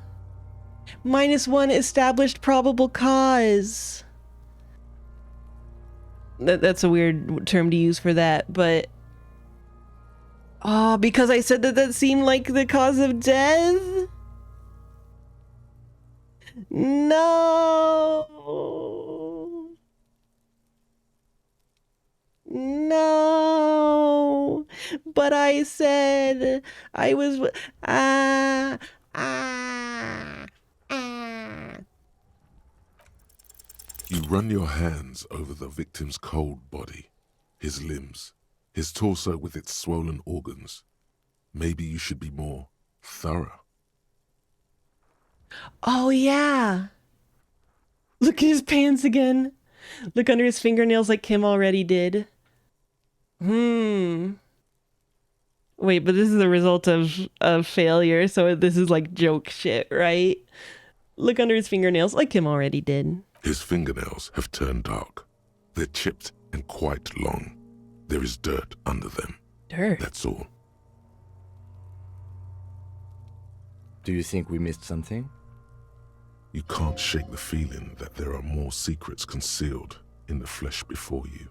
-1 established probable cause. That's a weird term to use for that, but... Oh, because I said that seemed like the cause of death? No! No! But I said I was... Ah! Ah! Ah! You run your hands over the victim's cold body, his limbs, his torso with its swollen organs. Maybe you should be more thorough. Oh, yeah! Look at his pants again. Look under his fingernails like Kim already did. Wait, but this is the result of failure, so this is like joke shit, right? Look under his fingernails like Kim already did. His fingernails have turned dark. They're chipped and quite long. There is dirt under them. Dirt? That's all. Do you think we missed something? You can't shake the feeling that there are more secrets concealed in the flesh before you.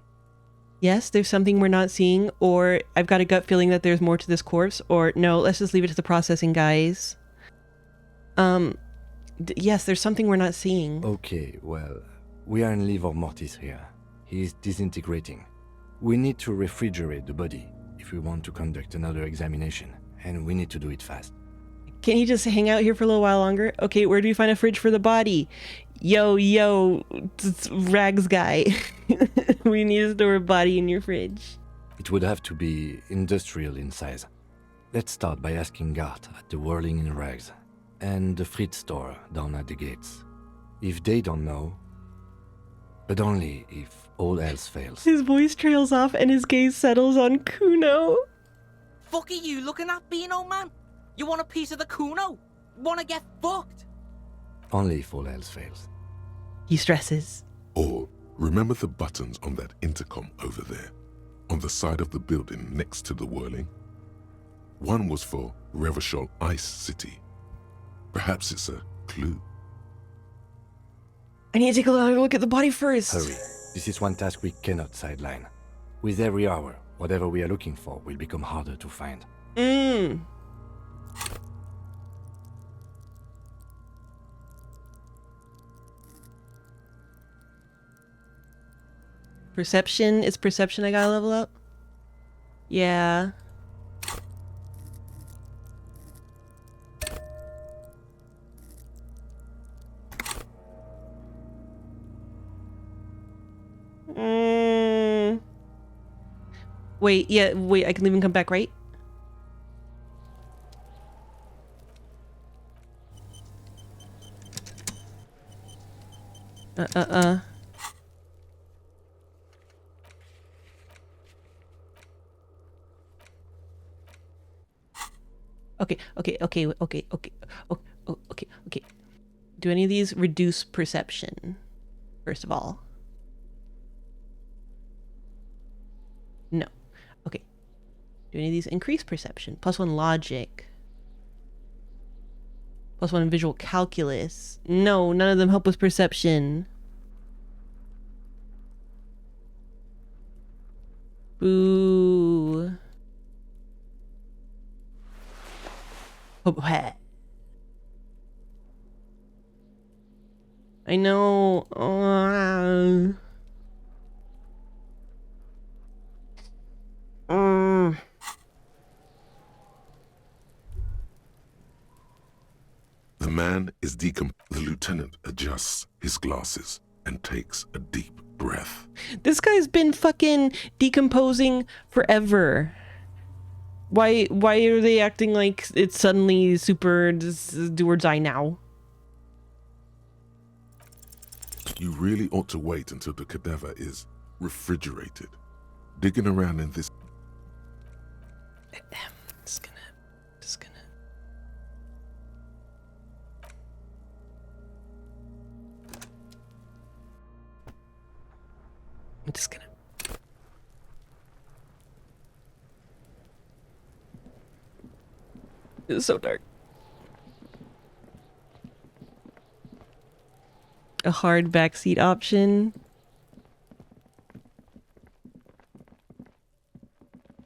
Yes, there's something we're not seeing, or I've got a gut feeling that there's more to this corpse, or no, let's just leave it to the processing guys. Yes, there's something we're not seeing. Okay, well, we are in livor mortis here. He is disintegrating. We need to refrigerate the body if we want to conduct another examination, and we need to do it fast. Can you just hang out here for a little while longer? Okay, where do we find a fridge for the body? Yo, rags guy. We need to store a body in your fridge. It would have to be industrial in size. Let's start by asking Gart at the Whirling in Rags and the Fritz store down at the gates. If they don't know, but only if all else fails. His voice trails off and his gaze settles on Kuno. Fuck are you looking at, Beano man? You want a piece of the Kuno? Wanna get fucked? Only if all else fails. He stresses. Or remember the buttons on that intercom over there, on the side of the building next to the Whirling? One was for Revachol Ice City. Perhaps it's a clue. I need to take a look at the body first. Hurry. This is one task we cannot sideline. With every hour, whatever we are looking for will become harder to find. Perception? It's perception I gotta level up? Yeah. Wait, I can leave and come back, right? Okay. Do any of these reduce perception? First of all. No. Okay. Do any of these increase perception? +1 logic. +1 visual calculus. No, none of them help with perception. Boo. I know. The man is The lieutenant adjusts his glasses and takes a deep breath. This guy's been fucking decomposing forever. Why are they acting like it's suddenly super do or die now? You really ought to wait until the cadaver is refrigerated. Digging around in this... I'm just gonna... It's so dark. A hard backseat option.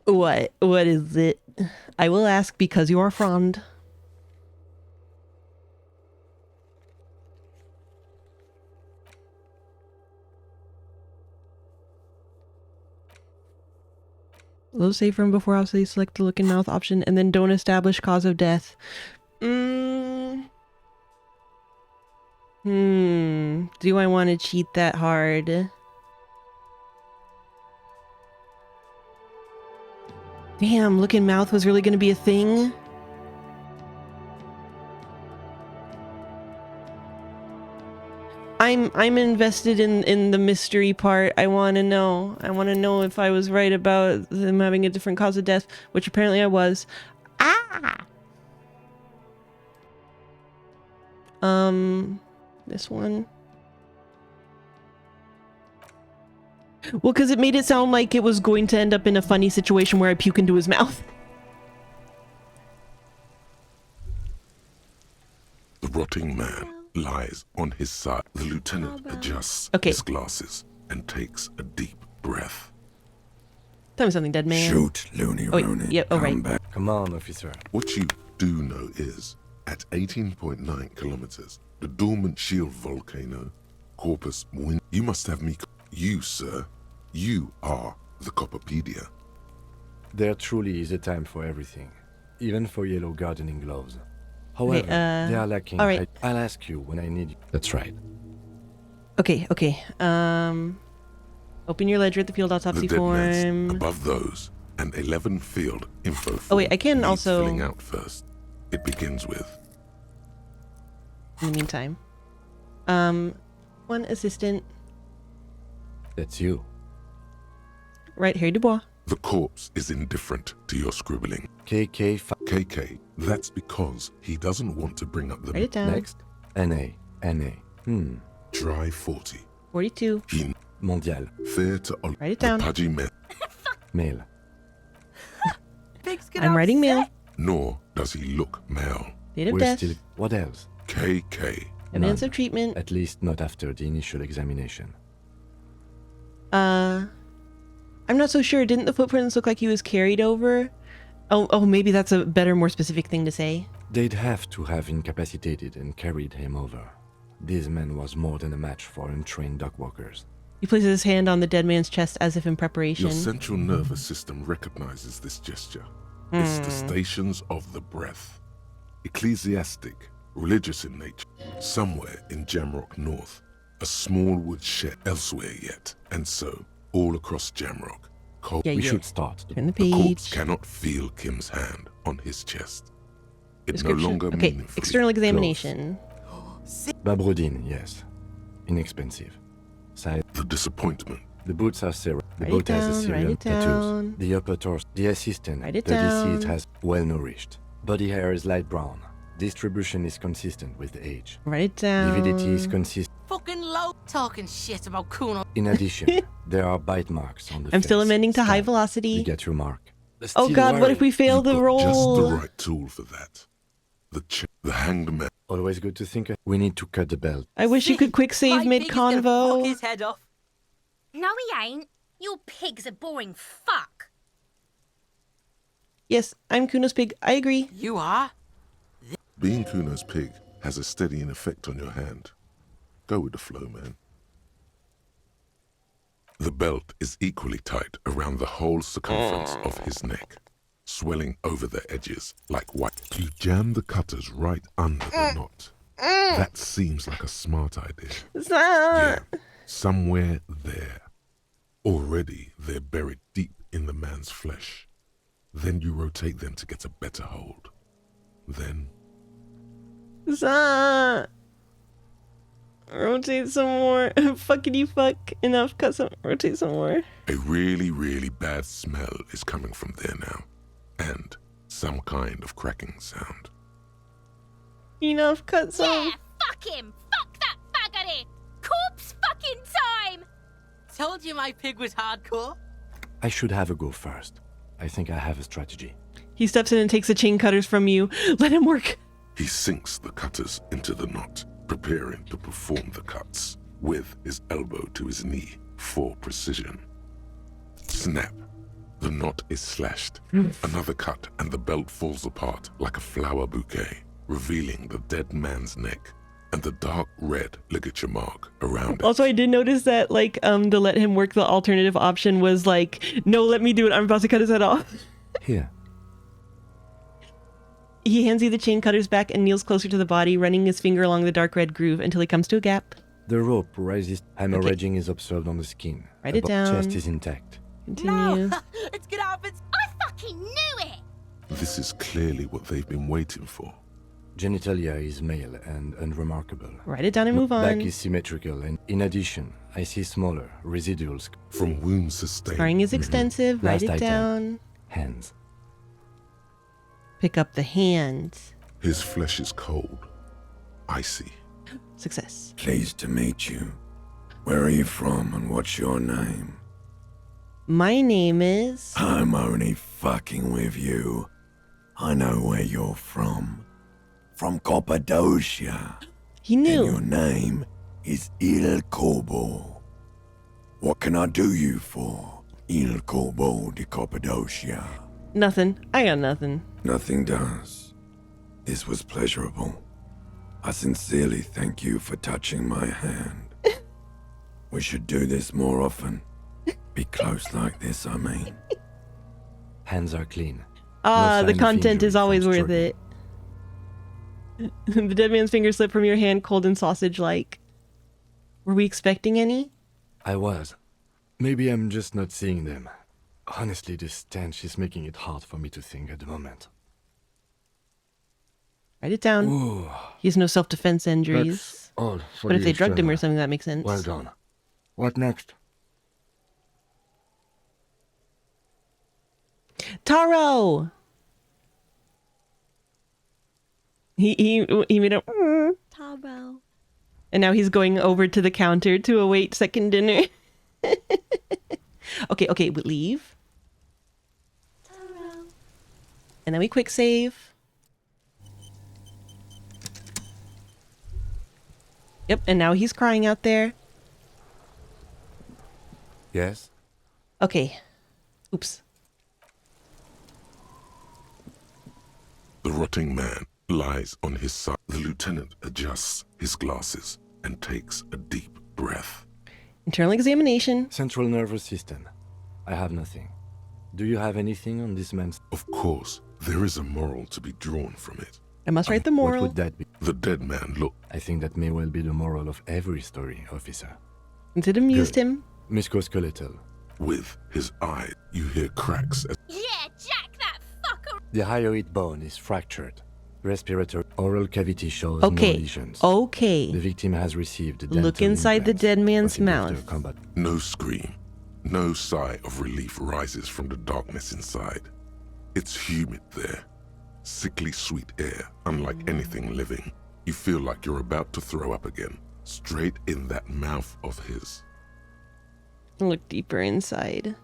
What? What is it? I will ask because you are friend. Load save from before obviously select the look and mouth option and then don't establish cause of death. Do I want to cheat that hard? Damn, look and mouth was really going to be a thing? I'm invested in the mystery part. I want to know. I want to know if I was right about them having a different cause of death, which apparently I was. This one. Well, because it made it sound like it was going to end up in a funny situation where I puke into his mouth. The rotting man lies on his side. The lieutenant adjusts his glasses and takes a deep breath. Tell me something, dead man. Shoot, Looney Rooney. Yep, right. Come on, officer. What you do know is, at 18.9 kilometers, the dormant shield volcano, Corpus Wind. You must have me. You, sir. You are the Copperpedia. There truly is a time for everything, even for yellow gardening gloves. However, they are lacking. All right. I'll ask you when I need you. That's right. Okay. Open your ledger at the field autopsy The dead form. man's above those, and 11 field info form. Oh wait, I can needs also filling out first. It begins with. In the meantime, one assistant. That's you. Right, Harry Dubois. The corpse is indifferent to your scribbling. KK. That's because he doesn't want to bring up the. Write it down. Next. NA. Try 40. 42. Mondial. Fair to all. Write it down. Male. I'm writing male. Nor does he look male. Date of death. What else? KK. Evidence of treatment. At least not after the initial examination. I'm not so sure. Didn't the footprints look like he was carried over? Oh, maybe that's a better, more specific thing to say. They'd have to have incapacitated and carried him over. This man was more than a match for untrained dog walkers. He places his hand on the dead man's chest as if in preparation. Your central nervous system recognizes this gesture. It's the stations of the breath. Ecclesiastic, religious in nature. Somewhere in Jamrock North, a small wood shed elsewhere yet. And so, all across Jamrock, we should start. Turn the the corpse page. cannot feel Kim's hand on his chest. It no longer Okay, meaningfully external examination. Babrodine, yes. Inexpensive. Side. The disappointment. The boots are Syrian. The Write boat it has down, Assyrian write it tattoos. down. The upper torso. The assistant. Write it the down. deceased has well nourished. Body hair is light brown. Distribution is consistent with age. Write it down. Lividity is consistent. Fucking low talking shit about Kuno. In addition, there are bite marks on the I'm face. still amending to high Stab. velocity. You get your mark. Oh god, what if we fail the Just roll? the right tool for that. The hanged man. Always good to think. We need to cut the belt. I wish you could quick save My pig is gonna fuck mid-convo. his head off. No, he ain't. Your pig's a boring fuck. Yes, I'm Kuno's pig. I agree. You are? Being Kuno's pig has a steadying effect on your hand. Go with the flow, man. The belt is equally tight around the whole circumference of his neck, swelling over the edges like white. You jam the cutters right under the knot. That seems like a smart idea. Yeah, somewhere there. Already they're buried deep in the man's flesh. Then you rotate them to get a better hold. Then Rotate some more. Fuckity fuck. Enough. Cut some. Rotate some more. a really, really bad smell is coming from there now. And some kind of cracking sound. Enough. Cut some. Yeah, fuck him. Fuck that faggoty. Corpse fucking time. Told you my pig was hardcore. I should have a go first. I think I have a strategy. He steps in and takes the chain cutters from you. Let him work. He sinks the cutters into the knot, preparing to perform the cuts, with his elbow to his knee for precision. Snap. The The knot is slashed. Another cut and the belt falls apart like a flower bouquet, revealing the dead man's neck and the dark red ligature mark around it. Also, I did notice that, like, to let him work, the alternative option was like, no, let me do it. I'm about to cut his head off. Here. He hands you the chain cutter's back and kneels closer to the body, running his finger along the dark red groove until he comes to a gap. The rope rises. Hemorrhaging is observed on the skin. Write it down. Chest is intact. Continue. No, it's gonna happen. I fucking knew it! This is clearly what they've been waiting for. Genitalia is male and unremarkable. Write it down and move Back on. is symmetrical, and in addition, I see smaller residuals. From wounds sustained. Scarring is extensive. Write Last it item. down. Hands. Pick up the hands. His flesh is cold, icy. Success. Pleased to meet you. Where are you from and what's your name? My name is... I'm only fucking with you. I know where you're from. From Cappadocia. He knew. And your name is Il Corbo. What can I do you for, Il Corbo de Cappadocia? Nothing. I got nothing. Nothing does. This was pleasurable. I sincerely thank you for touching my hand. We should do this more often. Be close like this, I mean. Hands are clean. Ah, No the sign of content injury is always from worth struggling. it. The dead man's fingers slip from your hand, cold and sausage-like. Were we expecting any? I was. Maybe I'm just not seeing them. Honestly, this stench is making it hard for me to think at the moment. Write it down. Ooh, He has no self-defense injuries. that's all for But if the they drugged him or external. something, that makes sense. Well done. What next? Taro! He made a... Taro. And now he's going over to the counter to await second dinner. Okay, we leave. And then we quick save. Yep, and now he's crying out there. Yes? Okay. Oops. The rotting man lies on his side. The lieutenant adjusts his glasses and takes a deep breath. Internal examination. Central nervous system. I have nothing. Do you have anything on this man's... Of course, there is a moral to be drawn from it. I must write the What moral. would that be? The dead man looked. I think that may well be the moral of every story, officer. Since it amused Good. him. Musculoskeletal. With his eye, you hear cracks as Yeah, jack that fucker! The hyoid bone is fractured. Respiratory oral cavity shows Okay. no lesions. Okay. The victim has received the Look dental inside the implants, dead man's possibly after mouth. combat. no scream. No sigh of relief rises from the darkness inside. It's humid there. Sickly sweet air, unlike anything living. You feel like you're about to throw up again, straight in that mouth of his. Look deeper inside.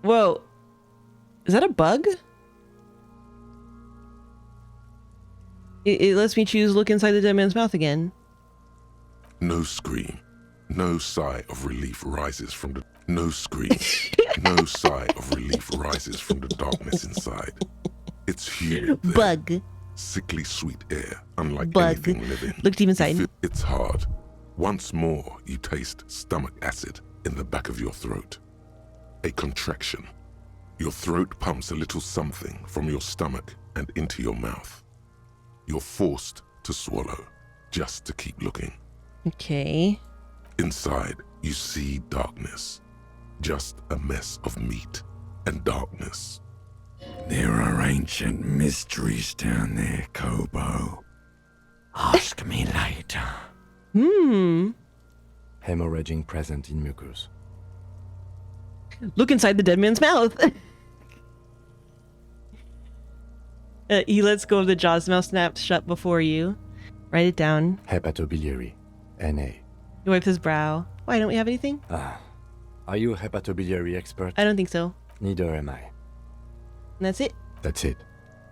Whoa. Is that a bug? It lets me choose look inside the dead man's mouth again. No scream. No sigh of relief rises from the... No scream. No sigh of relief rises from the darkness inside. It's humid there. Bug. Sickly sweet air, unlike Bug. anything living. Look deep You inside. feel it's hard. Once more, you taste stomach acid in the back of your throat. A contraction. Your throat pumps a little something from your stomach and into your mouth. You're forced to swallow, just to keep looking. Okay. Inside, you see darkness. Just a mess of meat and darkness. There are ancient mysteries down there, Kobo. Ask me later. Hemorrhaging present in mucus. Look inside the dead man's mouth. He lets go of the jaw's mouth snaps shut before you. Write it down. Hepatobiliary. NA. He wipes his brow. Why don't we have anything? Are you a hepatobiliary expert? I don't think so. Neither am I. And that's it. That's it.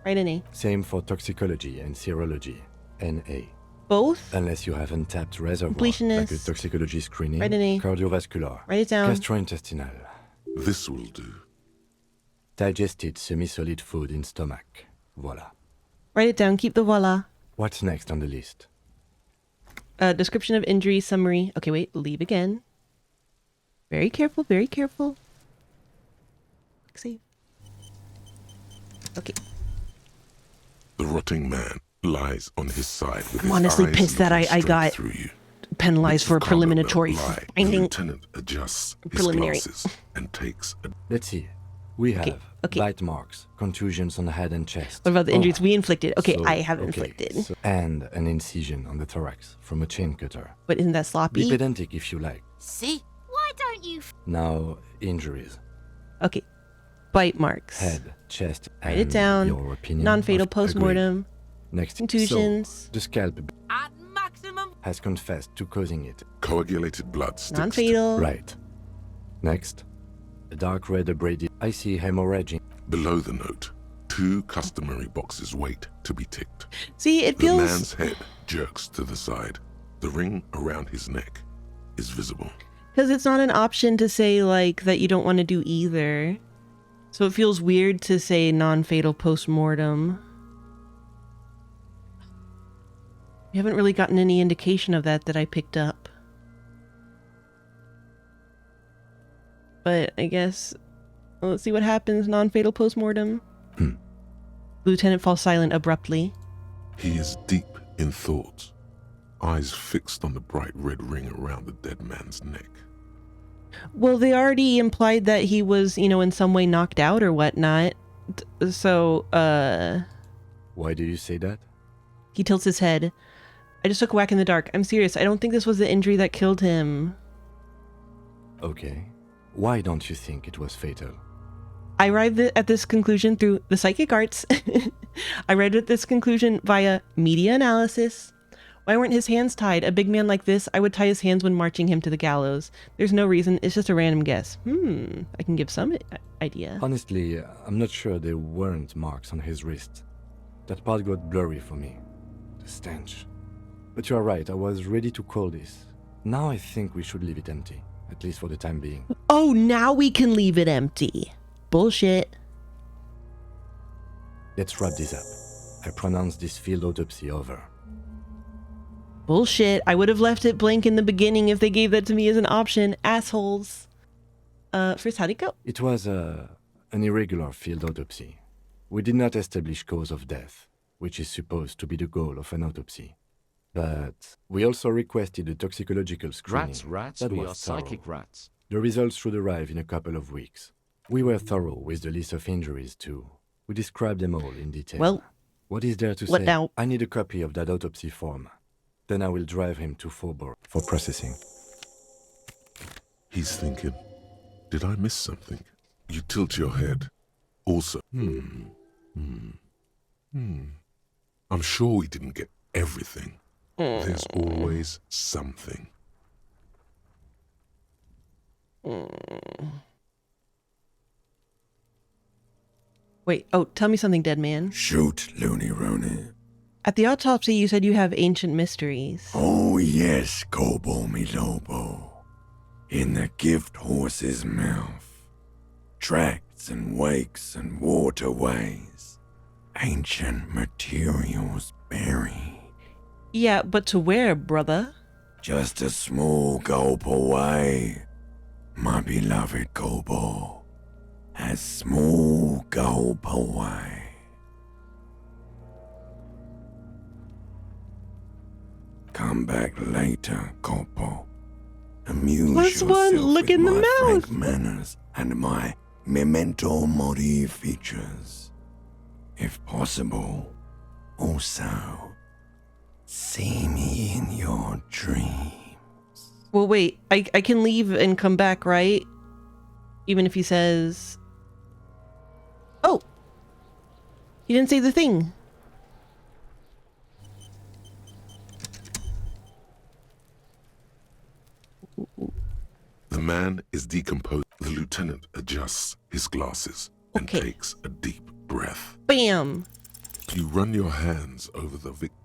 Write an A. Same for toxicology and serology. NA. Both? Unless you have untapped reservoir, Completionist. like a toxicology screening, Write an A. cardiovascular, Write it down. gastrointestinal. This will do. Digested semi-solid food in stomach. Voila. Write it down. Keep the voila. What's next on the list? Description of injury summary. Okay, wait. Leave again. Very careful. Very careful. Quick save. Okay. The rotting man lies on his side with I'm his honestly eyes pissed that looking I straight got through you. penalized for a Bits of collar preliminary don't lie. The finding. lieutenant adjusts his Preliminary. glasses and takes a Let's see. We have okay. bite marks, contusions on the head and chest. What about the injuries Alright. we inflicted? Okay, So- I have okay, inflicted. so- and an incision on the thorax from a chain cutter. But isn't that sloppy? Be pedantic if you like. See? Why don't you Now, injuries. Okay. Bite marks. Head, chest, Write it and down. your opinion. Non-fatal of- post-mortem. agreed. Next. Contusions. So, the scalp At maximum. has confessed to causing it. coagulated blood sticks. Non-fatal. Right. Next. A dark red abraded. I see hemorrhaging. Below the note, 2 customary boxes wait to be ticked. See, it The feels... man's head jerks to the side. The ring around his neck is visible. Because it's not an option to say, like, that you don't want to do either. So it feels weird to say non-fatal post-mortem. We haven't really gotten any indication of that I picked up. But I guess... well, let's see what happens. Non-fatal post-mortem. Lieutenant falls silent abruptly. He is deep in thought, eyes fixed on the bright red ring around the dead man's neck. Well, they already implied that he was, you know, in some way knocked out or whatnot. So, Why do you say that? he tilts his head. I just took a whack in the dark. I'm serious. I don't think this was the injury that killed him. Okay. Why don't you think it was fatal? I arrived at this conclusion through the psychic arts. I arrived at this conclusion via media analysis. Why weren't his hands tied? A big man like this, I would tie his hands when marching him to the gallows. There's no reason. It's just a random guess. I can give some idea. Honestly, I'm not sure there weren't marks on his wrist. That part got blurry for me. The stench. But you are right, I was ready to call this. Now I think we should leave it empty, at least for the time being. Oh, now we can leave it empty. Bullshit. Let's wrap this up. I pronounce this field autopsy over. Bullshit. I would have left it blank in the beginning if they gave that to me as an option. Assholes. First, how'd it go? It was an irregular field autopsy. We did not establish cause of death, which is supposed to be the goal of an autopsy. But we also requested a toxicological screening. Rats, that we was are thorough. psychic rats. The results should arrive in a couple of weeks. We were thorough with the list of injuries too. We described them all in detail. Well, what is there to what say? now? I need a copy of that autopsy form. Then I will drive him to Faubourg for processing. He's thinking, did I miss something? You tilt your head. Also, I'm sure we didn't get everything. There's always something. Wait, oh, tell me something, dead man. Shoot, Looney Rooney. At the autopsy, you said you have ancient mysteries. Oh yes, Gobo mi Lobo. In the gift horse's mouth. Tracts and wakes and waterways. Ancient materials buried. Yeah, but to where, brother? Just a small gulp away. My beloved Gobo. A small gulp away. Come back later, Gobo. Amuse Plus yourself one, look with in the my mouth. frank manners and my memento mori features. If possible, also see me in your dreams. Well, wait, I can leave and come back, right? Even if he says... Oh! He didn't say the thing. The man is decomposed. The lieutenant adjusts his glasses and Okay. takes a deep breath. Bam! You run your hands over the victim.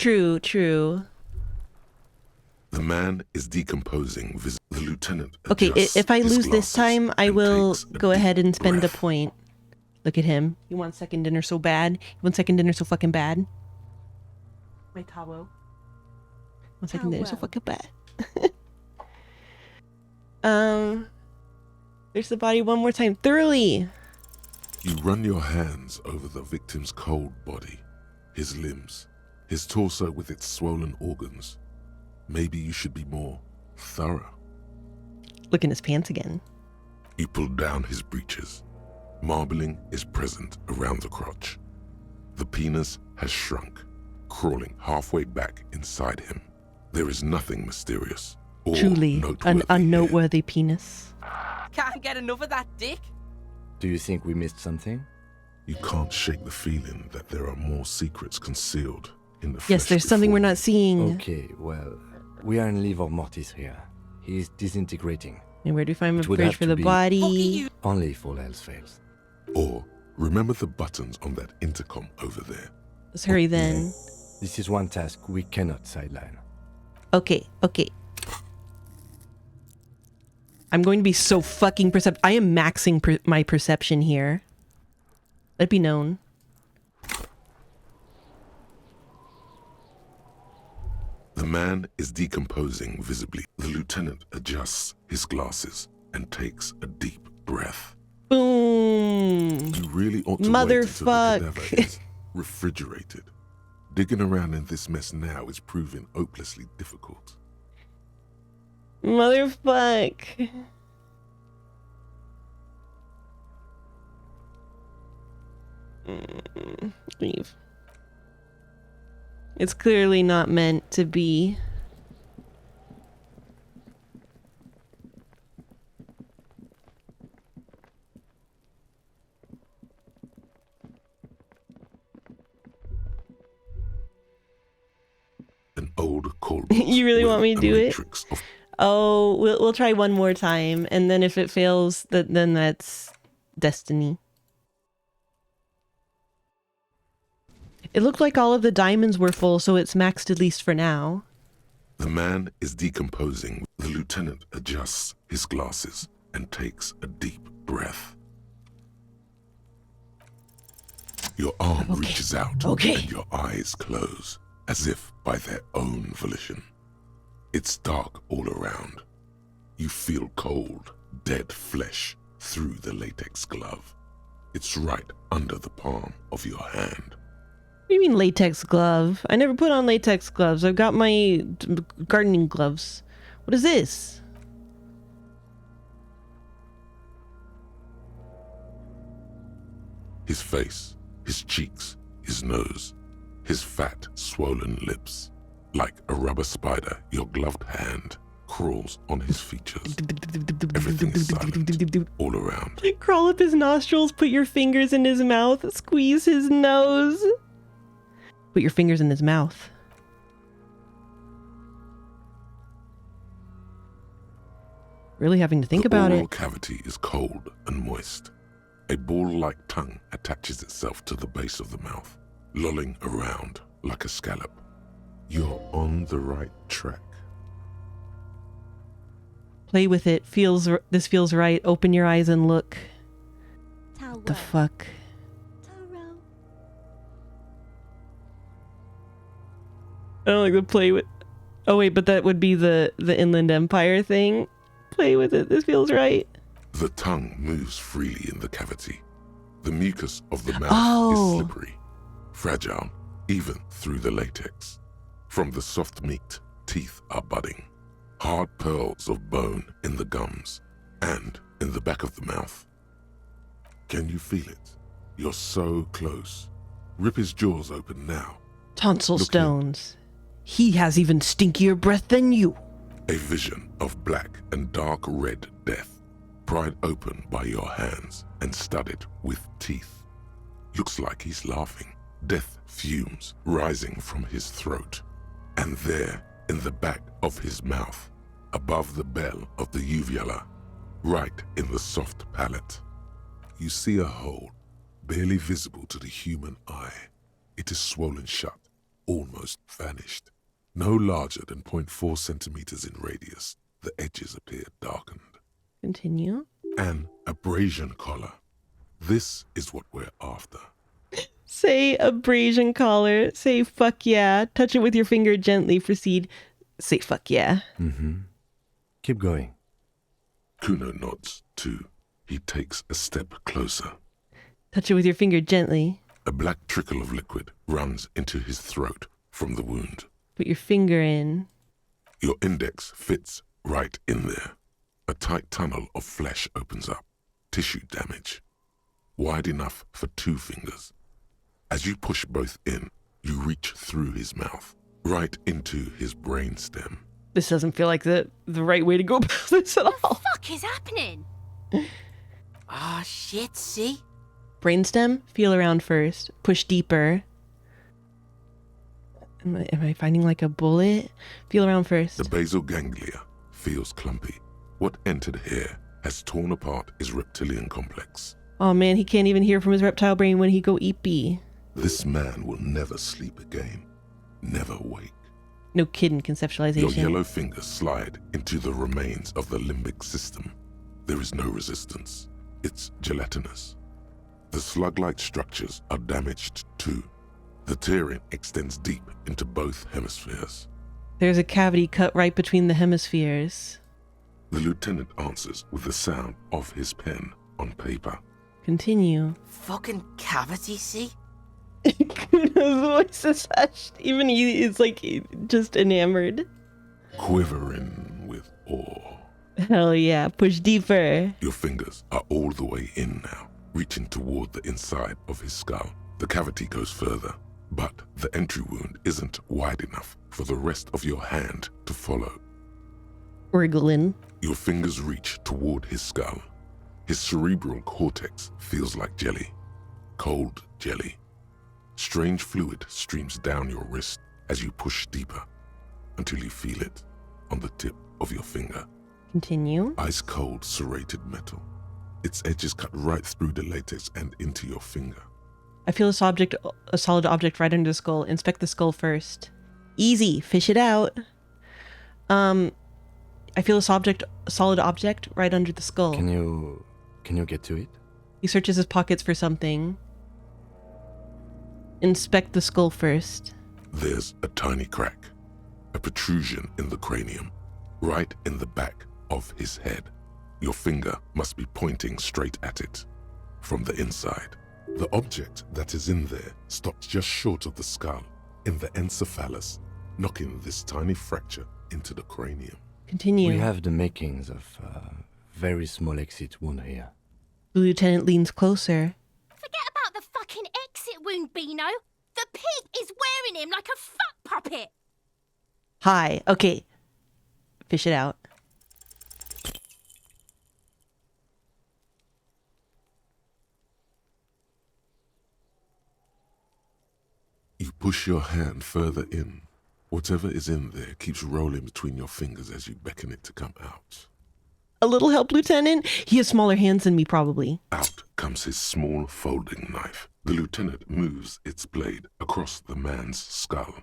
True, true. The man is decomposing. The lieutenant. Okay, adjusts if I his lose this glasses time, I and will takes a go ahead deep and spend a breath. point. Look at him. He wants second dinner so bad. He wants second dinner so fucking bad. My towel. Wants second dinner so fucking bad. There's the body one more time. Thoroughly. You run your hands over the victim's cold body, his limbs, his torso with its swollen organs. Maybe you should be more thorough. Look in his pants again. You pull down his breeches. Marbling is present around the crotch. The penis has shrunk, crawling halfway back inside him. There is nothing mysterious or Truly, noteworthy an unnoteworthy penis. Can't get enough of that dick. Do you think we missed something? You can't shake the feeling that there are more secrets concealed in the flesh. Yes, there's something we're before not seeing. Okay, well, we are in livor mortis here. He is disintegrating. And where do we find a It would bridge have for to the be- body? Only if all else fails. you. Or remember the buttons on that intercom over there. Let's hurry then. This is one task we cannot sideline. Okay, okay. I'm going to be so fucking I am maxing my perception here. Let it be known. The man is decomposing visibly. The lieutenant adjusts his glasses and takes a deep breath. Boom. You really ought to wait until Motherfuck. the cadaver is refrigerated. Digging around in this mess now is proving hopelessly difficult. Motherfuck. Leave. It's clearly not meant to be. An old cold. You really want me to do it? Matrix of Oh, we'll try one more time, and then if it fails, then that's destiny. It looked like all of the diamonds were full, so it's maxed at least for now. The man is decomposing. The lieutenant adjusts his glasses and takes a deep breath. Your arm reaches out and your eyes close, as if by their own volition. It's dark all around. You feel cold, dead flesh through the latex glove. It's right under the palm of your hand. What do you mean latex glove? I never put on latex gloves. I've got my gardening gloves. What is this? His face, his cheeks, his nose, his fat, swollen lips. Like a rubber spider, your gloved hand crawls on his features. Everything is silent all around. Crawl up his nostrils, put your fingers in his mouth, squeeze his nose. Put your fingers in his mouth. Really having to think about The it. oral cavity is cold and moist. A ball-like tongue attaches itself to the base of the mouth, lolling around like a scallop. You're on the right track. Play with it. This feels right. Open your eyes and look. What the fuck? I don't like the play with. Oh wait, but that would be the Inland Empire thing. Play with it. This feels right. The tongue moves freely in the cavity. The mucus of the mouth Oh. is slippery, fragile, even through the latex. From the soft meat, teeth are budding. Hard pearls of bone in the gums and in the back of the mouth. Can you feel it? You're so close. Rip his jaws open now. Tonsil Look stones. He has even stinkier breath than you. A vision of black and dark red death, pried open by your hands and studded with teeth. Looks like he's laughing. Death fumes rising from his throat. And there, in the back of his mouth, above the bell of the uvula, right in the soft palate, you see a hole, barely visible to the human eye. It is swollen shut, almost vanished. No larger than 0.4 centimeters in radius, the edges appeared darkened. Continue. An abrasion collar. This is what we're after. Say abrasion collar. Say fuck yeah. Touch it with your finger gently. Proceed. Say fuck yeah. Mm-hmm. Keep going. Kuno nods, too. He takes a step closer. Touch it with your finger gently. A black trickle of liquid runs into his throat from the wound. Put your finger in. Your index fits right in there. A tight tunnel of flesh opens up. Tissue damage. Wide enough for 2 fingers. As you push both in, you reach through his mouth, right into his brainstem. This doesn't feel like the right way to go about this at all. What the fuck is happening? Ah, shit, see? Brainstem, feel around first. Push deeper. Am I finding like a bullet? Feel around first. The basal ganglia feels clumpy. What entered here has torn apart his reptilian complex. Oh man, he can't even hear from his reptile brain when he go eat B. This man will never sleep again. Never wake. No kidding, conceptualization. Your yellow fingers slide into the remains of the limbic system. There is no resistance. It's gelatinous. The slug-like structures are damaged too. The tearing extends deep into both hemispheres. There's a cavity cut right between the hemispheres. The lieutenant answers with the sound of his pen on paper. Continue. Fucking cavity, see? Kuno's voice is hushed. Even he is like just enamored. Quivering with awe. Hell yeah, push deeper. Your fingers are all the way in now, reaching toward the inside of his skull. The cavity goes further, but the entry wound isn't wide enough for the rest of your hand to follow. Wriggling. Your fingers reach toward his skull. His cerebral cortex feels like jelly. Cold jelly. Strange fluid streams down your wrist as you push deeper until you feel it on the tip of your finger. Continue. Ice cold serrated metal. Its edges cut right through the latex and into your finger. I feel a solid object right under the skull. Inspect the skull first. Easy, fish it out. I feel a solid object right under the skull. Can you get to it? He searches his pockets for something. Inspect the skull first. There's a tiny crack, a protrusion in the cranium, right in the back of his head. Your finger must be pointing straight at it, from the inside. The object that is in there stops just short of the skull, in the encephalus, knocking this tiny fracture into the cranium. Continue. We have the makings of a very small exit wound here. The lieutenant leans closer. Forget about the fucking exit wound, Beano. The pig is wearing him like a fuck puppet. Hi. Okay. Fish it out. You push your hand further in. Whatever is in there keeps rolling between your fingers as you beckon it to come out. A little help, Lieutenant? He has smaller hands than me, probably. Out comes his small folding knife. The lieutenant moves its blade across the man's skull,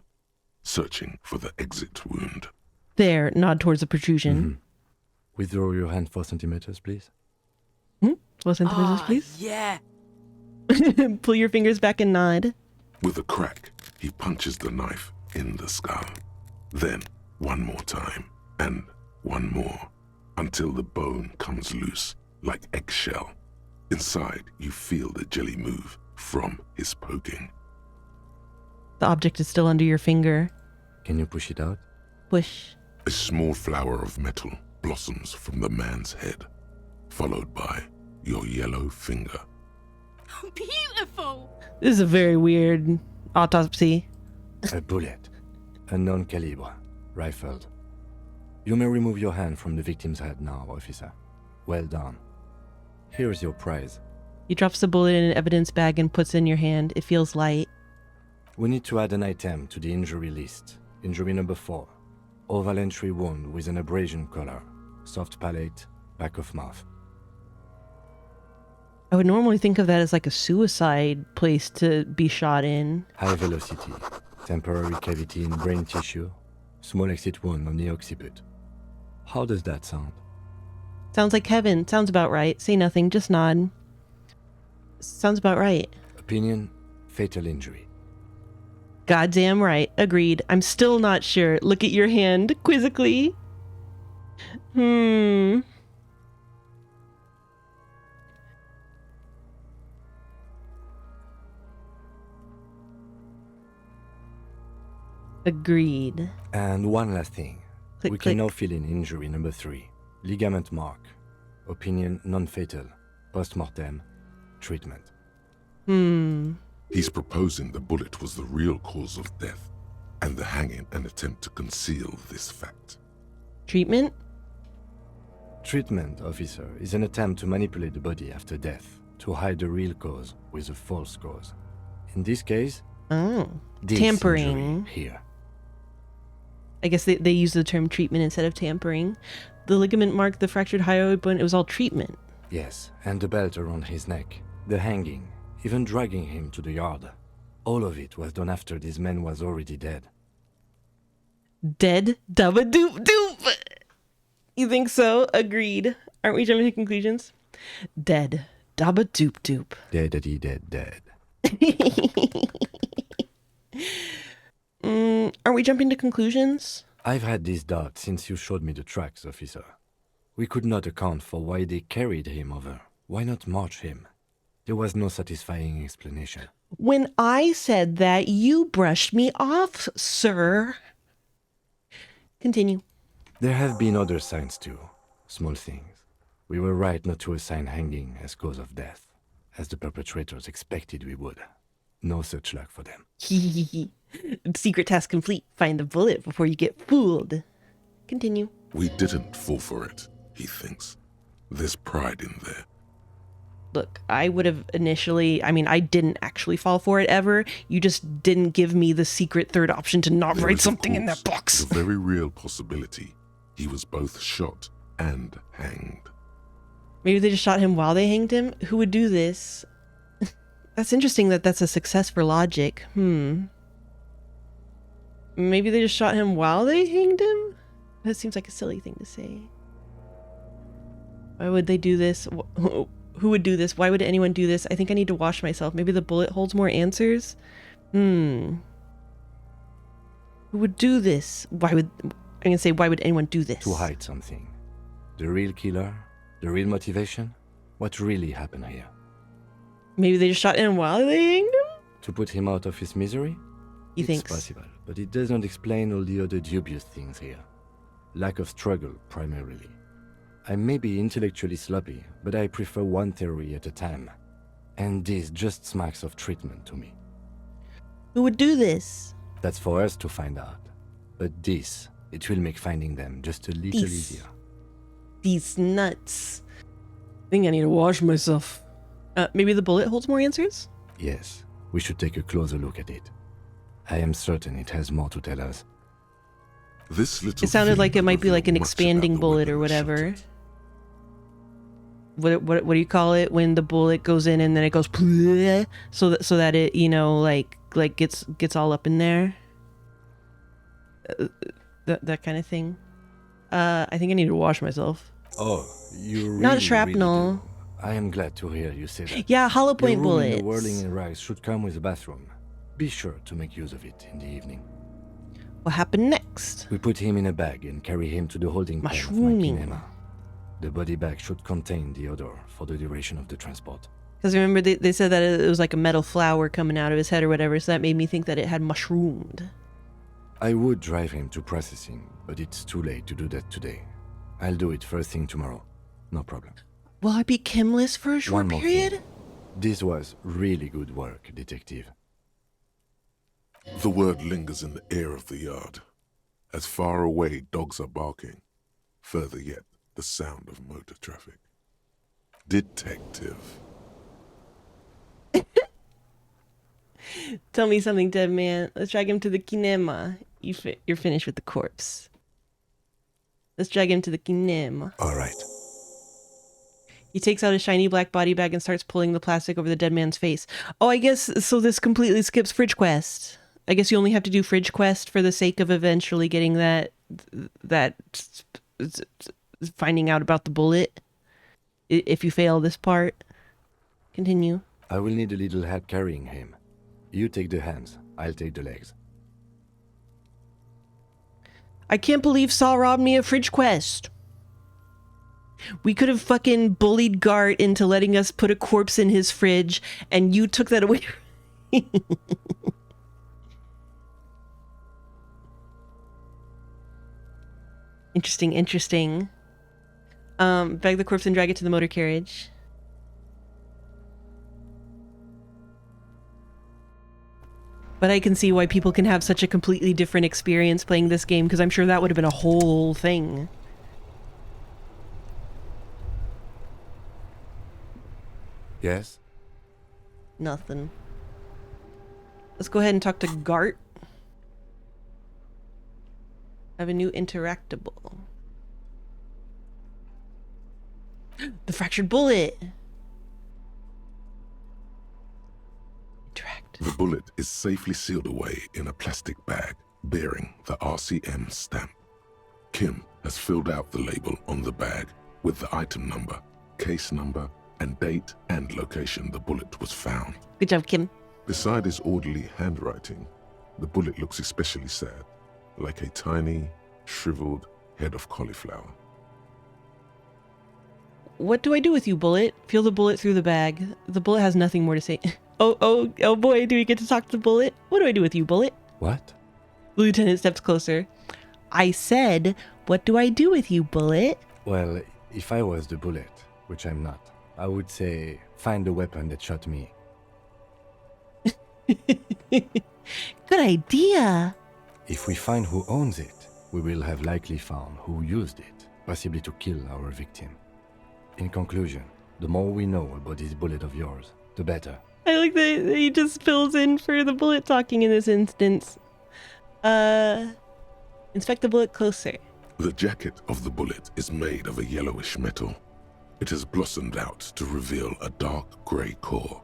searching for the exit wound. There, nod towards the protrusion. Mm-hmm. Withdraw your hand 4 centimeters, please. 4 centimeters, please. Yeah. Pull your fingers back and nod. With a crack, he punches the knife in the skull. Then, one more time, and one more, until the bone comes loose, like eggshell. Inside, you feel the jelly move from his poking. The object is still under your finger. Can you push it out? Push. A small flower of metal blossoms from the man's head, followed by your yellow finger. Beautiful. This is a very weird autopsy. A bullet. A non-calibre. Rifled. You may remove your hand from the victim's head now, officer. Well done. Here is your prize. He drops the bullet in an evidence bag and puts it in your hand. It feels light. We need to add an item to the injury list. Injury number 4. Oval entry wound with an abrasion collar. Soft palate, back of mouth. I would normally think of that as like a suicide place to be shot in. High velocity. temporary cavity in brain tissue, small exit wound on the occiput. How does that sound? Sounds like heaven. Sounds about right. Say nothing, just nod. Sounds about right. Opinion, fatal injury. Goddamn right. Agreed. I'm still not sure. Look at your hand quizzically. Agreed. And one last thing. Click, We click. can now fill in injury number 3. Ligament mark. Opinion non-fatal. Post-mortem. Treatment. He's proposing the bullet was the real cause of death, and the hanging an attempt to conceal this fact. Treatment? Treatment, officer, is an attempt to manipulate the body after death, to hide the real cause with a false cause. In this case, Oh. this Tampering. injury here. I guess they use the term treatment instead of tampering. The ligament mark, the fractured hyoid bone, it was all treatment. Yes, and the belt around his neck, the hanging, even dragging him to the yard. All of it was done after this man was already dead. Dead? Dubba doop doop! You think so? Agreed. Aren't we jumping to conclusions? Dead. Dabba doop doop. Dead. Are we jumping to conclusions? I've had this doubt since you showed me the tracks, officer. We could not account for why they carried him over. Why not march him? There was no satisfying explanation. When I said that, you brushed me off, sir. Continue. There have been other signs too. Small things. We were right not to assign hanging as cause of death, as the perpetrators expected we would. No such luck for them. Secret task complete. Find the bullet before you get fooled. Continue. We didn't fall for it, he thinks. There's pride in there. Look, I would have initially, I didn't actually fall for it ever. You just didn't give me the secret third option to not There write is, of something in course, that box. The very real possibility he was both shot and hanged. Maybe they just shot him while they hanged him? Who would do this? That's interesting that that's a success for logic. Maybe they just shot him while they hanged him? That seems like a silly thing to say. Why would they do this? Who would do this? Why would anyone do this? I think I need to wash myself. Maybe the bullet holds more answers? Who would do this? Why would anyone do this? To hide something. The real killer? The real motivation? What really happened here? Maybe they just shot him while they hanged him? To put him out of his misery? He It's thinks. possible, but it does not explain all the other dubious things here. Lack of struggle, primarily. I may be intellectually sloppy, but I prefer one theory at a time. And this just smacks of treatment to me. Who would do this? That's for us to find out. But this, it will make finding them just a little This. easier. These nuts. I think I need to wash myself. Maybe the bullet holds more answers? Yes, we should take a closer look at it. I am certain it has more to tell us. This little It sounded thing like it could might be like an reveal much expanding about the bullet or weapon that shot whatever. it. What do you call it when the bullet goes in and then it goes so that it like gets all up in there? That kind of thing. I think I need to wash myself. Oh, you really, Not shrapnel. really do. I am glad to hear you say that. Yeah, hollow point Your room in the bullets. Whirling and Rags should come with a bathroom. Be sure to make use of it in the evening. What happened next? We put him in a bag and carry him to the holding pen of my Mushrooming. kinema. The body bag should contain the odor for the duration of the transport. Because remember they said that it was like a metal flower coming out of his head or whatever, so that made me think that it had mushroomed. I would drive him to processing, but it's too late to do that today. I'll do it first thing tomorrow. No problem. Will I be chemless for a short One more period? thing. This was really good work, detective. The word lingers in the air of the yard. As far away dogs are barking, further yet the sound of motor traffic. Detective. Tell me something, dead man. Let's drag him to the kinema. You're finished with the corpse. Let's drag him to the kinema. All right. He takes out a shiny black body bag and starts pulling the plastic over the dead man's face. Oh, I guess so this completely skips Fridge Quest. I guess you only have to do fridge quest for the sake of eventually getting finding out about the bullet. If you fail this part. Continue. I will need a little help carrying him. You take the hands, I'll take the legs. I can't believe Saul robbed me of fridge quest. We could have fucking bullied Gart into letting us put a corpse in his fridge, and you took that away. Interesting. Bag the corpse and drag it to the motor carriage. But I can see why people can have such a completely different experience playing this game, because I'm sure that would have been a whole thing. Yes? Nothing. Let's go ahead and talk to Gart. I have a new interactable. The fractured bullet. The bullet is safely sealed away in a plastic bag bearing the RCM stamp. Kim has filled out the label on the bag with the item number, case number, and date and location the bullet was found. Good job, Kim. Beside his orderly handwriting, the bullet looks especially sad, like a tiny, shriveled head of cauliflower. What do I do with you, bullet? Feel the bullet through the bag. The bullet has nothing more to say. Oh boy, do we get to talk to the bullet? What do I do with you, bullet? What? The lieutenant steps closer. I said, what do I do with you, bullet? Well, if I was the bullet, which I'm not, I would say, find the weapon that shot me. Good idea. If we find who owns it, we will have likely found who used it, possibly to kill our victim. In conclusion, the more we know about this bullet of yours, the better. I like that he just fills in for the bullet talking in this instance. Inspect the bullet closer. The jacket of the bullet is made of a yellowish metal. It has blossomed out to reveal a dark grey core.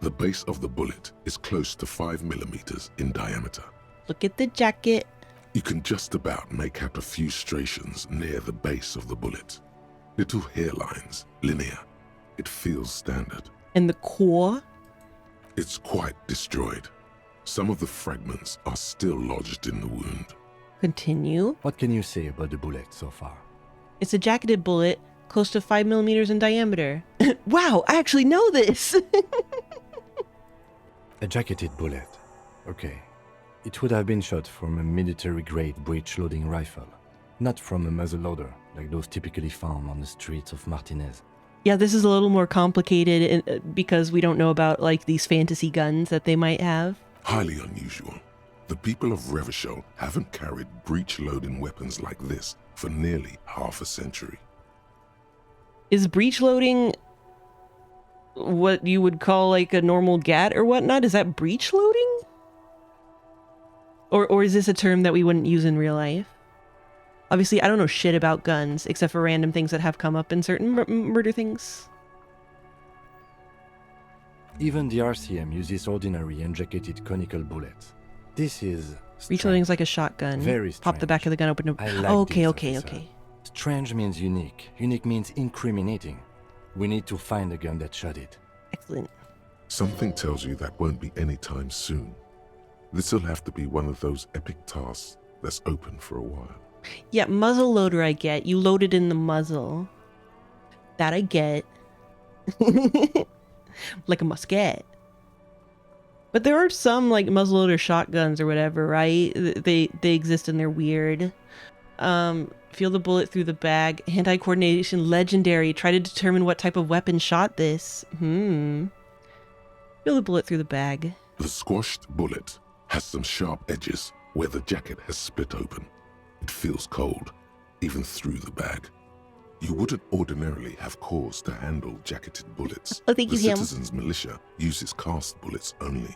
The base of the bullet is close to 5 millimeters in diameter. Look at the jacket. You can just about make out a few striations near the base of the bullet. Little hairlines, linear. It feels standard. And the core? It's quite destroyed. Some of the fragments are still lodged in the wound. Continue. What can you say about the bullet so far? It's a jacketed bullet, close to 5 millimeters in diameter. Wow, I actually know this! A jacketed bullet. Okay. It would have been shot from a military-grade breech-loading rifle, not from a muzzleloader like those typically found on the streets of Martinez. Yeah, this is a little more complicated because we don't know about like these fantasy guns that they might have. Highly unusual. The people of Revachol haven't carried breech-loading weapons like this for nearly half a century. Is breech loading what you would call like a normal gat or whatnot? Is that breech loading? Or is this a term that we wouldn't use in real life? Obviously, I don't know shit about guns, except for random things that have come up in certain murder things. Even the RCM uses ordinary and jacketed conical bullets. This is breech loading is like a shotgun. Very strange. Pop the back of the gun open. I like Okay. Strange means unique. Unique means incriminating. We need to find the gun that shot it. Excellent. Something tells you that won't be anytime soon. This'll have to be one of those epic tasks that's open for a while. Yeah, muzzle loader I get. You load it in the muzzle. That I get. Like a musket. But there are some like muzzleloader shotguns or whatever, right? They exist and they're weird. Feel the bullet through the bag. Hand-eye coordination legendary. Try to determine what type of weapon shot this. Feel the bullet through the bag. The squashed bullet has some sharp edges where the jacket has split open. It feels cold, even through the bag. You wouldn't ordinarily have cause to handle jacketed bullets. Oh, thank you, The Sam. Citizens Militia uses cast bullets only.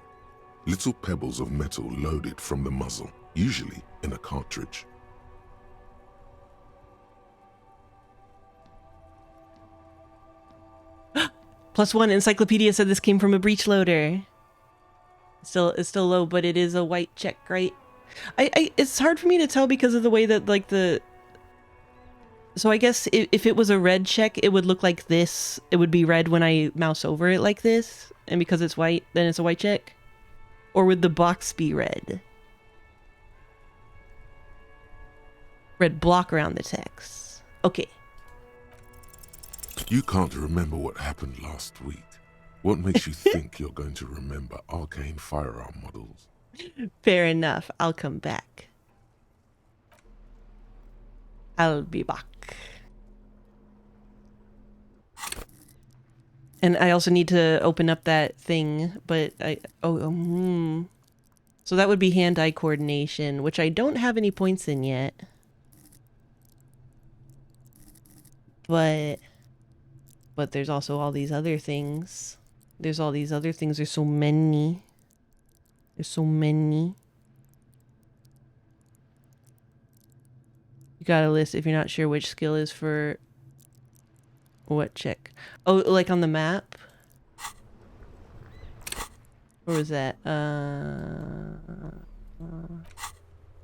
Little pebbles of metal loaded from the muzzle, usually in a cartridge. +1 encyclopedia said this came from a breech loader. It's still low, but it is a white check, right? It's hard for me to tell because of the way that like the. So I guess if it was a red check, it would look like this. It would be red when I mouse over it like this, and because it's white, then it's a white check. Or would the box be red? Red block around the text. Okay. You can't remember what happened last week. What makes you think you're going to remember arcane firearm models? Fair enough. I'll come back. I'll be back. And I also need to open up that thing, but So that would be hand-eye coordination, which I don't have any points in yet. But there's also all these other things. There's all these other things. There's so many. There's so many. You gotta list if you're not sure which skill is for what check. Oh, like on the map? Or was that?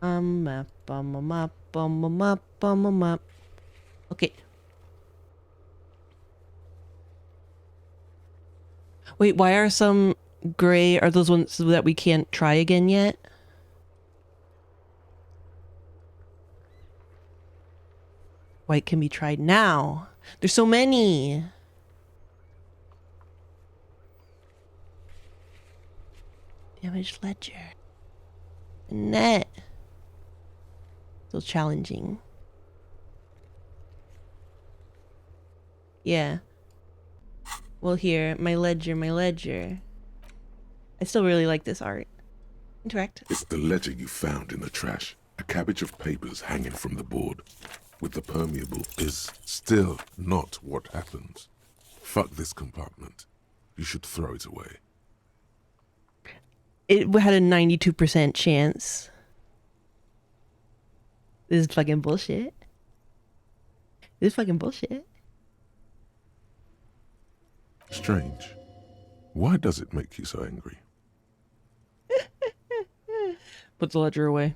Map, map. Okay. Wait, why are some gray? Are those ones that we can't try again yet? White can be tried now. There's so many. Damage ledger. Net. Still challenging. Yeah. Well, here, my ledger. I still really like this art. Interact. It's the ledger you found in the trash. A cabbage of papers hanging from the board. With the permeable is still not what happens. Fuck this compartment. You should throw it away. It had a 92% chance. This is fucking bullshit. This is fucking bullshit. Strange. Why does it make you so angry? Put the ledger away.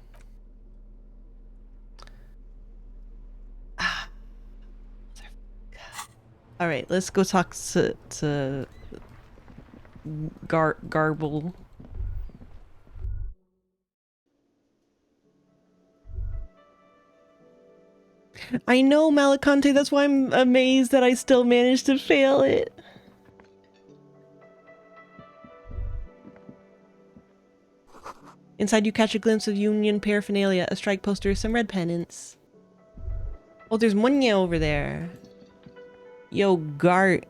All right, let's go talk to Garble. I know, Malacante, that's why I'm amazed that I still managed to fail it. Inside you catch a glimpse of Union paraphernalia, a strike poster, some red pennants. Oh, there's Munya over there. Yo, Gart.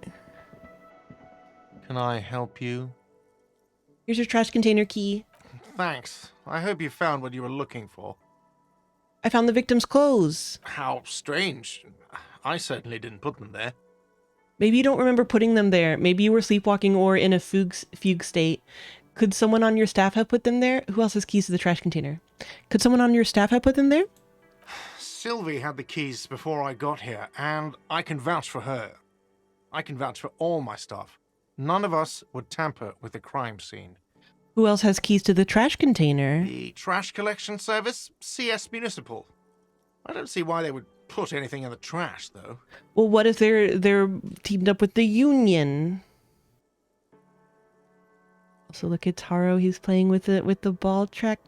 Can I help you? Here's your trash container key. Thanks. I hope you found what you were looking for. I found the victim's clothes. How strange. I certainly didn't put them there. Maybe you don't remember putting them there. Maybe you were sleepwalking or in a fugue state. Could someone on your staff have put them there? Who else has keys to the trash container? Could someone on your staff have put them there? Sylvie had the keys before I got here, and I can vouch for her. I can vouch for all my staff. None of us would tamper with the crime scene. Who else has keys to the trash container? The trash collection service, CS Municipal. I don't see why they would put anything in the trash, though. Well, what if they're teamed up with the Union? Also, look at Taro. He's playing with it with the ball track.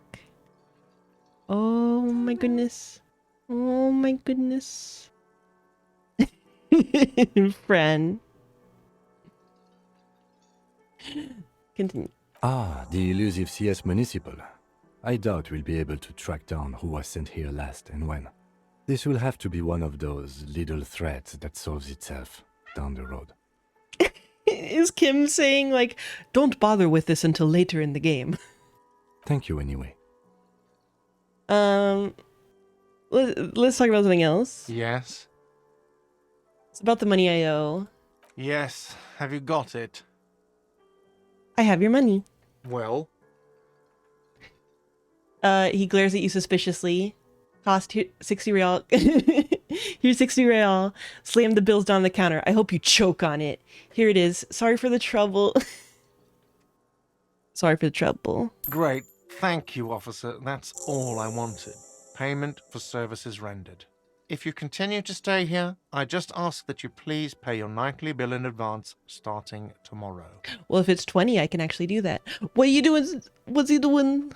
Oh my goodness. Oh my goodness. Friend. Continue. Ah, the elusive CS Municipal. I doubt we'll be able to track down who was sent here last and when. This will have to be one of those little threats that solves itself down the road. Is Kim saying, like, don't bother with this until later in the game? Thank you anyway. Let's talk about something else. Yes? It's about the money I owe. Yes. Have you got it? I have your money. Well? He glares at you suspiciously. Cost 60 real. Here's 60 real. Slam the bills down on the counter. I hope you choke on it. Here it is. Sorry for the trouble. Sorry for the trouble. Great. Thank you, officer. That's all I wanted. Payment for services rendered. If you continue to stay here, I just ask that you please pay your nightly bill in advance starting tomorrow. Well, if it's 20, I can actually do that. What are you doing? What's he doing?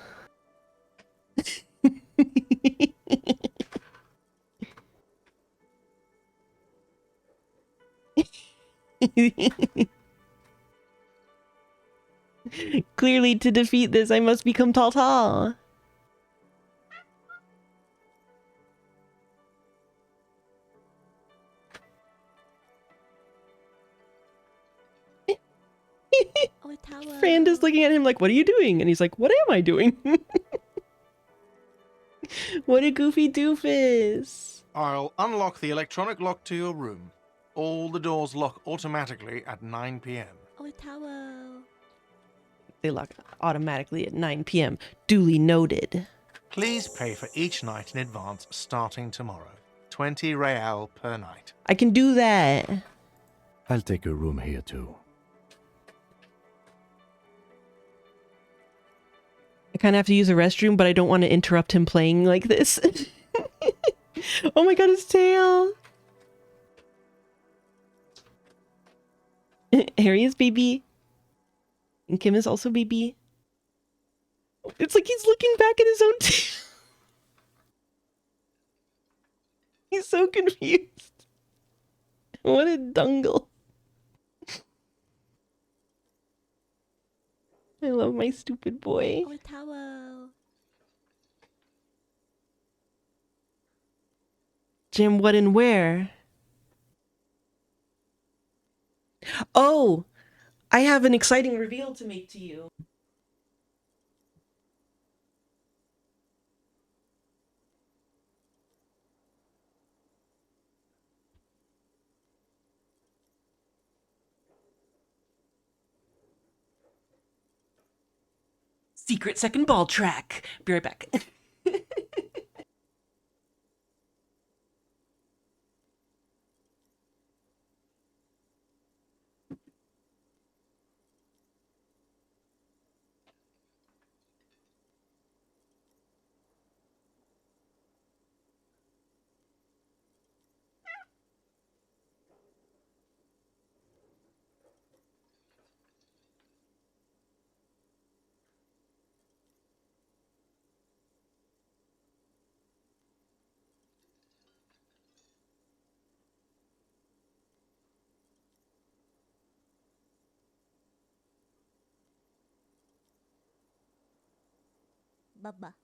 Clearly, to defeat this, I must become Tata. Fran is looking at him like, what are you doing? And he's like, what am I doing? What a goofy doofus. I'll unlock the electronic lock to your room. All the doors lock automatically at 9 p.m. They lock automatically at 9 p.m. Duly noted. Please pay for each night in advance starting tomorrow. 20 real per night. I can do that. I'll take a room here too. I kind of have to use a restroom, but I don't want to interrupt him playing like this. Oh my god, his tail! Harry is baby. And Kim is also baby. It's like he's looking back at his own tail. He's so confused. What a dungle. I love my stupid boy. Jim, what and where? Oh, I have an exciting reveal to make to you. Secret second ball track. Be right back. Baba.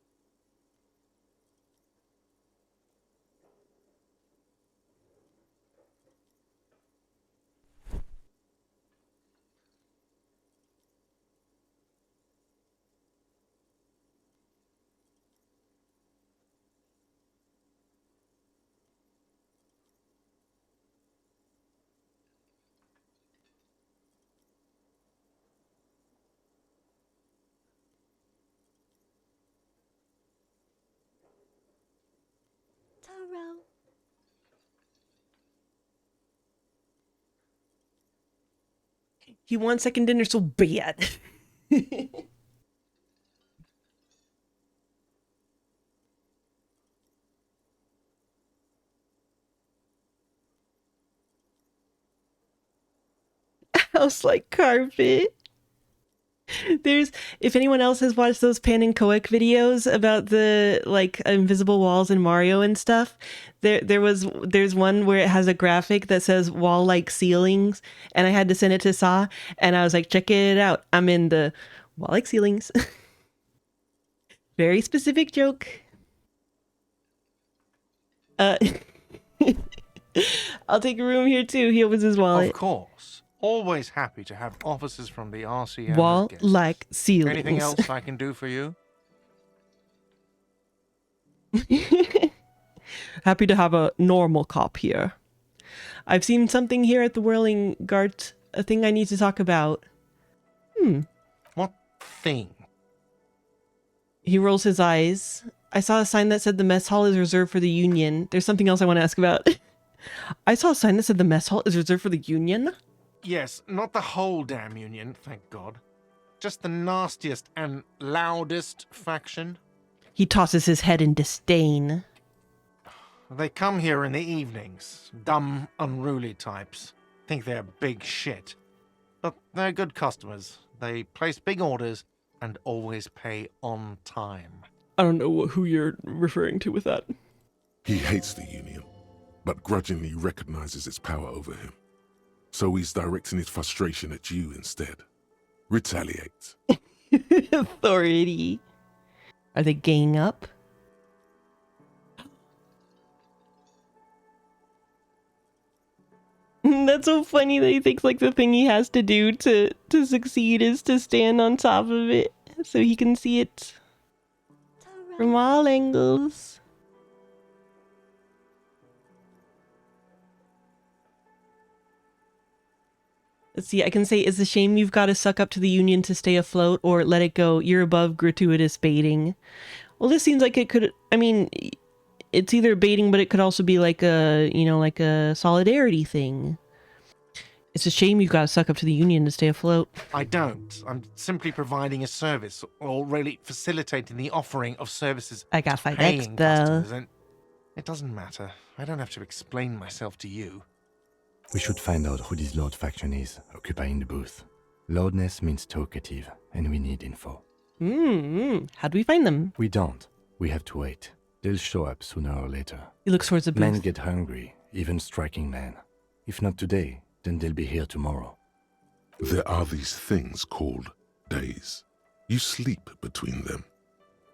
Taro. He wants second dinner so bad. House like carpet. There's, if anyone else has watched those Pan and Koic videos about the like invisible walls in Mario and stuff, there's one where it has a graphic that says wall like ceilings, and I had to send it to Sa, and I was like, check it out. I'm in the wall like ceilings. Very specific joke. I'll take a room here too. He opens his wallet. Of course. Always happy to have officers from the RCM. Wall like ceilings. Anything else I can do for you? Happy to have a normal cop here. I've seen something here at the Whirling, Gart, a thing I need to talk about. What thing? He rolls his eyes. I saw a sign that said the mess hall is reserved for the Union. There's something else I want to ask about. I saw a sign that said the mess hall is reserved for the Union. Yes, not the whole damn Union, thank God. just the nastiest and loudest faction. He tosses his head in disdain. They come here in the evenings. Dumb, unruly types. Think they're big shit. But they're good customers. They place big orders and always pay on time. I don't know who you're referring to with that. He hates the Union, but grudgingly recognizes its power over him. So he's directing his frustration at you instead. Retaliate. Authority. Are they ganging up? That's so funny that he thinks like the thing he has to do to succeed is to stand on top of it so he can see it from all angles. Let's see, I can say it's a shame you've got to suck up to the Union to stay afloat, or let it go, you're above gratuitous baiting. Well, this seems like it could, I mean, it's either baiting, but it could also be like a, you know, like a solidarity thing. It's a shame you've got to suck up to the Union to stay afloat. I don't. I'm simply providing a service, or really facilitating the offering of services. I got 5x paying though. customers, and it doesn't matter. I don't have to explain myself to you. We should find out who this Lord faction is, occupying the booth. Loudness means talkative, and we need info. How do we find them? We don't. We have to wait. They'll show up sooner or later. He looks towards the booth. Men get hungry, even striking men. If not today, then they'll be here tomorrow. There are these things called days. You sleep between them.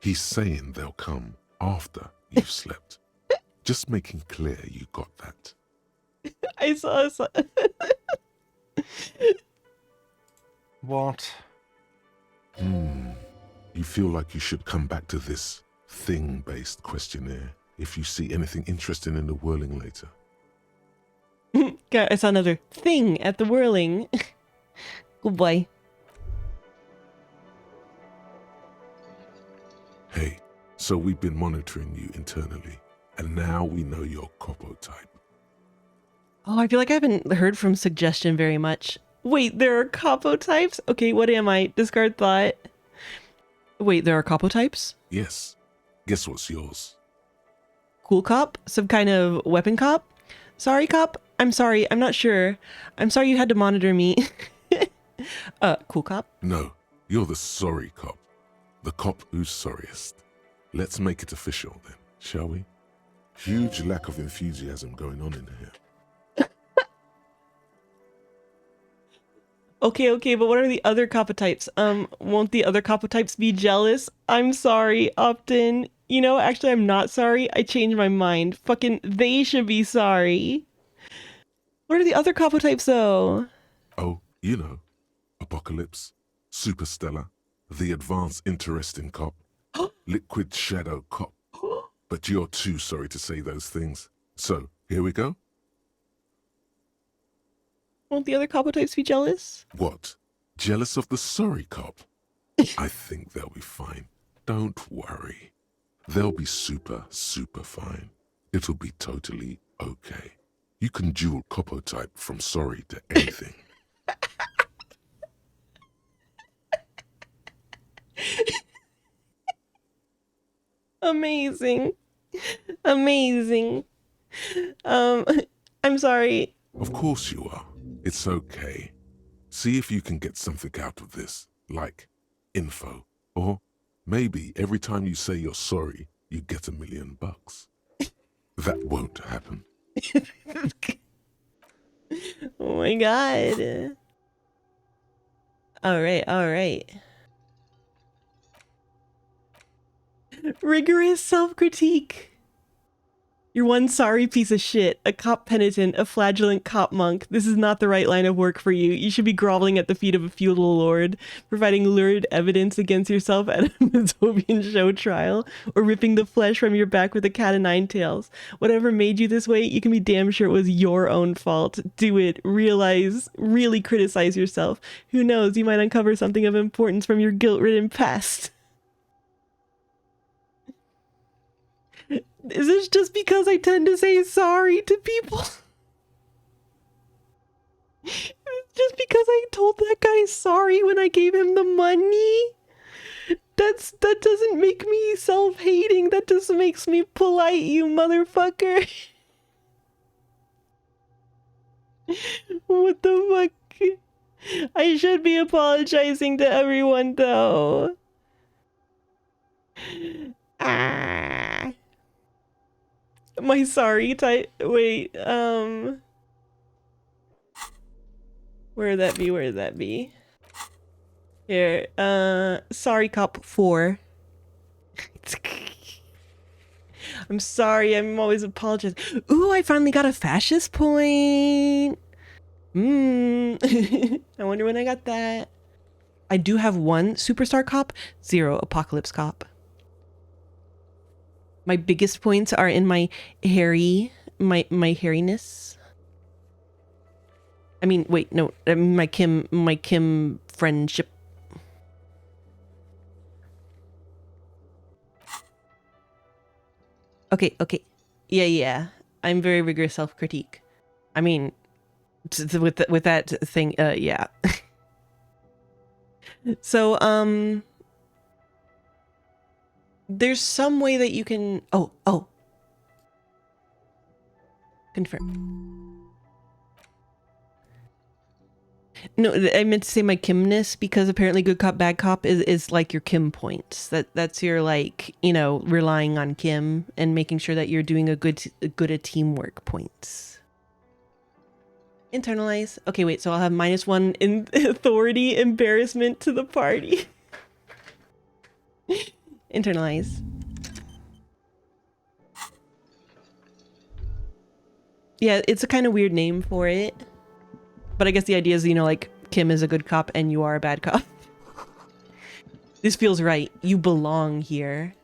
He's saying they'll come after you've slept. Just making clear you got that. I saw. What? You feel like you should come back to this thing-based questionnaire if you see anything interesting in the Whirling later. I saw another thing at the Whirling. Good boy. Hey, so we've been monitoring you internally, and now we know your Copo type. Oh, I feel like I haven't heard from Suggestion very much. Wait, there are capo types? Okay, what am I? Discard thought. Wait, there are capo types? Yes. Guess what's yours? Cool cop? Some kind of weapon cop? Sorry, cop? I'm sorry, I'm not sure. I'm sorry you had to monitor me. Cool cop? No, you're the sorry cop. The cop who's sorriest. Let's make it official then, shall we? Huge lack of enthusiasm going on in here. Okay, but what are the other capo types? Won't the other capo types be jealous? I'm sorry, Upton. You know, actually, I'm not sorry. I changed my mind. Fucking, they should be sorry. What are the other capo types, though? Oh, you know. Apocalypse, Superstellar, the Advanced Interesting Cop, Liquid Shadow Cop. But you're too sorry to say those things. So, here we go. Won't the other capo types be jealous? What? Jealous of the sorry cop? I think they'll be fine. Don't worry. They'll be super fine. It'll be totally okay. You can dual Copo type from sorry to anything. Amazing. Amazing. I'm sorry. Of course you are. It's okay. See if you can get something out of this, like info. Or maybe every time you say you're sorry, you get $1 million. That won't happen. Oh my god. Alright. Rigorous self-critique. You're one sorry piece of shit, a cop penitent, a flagellant cop monk. This is not the right line of work for you. You should be groveling at the feet of a feudal lord, providing lurid evidence against yourself at a Mazovian show trial, or ripping the flesh from your back with a cat o' nine tails. Whatever made you this way, you can be damn sure it was your own fault. Do it. Realize. Really criticize yourself. Who knows, you might uncover something of importance from your guilt-ridden past. Is this just because I tend to say sorry to people? Just because I told that guy sorry when I gave him the money? That doesn't make me self-hating. That just makes me polite, you motherfucker. What the fuck? I should be apologizing to everyone though. Ah. My sorry type. Wait, where would that be? Where would that be? Here, sorry cop 4. I'm sorry, I'm always apologizing. Ooh, I finally got a fascist point. I wonder when I got that. I do have 1 superstar cop, 0 apocalypse cop. My biggest points are in my my hairiness. I mean, wait, no, my Kim friendship. Okay. Yeah. I'm very rigorous self-critique. I mean, with that thing, yeah. So, there's some way that you can... Oh. Confirm. No, I meant to say my Kimness, because apparently good cop, bad cop is like your Kim points. That's your, like, you know, relying on Kim and making sure that you're doing a good at teamwork points. Internalize. Okay, wait, so I'll have -1 in authority, embarrassment to the party. Internalize. Yeah, it's a kind of weird name for it. But I guess the idea is, you know, like, Kim is a good cop and you are a bad cop. This feels right. You belong here.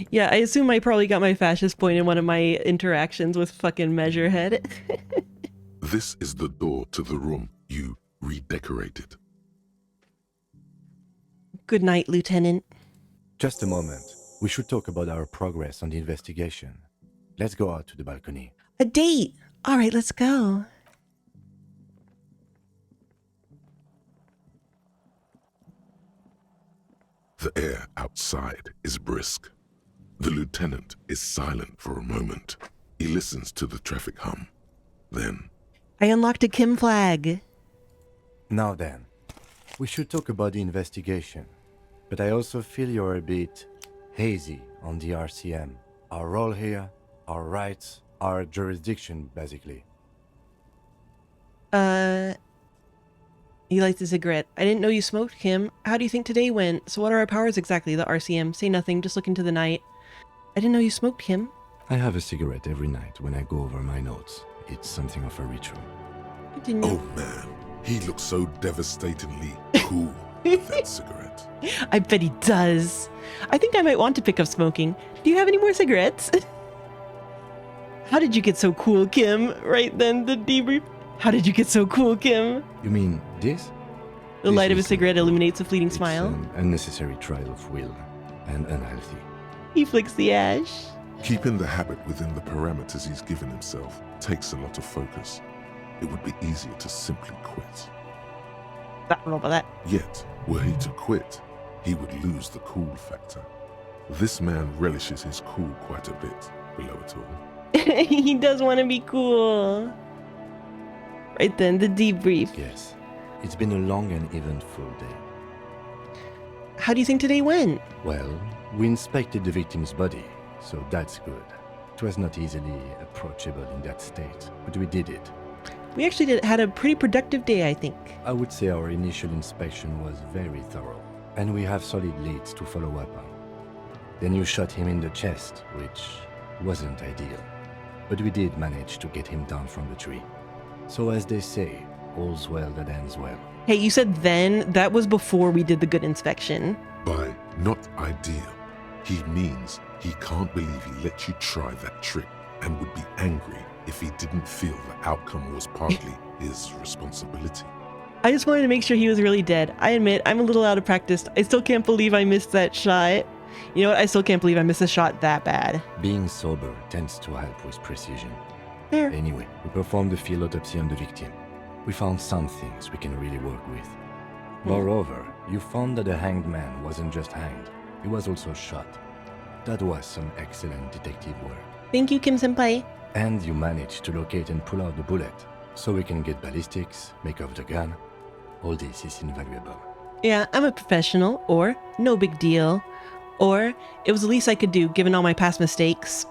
Yeah, I assume I probably got my fascist point in one of my interactions with fucking Measurehead. This is the door to the room you redecorated. Good night, Lieutenant. Just a moment. We should talk about our progress on the investigation. Let's go out to the balcony. A date! Alright, let's go. The air outside is brisk. The lieutenant is silent for a moment. He listens to the traffic hum. Then... I unlocked a Kim flag. Now then, we should talk about the investigation. But I also feel you're a bit hazy on the RCM. Our role here, our rights, our jurisdiction, basically. He lights a cigarette. I didn't know you smoked, Kim. How do you think today went? So what are our powers exactly, the RCM? Say nothing, just look into the night. I didn't know you smoked, Kim. I have a cigarette every night when I go over my notes. It's something of a ritual. I didn't know. Oh man, he looks so devastatingly cool with that cigarette. I bet he does. I think I might want to pick up smoking. Do you have any more cigarettes? How did you get so cool, Kim? Right then, the debrief. How did you get so cool, Kim? You mean this? The light of a cigarette illuminates a fleeting smile. An unnecessary trial of will and unhealthy. He flicks the ash. Keeping the habit within the parameters he's given himself takes a lot of focus. It would be easier to simply quit. I don't know about that. Yet, were he to quit, he would lose the cool factor. This man relishes his cool quite a bit below it all. He does want to be cool. Right then, the debrief. Yes. It's been a long and eventful day. How do you think today went? Well, we inspected the victim's body, so that's good. It was not easily approachable in that state, but we did it. We actually had a pretty productive day, I think. I would say our initial inspection was very thorough, and we have solid leads to follow up on. Then you shot him in the chest, which wasn't ideal, but we did manage to get him down from the tree. So as they say, all's well that ends well. Hey, you said then? That was before we did the good inspection. By not ideal, he means he can't believe he let you try that trick and would be angry if he didn't feel the outcome was partly his responsibility. I just wanted to make sure he was really dead. I admit, I'm a little out of practice. I still can't believe I missed that shot. You know what? I still can't believe I missed a shot that bad. Being sober tends to help with precision. Fair. Anyway, we performed a field autopsy on the victim. We found some things we can really work with. Moreover, you found that the hanged man wasn't just hanged, he was also shot. That was some excellent detective work. Thank you, Kim-senpai. And you managed to locate and pull out the bullet, so we can get ballistics, make off the gun. All this is invaluable. Yeah, I'm a professional, or no big deal, or it was the least I could do given all my past mistakes.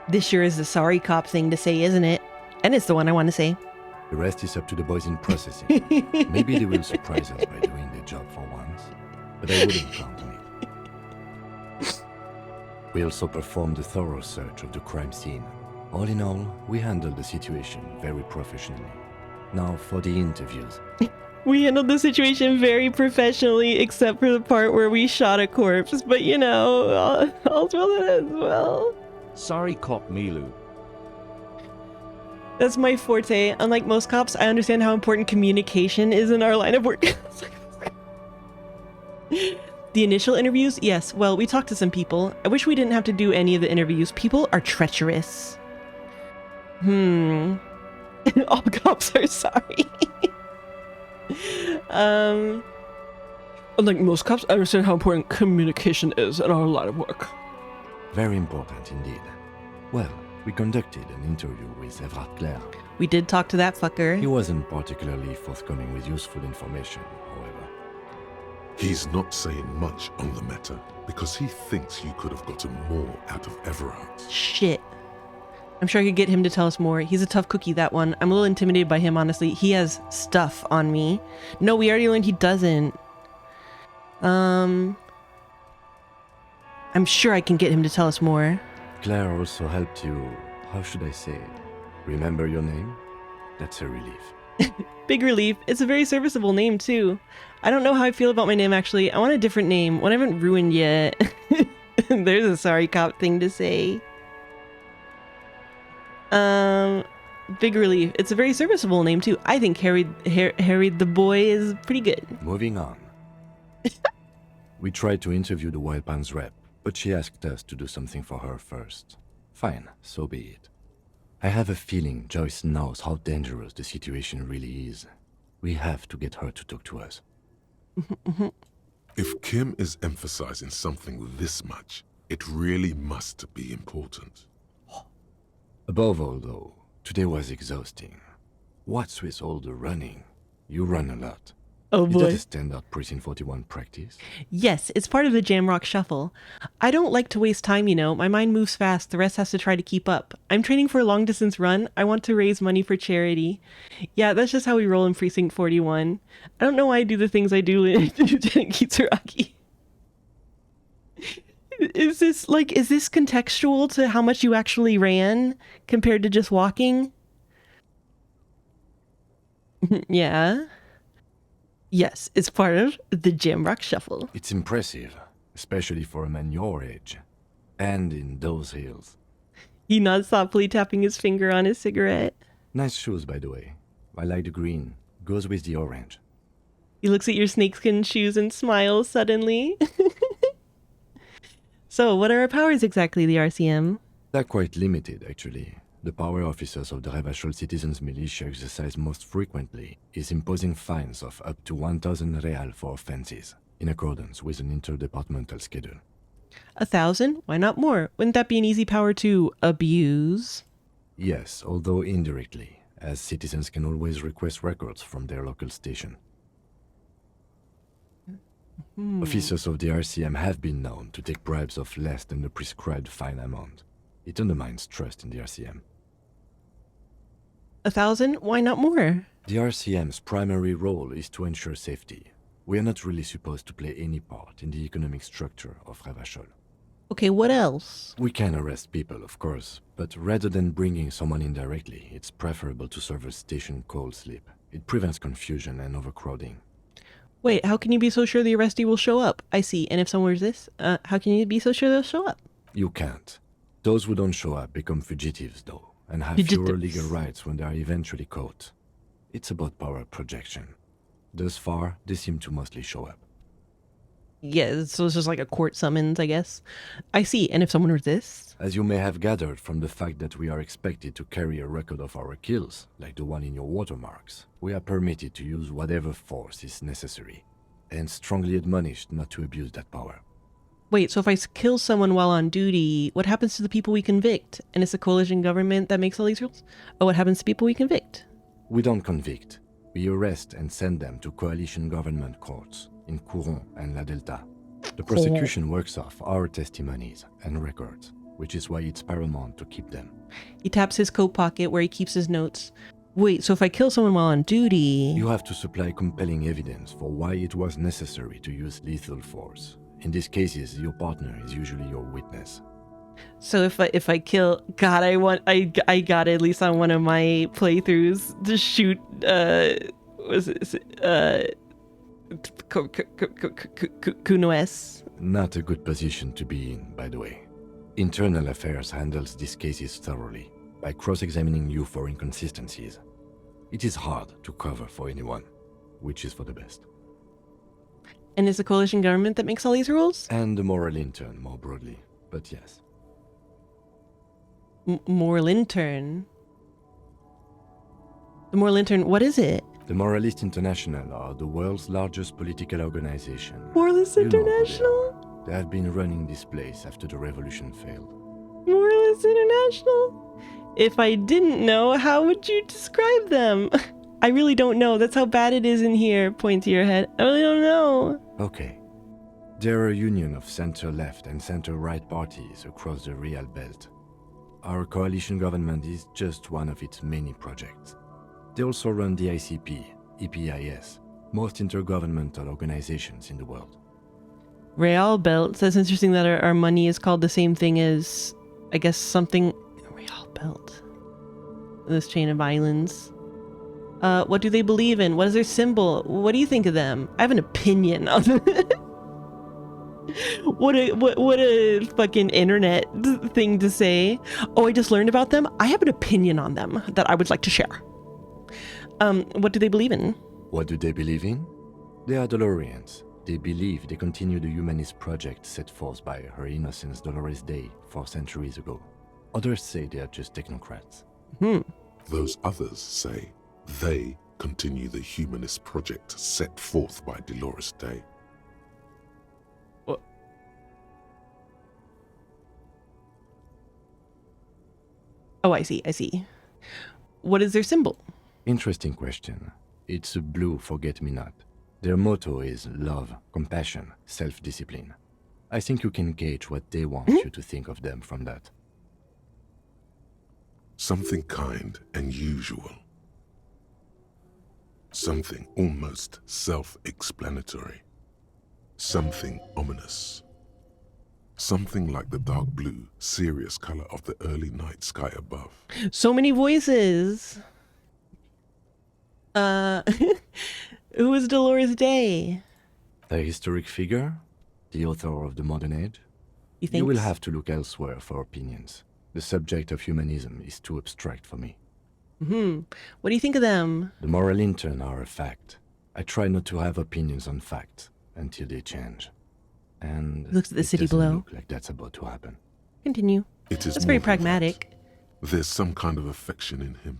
This sure is the sorry cop thing to say, isn't it? And it's the one I want to say. The rest is up to the boys in processing. Maybe they will surprise us by doing their job for once, but I wouldn't count on it. We also performed a thorough search of the crime scene. All in all, we handled the situation very professionally. Now for the interviews. We handled the situation very professionally, except for the part where we shot a corpse, but you know, I'll throw that as well. Sorry, Cop Milu. That's my forte. Unlike most cops, I understand how important communication is in our line of work. The initial interviews? Yes. Well, we talked to some people. I wish we didn't have to do any of the interviews. People are treacherous. All cops are sorry. Unlike most cops, I understand how important communication is in our line of work. Very important indeed. Well, we conducted an interview with Everard Clare. We did talk to that fucker. He wasn't particularly forthcoming with useful information, however. He's not saying much on the matter because he thinks you could have gotten more out of Everard. Shit. I'm sure I could get him to tell us more. He's a tough cookie, that one. I'm a little intimidated by him, honestly. He has stuff on me. No, we already learned he doesn't. I'm sure I can get him to tell us more. Claire also helped you, how should I say, remember your name? That's a relief. Big relief. It's a very serviceable name, too. I don't know how I feel about my name, actually. I want a different name, one I haven't ruined yet. There's a sorry cop thing to say. Big relief. It's a very serviceable name, too. I think Harry the boy is pretty good. Moving on. We tried to interview the Wild Pines rep, but she asked us to do something for her first. Fine, so be it. I have a feeling Joyce knows how dangerous the situation really is. We have to get her to talk to us. If Kim is emphasizing something this much, it really must be important. Above all, though, today was exhausting. What's with all the running? You run a lot. Oh Is boy. that a standard Precinct 41 practice? Yes, it's part of the Jamrock Shuffle. I don't like to waste time, you know. My mind moves fast. The rest has to try to keep up. I'm training for a long-distance run. I want to raise money for charity. Yeah, that's just how we roll in Precinct 41. I don't know why I do the things I do, Lieutenant Kitsuragi. Is this contextual to how much you actually ran compared to just walking? Yeah. Yes, it's part of the Jamrock Shuffle. It's impressive, especially for a man your age. And in those hills. He nods thoughtfully, tapping his finger on his cigarette. Nice shoes, by the way. I like the green. Goes with the orange. He looks at your snakeskin shoes and smiles suddenly. So, what are our powers exactly, the RCM? They're quite limited, actually. The power officers of the Revachol Citizens Militia exercise most frequently is imposing fines of up to 1,000 real for offenses, in accordance with an interdepartmental schedule. 1,000? Why not more? Wouldn't that be an easy power to abuse? Yes, although indirectly, as citizens can always request records from their local station. Officers of the RCM have been known to take bribes of less than the prescribed fine amount. It undermines trust in the RCM. 1,000? Why not more? The RCM's primary role is to ensure safety. We are not really supposed to play any part in the economic structure of Revachol. Okay, what else? We can arrest people, of course, but rather than bringing someone in directly, it's preferable to serve a station cold sleep. It prevents confusion and overcrowding. Wait, how can you be so sure the arrestee will show up? I see. And if someone resists, how can you be so sure they'll show up? You can't. Those who don't show up become fugitives, though, and have fewer legal rights when they are eventually caught. It's about power projection. Thus far, they seem to mostly show up. Yeah, so it's just like a court summons, I guess. I see. And if someone resists? As you may have gathered from the fact that we are expected to carry a record of our kills, like the one in your watermarks, we are permitted to use whatever force is necessary, and strongly admonished not to abuse that power. Wait, so if I kill someone while on duty, what happens to the people we convict? And it's the coalition government that makes all these rules? Oh, what happens to people we convict? We don't convict. We arrest and send them to coalition government courts in Couron and La Delta. The prosecution works off our testimonies and records, which is why it's paramount to keep them. He taps his coat pocket where he keeps his notes. Wait, so if I kill someone while on duty... You have to supply compelling evidence for why it was necessary to use lethal force. In these cases, your partner is usually your witness. So if I kill... God, I got at least on one of my playthroughs to shoot, Kunoes. Not a good position to be in, by the way. Internal Affairs handles these cases thoroughly, by cross-examining you for inconsistencies. It is hard to cover for anyone, which is for the best. And it's the coalition government that makes all these rules? And the moral intern, more broadly, but yes. Moral intern? The moral intern, what is it? The Moralists International are the world's largest political organization. Moralists International? They have been running this place after the revolution failed. Moralists International? If I didn't know, how would you describe them? I really don't know. That's how bad it is in here. Point to your head. I really don't know. Okay. They're a union of center-left and center-right parties across the Real Belt. Our coalition government is just one of its many projects. They also run the ICP, EPIS, most intergovernmental organizations in the world. Real Belt. That's interesting that our money is called the same thing as, I guess, something... Real Belt. This chain of islands. What do they believe in? What is their symbol? What do you think of them? I have an opinion on them. What a fucking internet thing to say. Oh, I just learned about them. I have an opinion on them that I would like to share. What do they believe in? What do they believe in? They are Dolorians. They believe they continue the humanist project set forth by Her Innocence Dolores Day 4 centuries ago. Others say they are just technocrats. Those others say they continue the humanist project set forth by Dolores Day. What? Oh, I see. What is their symbol? Interesting question. It's a blue forget-me-not. Their motto is love, compassion, self-discipline. I think you can gauge what they want you to think of them from that. Something kind and usual. Something almost self-explanatory. Something ominous. Something like the dark blue, serious color of the early night sky above. So many voices. Who is Dolores Day? A historic figure? The author of the modern age? You think? You will have to look elsewhere for opinions. The subject of humanism is too abstract for me. What do you think of them? The moral intern are a fact. I try not to have opinions on facts until they change. And Looks at the city it doesn't below. look like that's about to happen. Continue. It is That's very more than pragmatic. that. There's some kind of affection in him.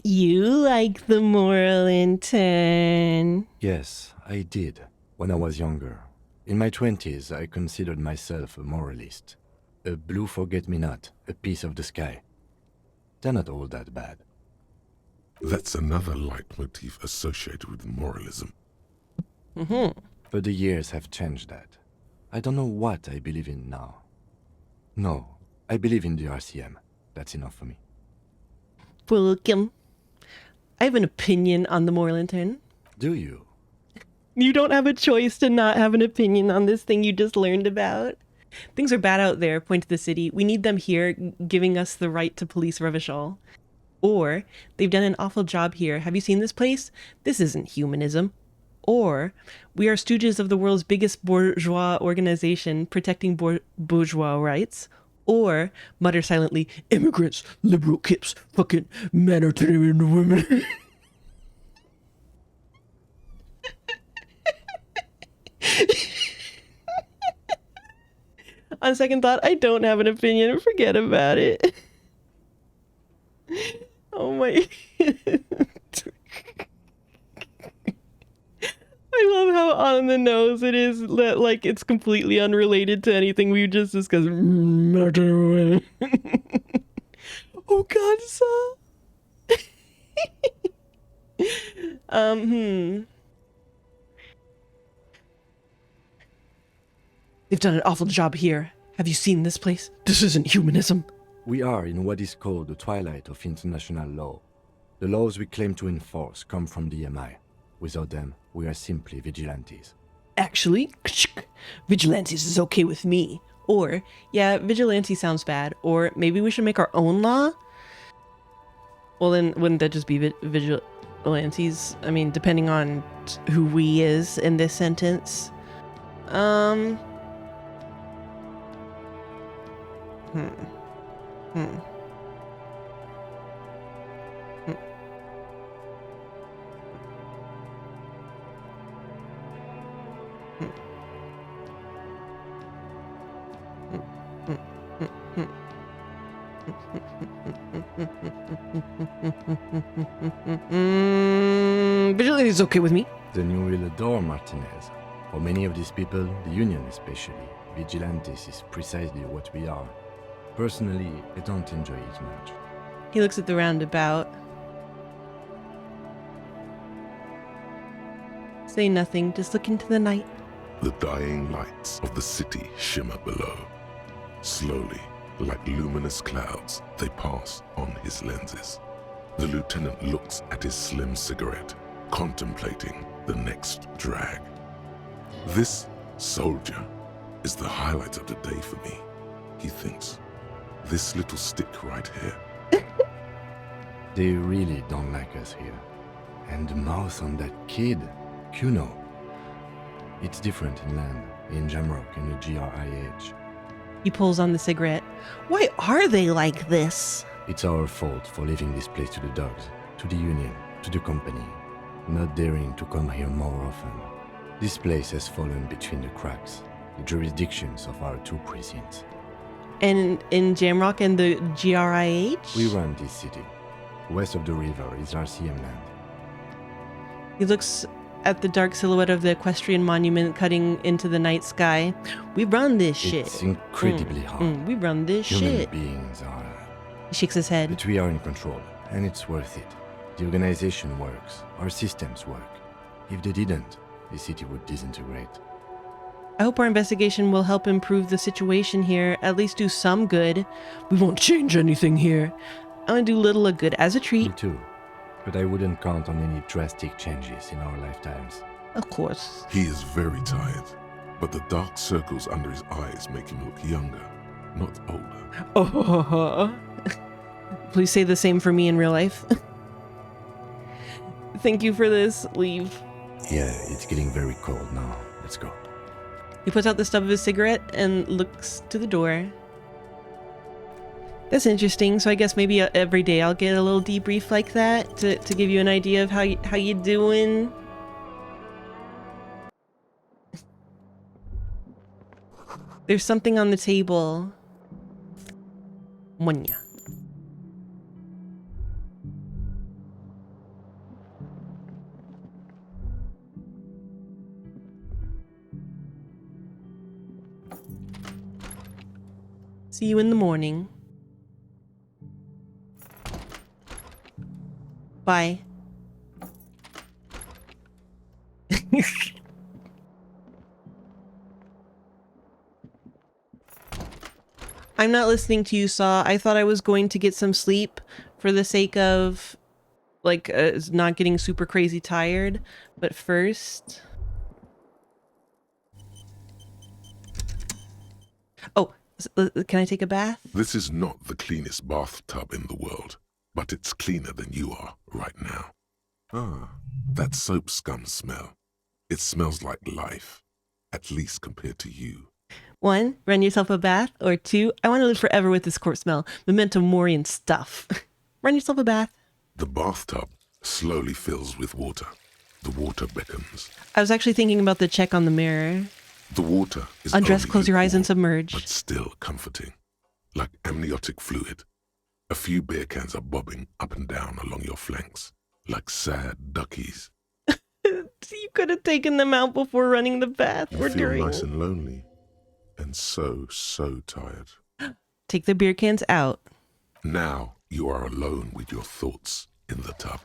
You like the moral intern. Yes, I did, when I was younger. In my 20s, I considered myself a moralist. A blue forget-me-not, a piece of the sky. They're not all that bad. That's another leitmotif associated with moralism. But the years have changed that. I don't know what I believe in now. No, I believe in the RCM. That's enough for me. Welcome. I have an opinion on the moral intern. Do you? You don't have a choice to not have an opinion on this thing you just learned about. Things are bad out there, point to the city. We need them here, giving us the right to police Revachol. Or, they've done an awful job here. Have you seen this place? This isn't humanism. Or, we are stooges of the world's biggest bourgeois organization protecting bourgeois rights. Or mutter silently, Immigrants, liberal kips, fucking men are turning into women. on second thought, I don't have an opinion. Forget about it. Oh my. I love how on the nose it is that, like, it's completely unrelated to anything we just discussed. Oh God, so. They've done an awful job here. Have you seen this place? This isn't humanism. We are in what is called the twilight of international law. The laws we claim to enforce come from the MI. Without them, we are simply vigilantes. Actually, vigilantes is okay with me. Or, yeah, vigilante sounds bad. Or maybe we should make our own law? Well, then wouldn't that just be vigilantes? I mean, depending on who we is in this sentence. Vigilante is okay with me. Then you will adore Martinez. For many of these people, the Union especially, vigilantes is precisely what we are. Personally, I don't enjoy it much. He looks at the roundabout. Say nothing, just look into the night. The dying lights of the city shimmer below. Slowly, like luminous clouds, they pass on his lenses. The lieutenant looks at his slim cigarette, contemplating the next drag. This soldier is the highlight of the day for me, he thinks. This little stick right here. They really don't like us here. And the mouth on that kid, Kuno. It's different in land, in Jamrock and the GRIH. He pulls on the cigarette. Why are they like this? It's our fault for leaving this place to the dogs, to the Union, to the company, not daring to come here more often. This place has fallen between the cracks, the jurisdictions of our two precincts. And in Jamrock and the GRIH? We run this city. West of the river is RCM land. He looks at the dark silhouette of the equestrian monument cutting into the night sky. We run this shit. It's incredibly hard. We run this Human shit. beings are... He shakes his head. But we are in control, and it's worth it. The organization works. Our systems work. If they didn't, the city would disintegrate. I hope our investigation will help improve the situation here, at least do some good. We won't change anything here. I'm gonna do little of good as a treat. Me too. But I wouldn't count on any drastic changes in our lifetimes. Of course. He is very tired, but the dark circles under his eyes make him look younger, not older. Oh, please say the same for me in real life. Thank you for this. Leave. Yeah, it's getting very cold now. Let's go. He puts out the stub of his cigarette and looks to the door. That's interesting. So I guess maybe every day I'll get a little debrief like that to give you an idea of how you doing. There's something on the table. Monya. See you in the morning. Bye. I'm not listening to you, Saw. I thought I was going to get some sleep for the sake of, like, not getting super crazy tired. But first... Oh, can I take a bath? This is not the cleanest bathtub in the world, but it's cleaner than you are right now. Ah, that soap scum smell. It smells like life, at least compared to you. 1, run yourself a bath. Or 2, I want to live forever with this corpse smell. Memento mori and stuff. Run yourself a bath. The bathtub slowly fills with water. The water beckons. I was actually thinking about the check on the mirror. The water is Undress, only close your eyes, and lukewarm, submerge. but still comforting. Like amniotic fluid. A few beer cans are bobbing up and down along your flanks. Like sad duckies. You could have taken them out before running the bath You or feel during. nice and lonely. And so tired. Take the beer cans out. Now you are alone with your thoughts in the tub.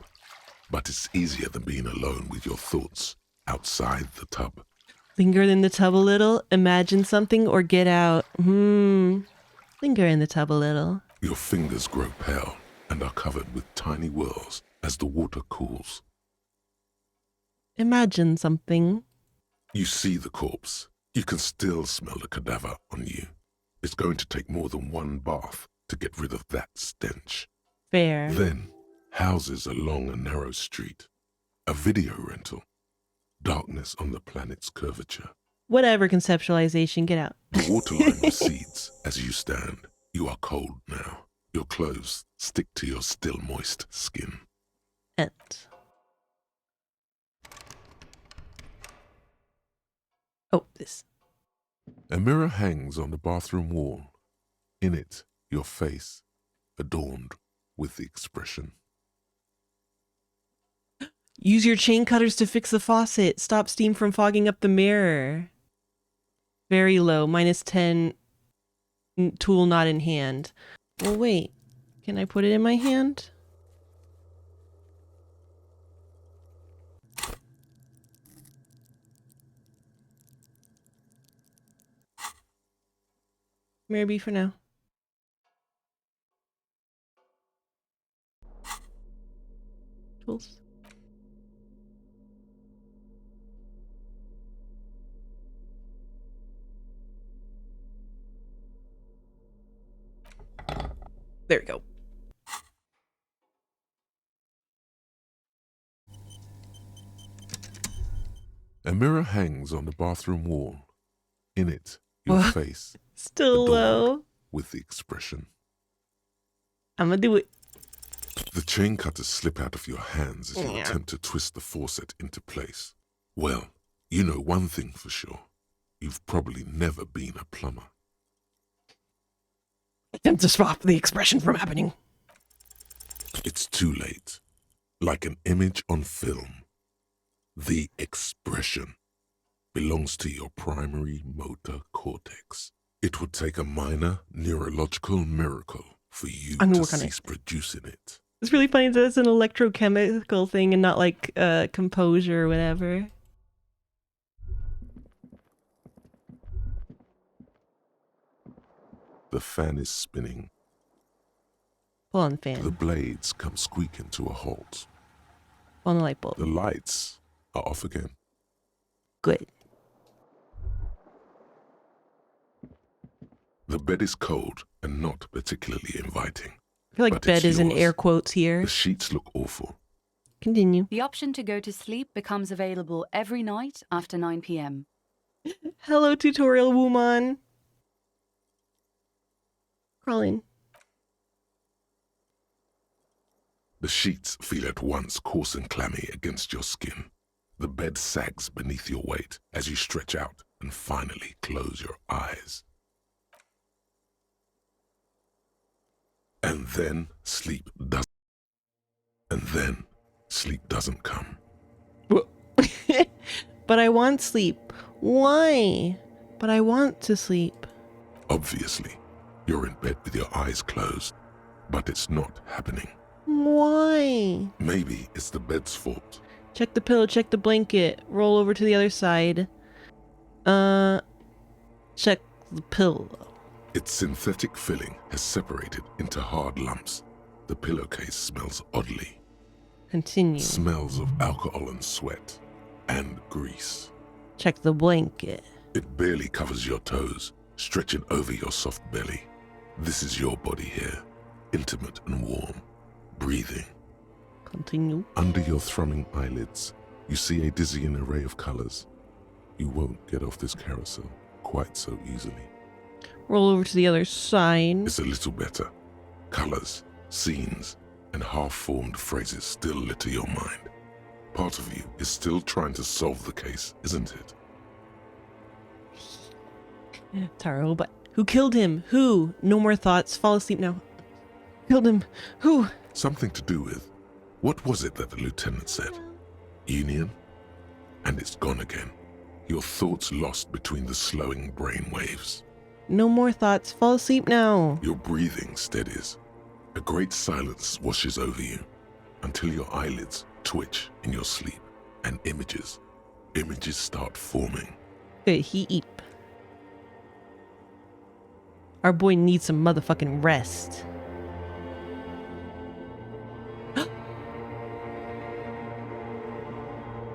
But it's easier than being alone with your thoughts outside the tub. Linger in the tub a little, imagine something, or get out. Linger in the tub a little. Your fingers grow pale and are covered with tiny whirls as the water cools. Imagine something. You see the corpse. You can still smell the cadaver on you. It's going to take more than one bath to get rid of that stench. Fair. Then, houses along a narrow street. A video rental. Darkness on the planet's curvature. Whatever conceptualization, get out. The waterline recedes as you stand. You are cold now. Your clothes stick to your still moist skin. End. Oh, this. A mirror hangs on the bathroom wall. In it, your face, adorned with the expression. Use your chain cutters to fix the faucet. Stop steam from fogging up the mirror. Very low, -10. Tool not in hand. Well, wait. Can I put it in my hand? Maybe for now. Tools. There we go. A mirror hangs on the bathroom wall. In it, your What? face, Still adorned low. with the expression. I'm gonna do it. The chain cutters slip out of your hands as you Yeah. attempt to twist the faucet into place. Well, you know one thing for sure. You've probably never been a plumber. Attempt to stop the expression from happening. It's too late. Like an image on film. The expression belongs to your primary motor cortex. It would take a minor neurological miracle for you I'm gonna to work on it. cease producing it. It's really funny that it's an electrochemical thing and not like composure or whatever. The fan is spinning. Pull on the fan. The blades come squeaking to a halt. On the light bulb. The lights are off again. Good. The bed is cold and not particularly inviting. I feel like But bed it's is in yours. air quotes here. The sheets look awful. Continue. The option to go to sleep becomes available every night after 9 p.m. Hello, tutorial woman. Crawl in. The sheets feel at once coarse and clammy against your skin. The bed sags beneath your weight as you stretch out and finally close your eyes. And then sleep doesn't. And then sleep doesn't come. But I want sleep. Why? But I want to sleep. Obviously, you're in bed with your eyes closed, but it's not happening. Why? Maybe it's the bed's fault. Check the pillow, check the blanket. Roll over to the other side. Check the pillow. Its synthetic filling has separated into hard lumps. The pillowcase smells oddly. Continue. Smells of alcohol and sweat. And grease. Check the blanket. It barely covers your toes, stretching over your soft belly. This is your body here, intimate and warm, breathing. Continue. Under your thrumming eyelids, you see a dizzying array of colors. You won't get off this carousel. quite so easily. Roll over to the other side. It's a little better. Colors, scenes, and half-formed phrases still litter your mind. Part of you is still trying to solve the case, isn't it? Taro, but who killed him? Who? No more thoughts. Fall asleep now. Killed him. Who? Something to do with... What was it that the lieutenant said? Union? And it's gone again. Your thoughts lost between the slowing brain waves. No more thoughts. Fall asleep now. Your breathing steadies. A great silence washes over you until your eyelids twitch in your sleep and images start forming. Good, he eat. Our boy needs some motherfucking rest.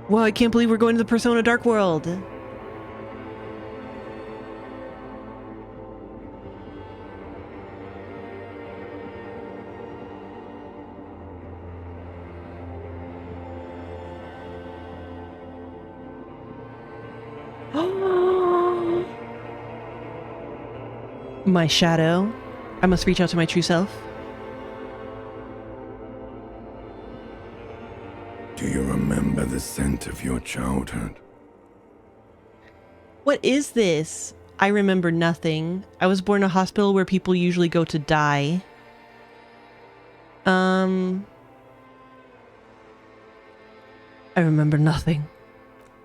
Well, I can't believe we're going to the Persona Dark World. My shadow. I must reach out to my true self. Do you remember the scent of your childhood? What is this? I remember nothing. I was born in a hospital where people usually go to die. I remember nothing.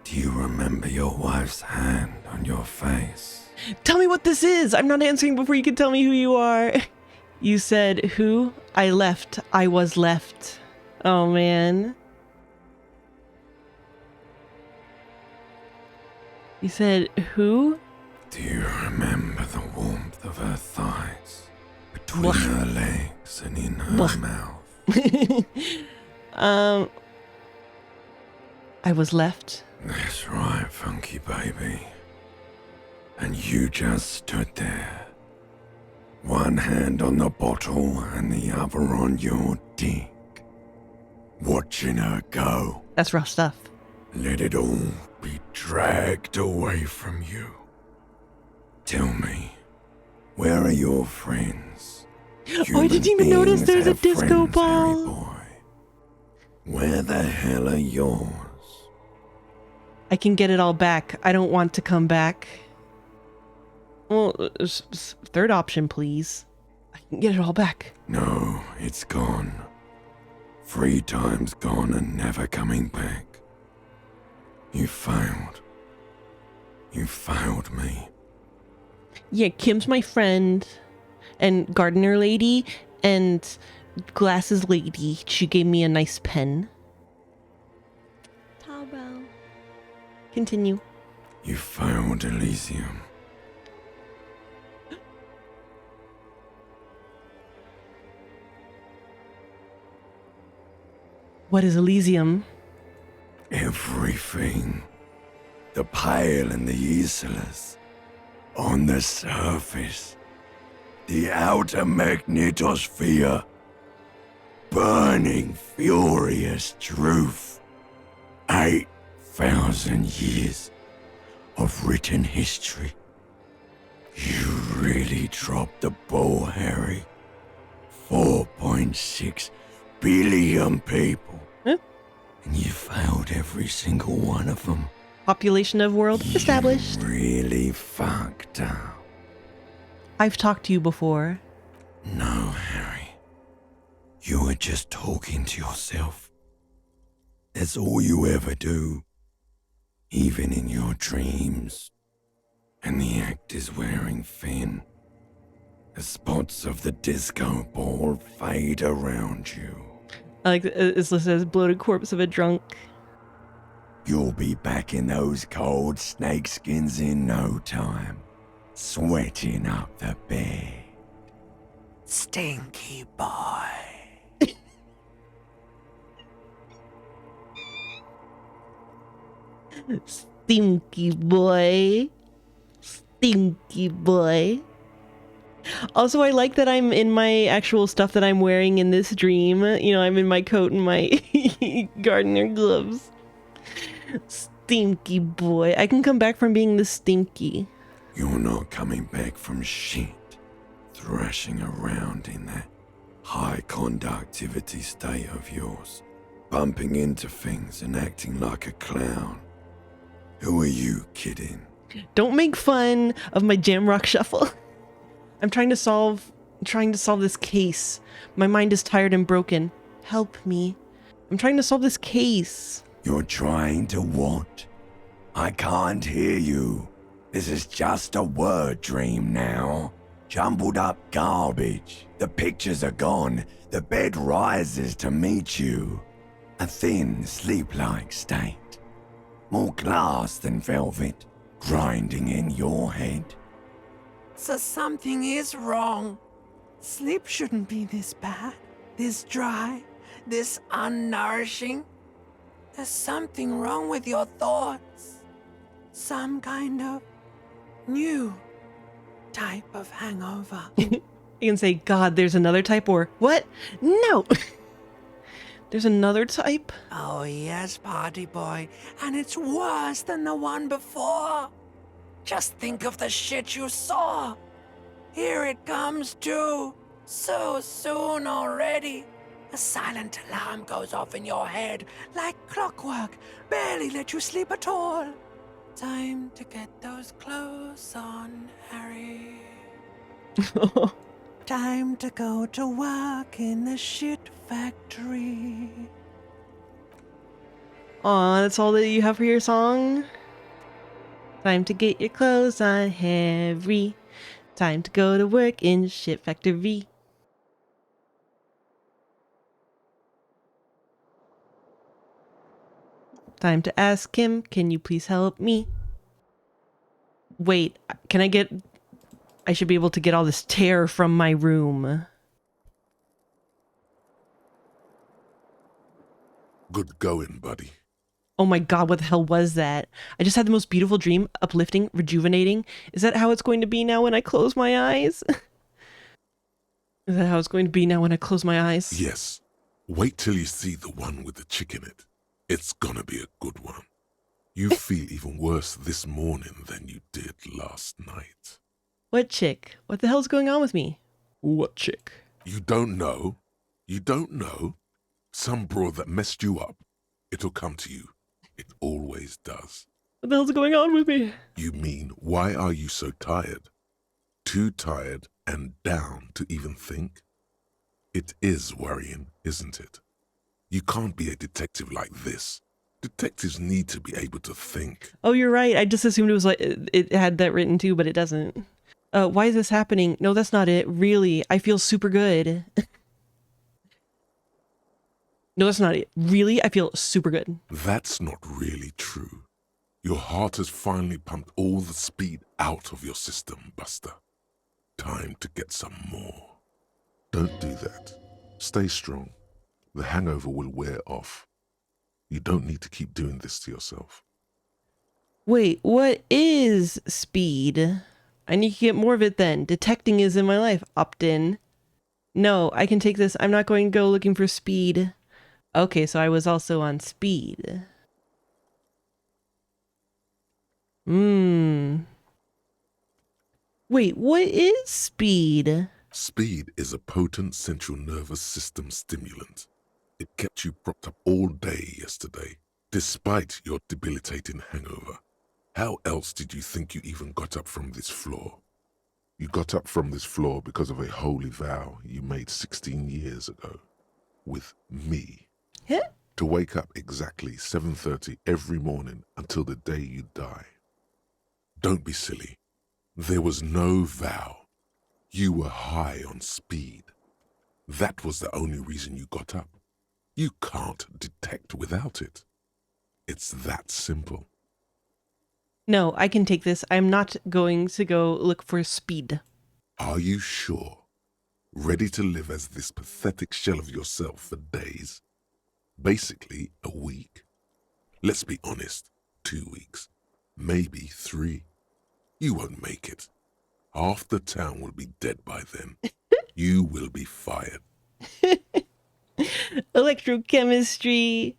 Do you remember your wife's hand on your face? Tell me what this is! I'm not answering before you can tell me who you are. You said who? I left. I was left. Oh, man. You said who? Do you remember the warmth of her thighs? Between her legs and in her mouth? I was left. That's right, funky baby. And you just stood there. One hand on the bottle and the other on your dick. Watching her go. That's rough stuff. Let it all be dragged away from you. Tell me, where are your friends? Oh, I didn't even notice there's a disco friends, ball. Harry boy. Where the hell are yours? I can get it all back. I don't want to come back. Well, third option, please. I can get it all back. No, it's gone. 3 times gone and never coming back. You failed. You failed me. Yeah, Kim's my friend. And gardener lady. And glasses lady. She gave me a nice pen. Taobao. Continue. You failed Elysium. What is Elysium? Everything. The Pale and the Islas. On the surface. The outer magnetosphere. Burning, furious truth. 8,000 years of written history. You really dropped the ball, Harry. 4.6 billion people. Huh? And you failed every single one of them. Population of world established. Really fucked up. I've talked to you before. No, Harry. You were just talking to yourself. That's all you ever do. Even in your dreams. And the act is wearing thin. The spots of the disco ball fade around you. I like it's listed as bloated corpse of a drunk. You'll be back in those cold snakeskins in no time. Sweating up the bed. Stinky boy. Stinky boy. Stinky boy. Also, I like that I'm in my actual stuff that I'm wearing in this dream. You know, I'm in my coat and my gardener gloves. Stinky boy. I can come back from being the stinky. You're not coming back from shit, thrashing around in that high conductivity state of yours, bumping into things and acting like a clown. Who are you kidding? Don't make fun of my jam rock shuffle. I'm trying to solve this case. My mind is tired and broken. Help me. I'm trying to solve this case. You're trying to what? I can't hear you. This is just a word dream now. Jumbled up garbage. The pictures are gone. The bed rises to meet you. A thin, sleep-like state. More glass than velvet, grinding in your head. So something is wrong. Sleep shouldn't be this bad, this dry, this unnourishing. There's something wrong with your thoughts. Some kind of new type of hangover. You can say, God, there's another type, or what? No! There's another type? Oh yes, party boy, and it's worse than the one before. Just think of the shit you saw. Here it comes too, so soon already. A silent alarm goes off in your head like clockwork, barely let you sleep at all. Time to get those clothes on, Harry. Time to go to work in the shit factory. Aw, that's all that you have for your song? Time to get your clothes on, Harry. Time to go to work in shit factory. Time to ask him, can you please help me? Wait, can I get... I should be able to get all this tear from my room. Good going, buddy. Oh my god, what the hell was that? I just had the most beautiful dream, uplifting, rejuvenating. Is that how it's going to be now when I close my eyes? Is that how it's going to be now when I close my eyes? Yes. Wait till you see the one with the chick in it. It's gonna be a good one. You feel even worse this morning than you did last night. What chick? What the hell's going on with me? What chick? You don't know? You don't know? Some broad that messed you up. It'll come to you. It always does. What the hell's going on with me? You mean, why are you so tired? Too tired and down to even think? It is worrying, isn't it? You can't be a detective like this. Detectives need to be able to think. Oh, you're right. I just assumed it was like it had that written too, but it doesn't. Why is this happening? No, that's not it. Really, I feel super good. No, that's not it. Really, I feel super good. That's not really true. Your heart has finally pumped all the speed out of your system, Buster. Time to get some more. Don't do that. Stay strong. The hangover will wear off. You don't need to keep doing this to yourself. Wait, what is speed? I need to get more of it then. Detecting is in my life. Opt in. No, I can take this. I'm not going to go looking for speed. Okay, so I was also on speed. Wait, what is speed? Speed is a potent central nervous system stimulant. It kept you propped up all day yesterday, despite your debilitating hangover. How else did you think you even got up from this floor? You got up from this floor because of a holy vow you made 16 years ago. With me. Yeah. To wake up exactly 7:30 every morning until the day you die. Don't be silly. There was no vow. You were high on speed. That was the only reason you got up. You can't detect without it. It's that simple. No, I can take this. I'm not going to go look for speed. Are you sure? Ready to live as this pathetic shell of yourself for days? Basically, a week. Let's be honest, 2 weeks. Maybe 3. You won't make it. Half the town will be dead by then. You will be fired. Electrochemistry.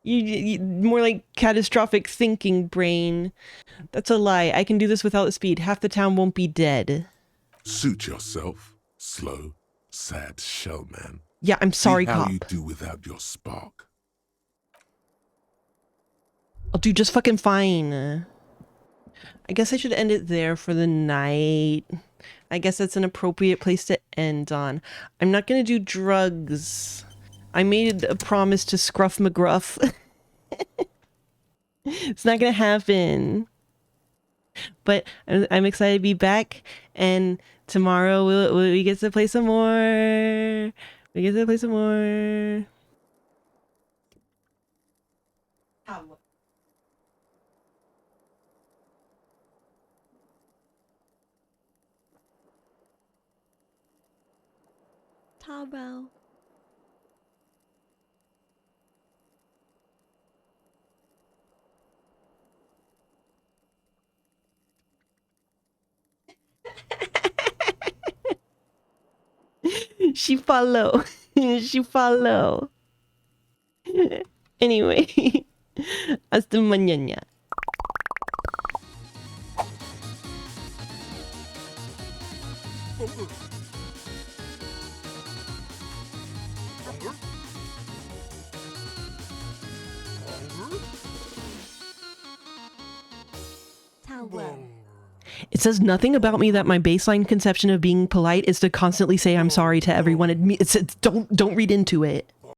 You more like catastrophic thinking brain. That's a lie. I can do this without the speed. Half the town won't be dead. Suit yourself, slow, sad shell man. Yeah, I'm sorry, See how cop. you do without your spark. I'll do just fucking fine. I guess I should end it there for the night. I guess that's an appropriate place to end on. I'm not gonna do drugs. I made a promise to Scruff McGruff. It's not gonna happen. But I'm excited to be back, and tomorrow we get to play some more. We get to play some more. Tabo. She follow. She follow. Anyway, hasta mañana. It says nothing about me that my baseline conception of being polite is to constantly say I'm sorry to everyone. It says don't read into it.